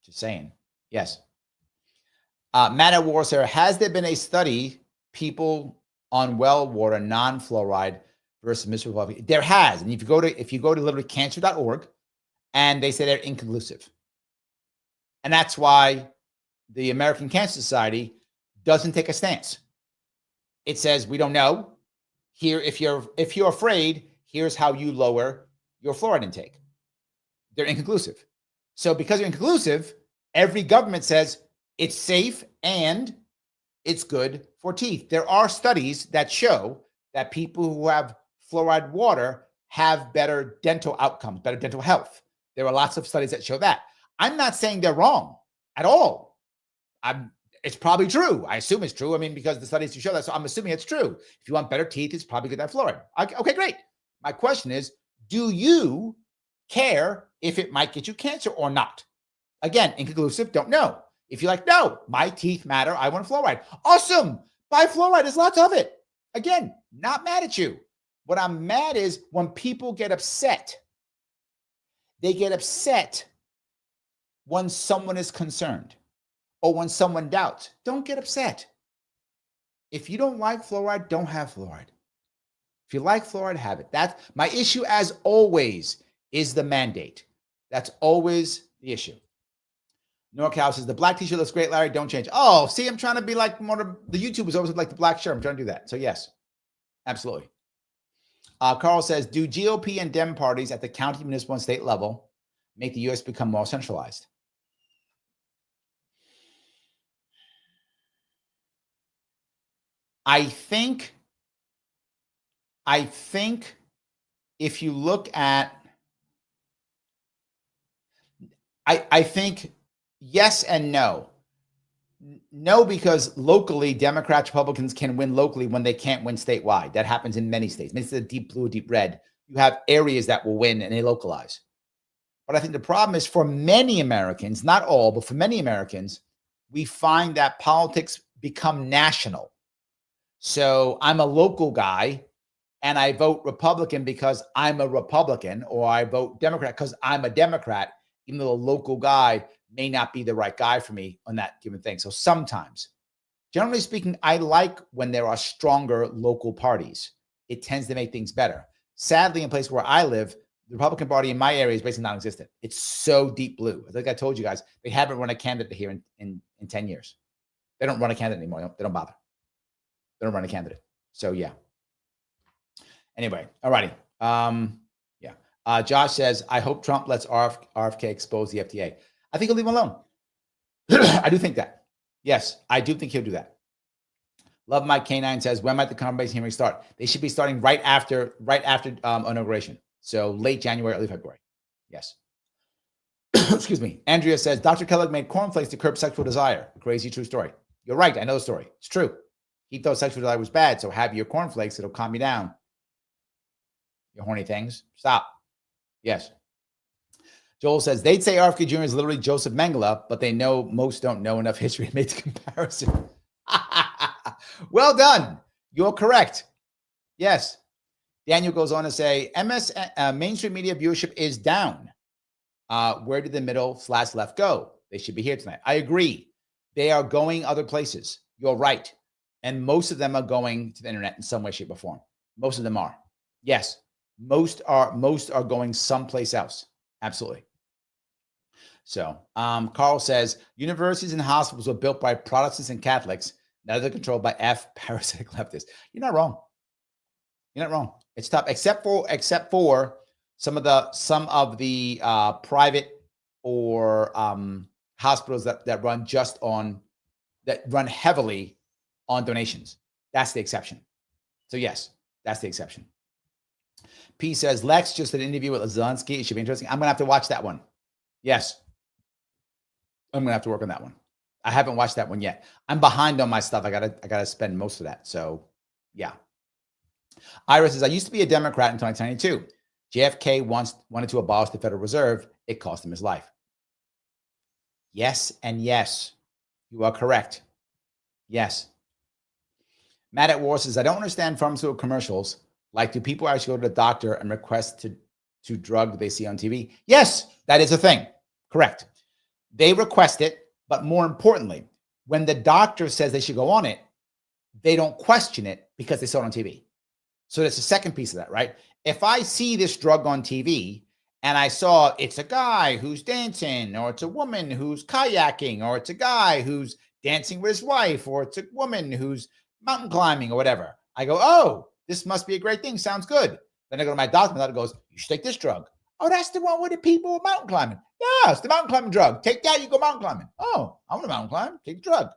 Just saying. Yes. Matt at Warsaw, has there been a study, people on well water, non-fluoride versus miserable? There has. And if you go to literally cancer.org, and they say they're inconclusive. And that's why the American Cancer Society doesn't take a stance. It says, we don't know. Here, if you're afraid, here's how you lower your fluoride intake. They're inconclusive. So because they're inconclusive, every government says it's safe and it's good for teeth. There are studies that show that people who have fluoride water have better dental outcomes, better dental health. There are lots of studies that show that. I'm not saying they're wrong at all. It's probably true. I assume it's true. I mean, because the studies show that, so I'm assuming it's true. If you want better teeth, it's probably good to have fluoride. Okay, great. My question is, do you care if it might get you cancer or not? Again, inconclusive, don't know. If you're like, no, my teeth matter, I want fluoride. Awesome. Buy fluoride. There's lots of it. Again, not mad at you. What I'm mad is when people get upset. They get upset when someone is concerned or when someone doubts. Don't get upset. If you don't like fluoride, don't have fluoride. If you like fluoride, have it. That's my issue, as always, is the mandate. That's always the issue. NorCal says, the black t-shirt looks great, Larry. Don't change. Oh, see, I'm trying to be like one of the YouTubers always look like the black shirt. I'm trying to do that. So yes, absolutely. Carl says, do GOP and Dem parties at the county, municipal, and state level make the U.S. become more centralized? I think if you look at, I think yes and no. No, because locally, Democrats, Republicans can win locally when they can't win statewide. That happens in many states. Maybe it's a deep blue, deep red. You have areas that will win and they localize. But I think the problem is for many Americans, not all, but for many Americans, we find that politics become national. So I'm a local guy and I vote Republican because I'm a Republican, or I vote Democrat because I'm a Democrat, even though the local guy may not be the right guy for me on that given thing. So sometimes, generally speaking, I like when there are stronger local parties. It tends to make things better. Sadly, in places where I live, the Republican Party in my area is basically non-existent. It's so deep blue. I think I told you guys, they haven't run a candidate here in 10 years. They don't run a candidate anymore. They don't bother. They don't run a candidate. So yeah. Anyway, all righty. Yeah. Josh says, I hope Trump lets RFK expose the FDA. I think he'll leave him alone. I do think that. Yes, I do think he'll do that. Love Mike K9 says, when might the confirmation hearing start? They should be starting right after inauguration. So late January, early February. Yes. Excuse me. Andrea says, Dr. Kellogg made cornflakes to curb sexual desire. Crazy true story. You're right. I know the story. It's true. He thought sexual desire was bad. So have your cornflakes. It'll calm you down. You horny things. Stop. Yes. Joel says, they'd say RFK Jr. is literally Joseph Mengele, but they know most don't know enough history to make the comparison. Well done. You're correct. Yes. Daniel goes on to say, mainstream media viewership is down. Where did the middle/left go? They should be here tonight. I agree. They are going other places. You're right. And most of them are going to the internet in some way, shape, or form. Most of them are. Yes. Most are going someplace else. Absolutely. So Carl says, universities and hospitals were built by Protestants and Catholics. Now they're controlled by parasitic leftists. You're not wrong. You're not wrong. It's tough, except for some of the private or hospitals that run heavily on donations. That's the exception. So yes, that's the exception. P says, Lex just did an interview with Zelensky. It should be interesting. I'm gonna have to watch that one. Yes, I'm gonna have to work on that one. I haven't watched that one yet. I'm behind on my stuff. I gotta spend most of that. So yeah. Iris says, I used to be a Democrat in 2022. JFK wanted to abolish the Federal Reserve. It cost him his life. Yes and yes. You are correct. Yes. Matt at War says, I don't understand pharmaceutical commercials. Like, do people actually go to the doctor and request to drug they see on TV? Yes, that is a thing. Correct. They request it, but more importantly, when the doctor says they should go on it, they don't question it because they saw it on TV. So that's the second piece of that, right? If I see this drug on TV and I saw it's a guy who's dancing, or it's a woman who's kayaking, or it's a guy who's dancing with his wife, or it's a woman who's mountain climbing or whatever, I go, oh, this must be a great thing. Sounds good. Then I go to my doctor and the doctor goes, you should take this drug. Oh, that's the one with the people with mountain climbing. Yeah, it's the mountain climbing drug. Take that, you go mountain climbing. Oh, I want to mountain climb. Take the drug.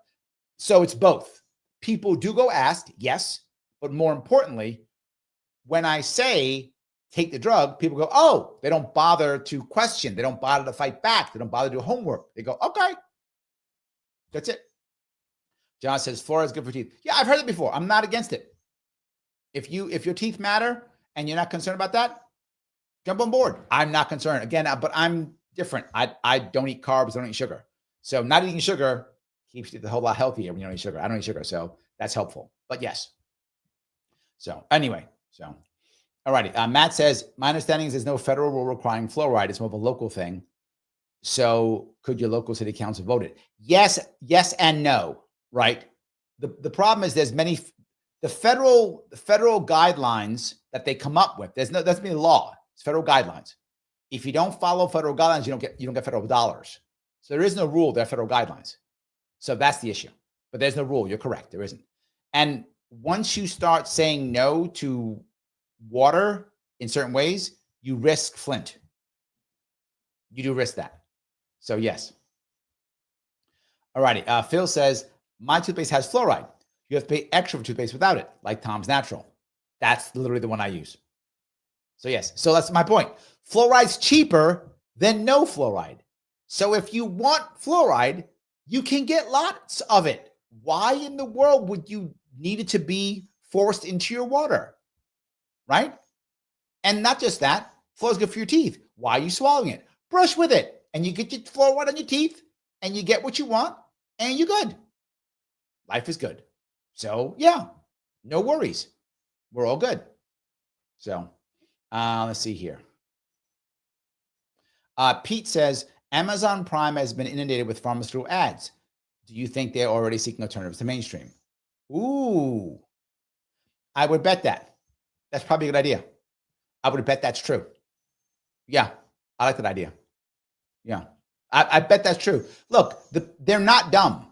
So it's both. People do go ask, yes, but more importantly, when I say take the drug, people go, oh, they don't bother to question. They don't bother to fight back. They don't bother to do homework. They go, okay, that's it. John says, fluoride is good for teeth. Yeah, I've heard it before. I'm not against it. If your teeth matter and you're not concerned about that, jump on board. I'm not concerned. Again, but I'm different. I don't eat carbs. I don't eat sugar. So not eating sugar keeps you a whole lot healthier when you don't eat sugar. I don't eat sugar. So that's helpful. But yes. So anyway, all righty. Matt says, my understanding is there's no federal rule requiring fluoride. It's more of a local thing. So could your local city council vote it? Yes and no, right? The problem is there's many, the federal guidelines that they come up with, that's been law. It's federal guidelines. If you don't follow federal guidelines, you don't get federal dollars. So there is no rule. There are federal guidelines. So that's the issue. But there's no rule. You're correct. There isn't. And once you start saying no to water in certain ways, you risk Flint. You do risk that. So yes. All righty. Phil says, my toothpaste has fluoride. You have to pay extra for toothpaste without it, like Tom's Natural. That's literally the one I use. So yes. So that's my point. Fluoride's cheaper than no fluoride. So if you want fluoride, you can get lots of it. Why in the world would you need it to be forced into your water? Right? And not just that, fluoride is good for your teeth. Why are you swallowing it? Brush with it, and you get your fluoride on your teeth, and you get what you want, and you're good. Life is good. So yeah, no worries. We're all good. So let's see here. Pete says, Amazon Prime has been inundated with pharmaceutical ads. Do you think they're already seeking alternatives to mainstream? Ooh, I would bet that. That's probably a good idea. I would bet that's true. Yeah, I like that idea. Yeah, I bet that's true. Look, they're not dumb,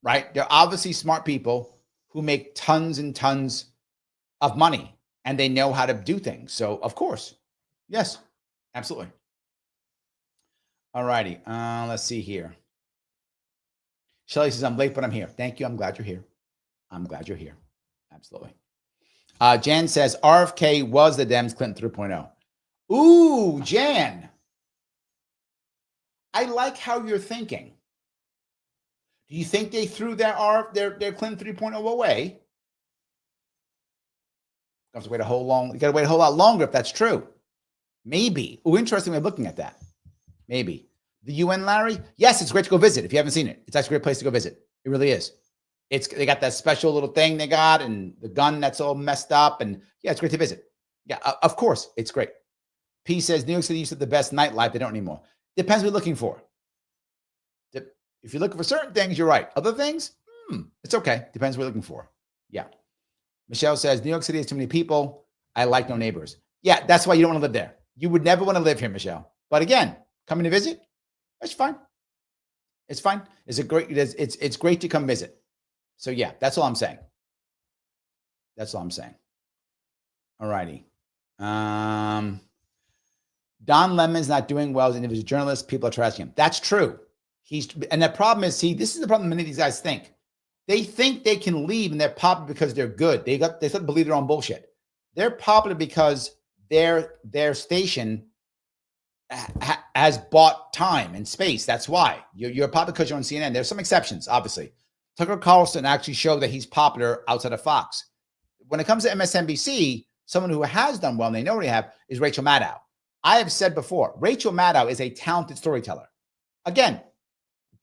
right? They're obviously smart people who make tons and tons of money, and they know how to do things. So, of course, yes, absolutely. All righty, let's see here. Shelly says, I'm late, but I'm here. Thank you. I'm glad you're here. I'm glad you're here. Absolutely. Jan says, RFK was the Dems Clinton 3.0. Ooh, Jan. I like how you're thinking. Do you think they threw their Clinton 3.0 away? You have to wait a whole lot longer if that's true. Maybe. Oh, interesting way of looking at that. Maybe. The UN, Larry? Yes, it's great to go visit if you haven't seen it. It's actually a great place to go visit. It really is. They got that special little thing they got and the gun that's all messed up. And yeah, it's great to visit. Yeah, of course, it's great. P says, New York City used to have the best nightlife. They don't anymore. Depends what you're looking for. If you're looking for certain things, you're right. Other things, it's okay. Depends what you're looking for. Yeah. Michelle says, New York City has too many people. I like no neighbors. Yeah, that's why you don't want to live there. You would never want to live here, Michelle. But again, coming to visit, that's fine. It's fine. It's great to come visit. So yeah, that's all I'm saying. That's all I'm saying. All righty. Don Lemon's not doing well as an individual journalist. People are trashing him. That's true. And the problem is, this is the problem many of these guys think. They think they can leave and they're popular because they're good. They start to believe their own bullshit. They're popular because their station has bought time and space. That's why. You're popular because you're on CNN. There's some exceptions, obviously. Tucker Carlson actually showed that he's popular outside of Fox. When it comes to MSNBC, someone who has done well, and they know what they have, is Rachel Maddow. I have said before, Rachel Maddow is a talented storyteller. Again,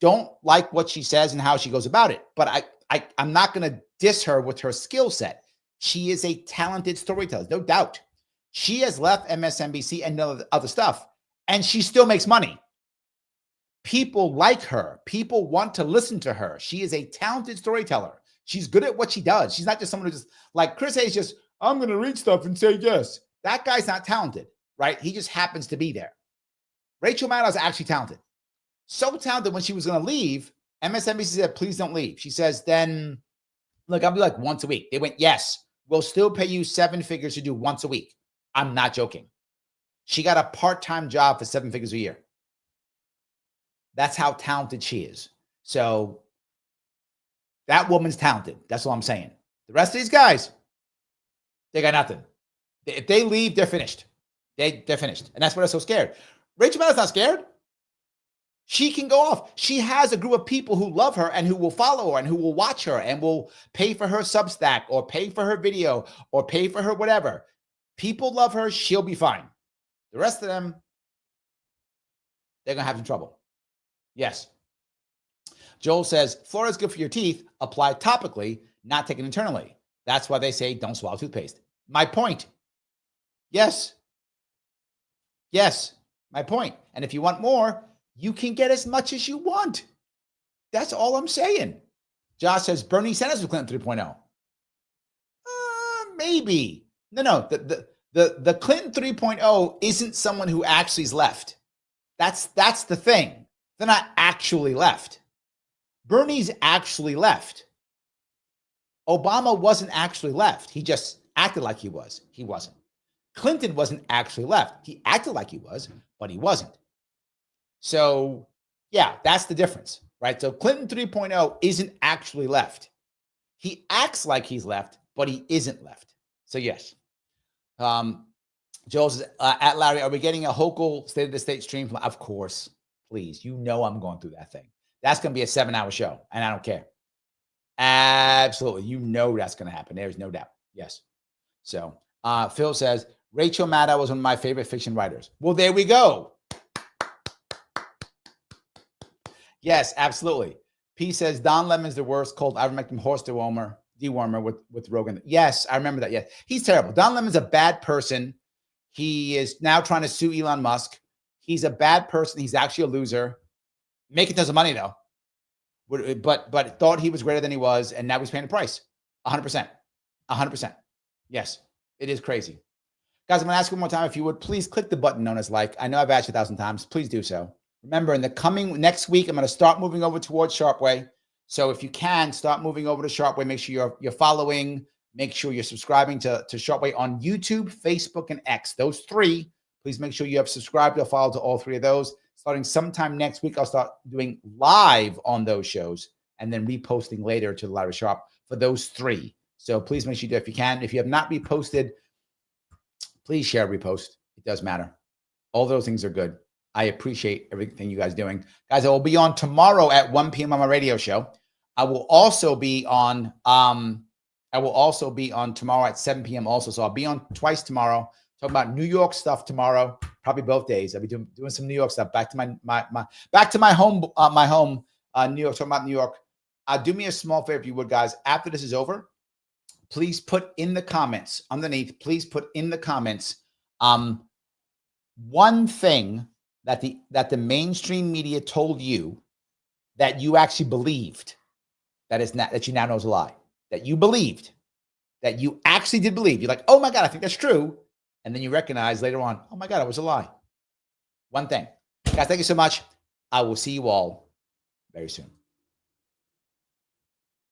don't like what she says and how she goes about it, but I'm not going to diss her with her skill set. She is a talented storyteller, no doubt. She has left MSNBC and other stuff, and she still makes money. People like her. People want to listen to her. She is a talented storyteller. She's good at what she does. She's not just someone who just, like Chris Hayes, just, I'm going to read stuff and say yes. That guy's not talented, right? He just happens to be there. Rachel Maddow is actually talented. So talented when she was going to leave, MSNBC said, please don't leave. She says, then, look, I'll be like once a week. They went, yes, we'll still pay you 7 figures to do once a week. I'm not joking. She got a part-time job for 7 figures a year. That's how talented she is. So that woman's talented. That's all I'm saying. The rest of these guys, they got nothing. If they leave, they're finished. They're finished. And that's why they're so scared. Rachel Maddow's not scared. She can go off. She has a group of people who love her and who will follow her and who will watch her and will pay for her Substack or pay for her video or pay for her whatever. People love her. She'll be fine. The rest of them, they're going to have some trouble. Yes. Joel says, fluoride is good for your teeth. Apply topically, not taken internally. That's why they say don't swallow toothpaste. My point. Yes. Yes. My point. And if you want more, you can get as much as you want. That's all I'm saying. Josh says Bernie Sanders was Clinton 3.0. Maybe. No. The Clinton 3.0 isn't someone who actually is left. That's the thing. They're not actually left. Bernie's actually left. Obama wasn't actually left. He just acted like he was. He wasn't. Clinton wasn't actually left. He acted like he was, but he wasn't. So, yeah, that's the difference, right? So Clinton 3.0 isn't actually left. He acts like he's left, but he isn't left. So, yes. Joel says, at Larry, are we getting a Hochul State of the State stream? Of course. Please. You know I'm going through that thing. That's going to be a 7-hour show, and I don't care. Absolutely. You know that's going to happen. There's no doubt. Yes. So, Phil says, Rachel Maddow was one of my favorite fiction writers. Well, there we go. Yes, absolutely. P says, Don Lemon's the worst cold ivermectin horse dewormer with Rogan. Yes, I remember that. Yes. He's terrible. Don Lemon's a bad person. He is now trying to sue Elon Musk. He's a bad person. He's actually a loser. Making tons of money, though. But thought he was greater than he was, and now he's paying the price. 100%. 100%. Yes, it is crazy. Guys, I'm going to ask you one more time. If you would, please click the button known as like. I know I've asked you 1,000 times. Please do so. Remember, in the coming next week, I'm going to start moving over towards Sharpe Way. So if you can, start moving over to Sharpe Way. Make sure you're following. Make sure you're subscribing to Sharpe Way on YouTube, Facebook, and X. Those three. Please make sure you have subscribed or followed to all three of those. Starting sometime next week, I'll start doing live on those shows and then reposting later to Larry Sharpe for those three. So please make sure you do it if you can. If you have not reposted, please share, repost. It does matter. All those things are good. I appreciate everything you guys doing. Guys, I will be on tomorrow at 1 p.m. on my radio show. I will also be on tomorrow at 7 p.m. also. So I'll be on twice tomorrow. Talking about New York stuff tomorrow, probably both days. I'll be doing some New York stuff. Back to my home, New York. Talking about New York. Do me a small favor, if you would, guys. After this is over, please put in the comments underneath. Please put in the comments one thing that the mainstream media told you that you actually believed that you now know is a lie. That you believed, that you actually did believe. You're like, oh my God, I think that's true. And then you recognize later on, oh my God, it was a lie. One thing. Guys, thank you so much. I will see you all very soon.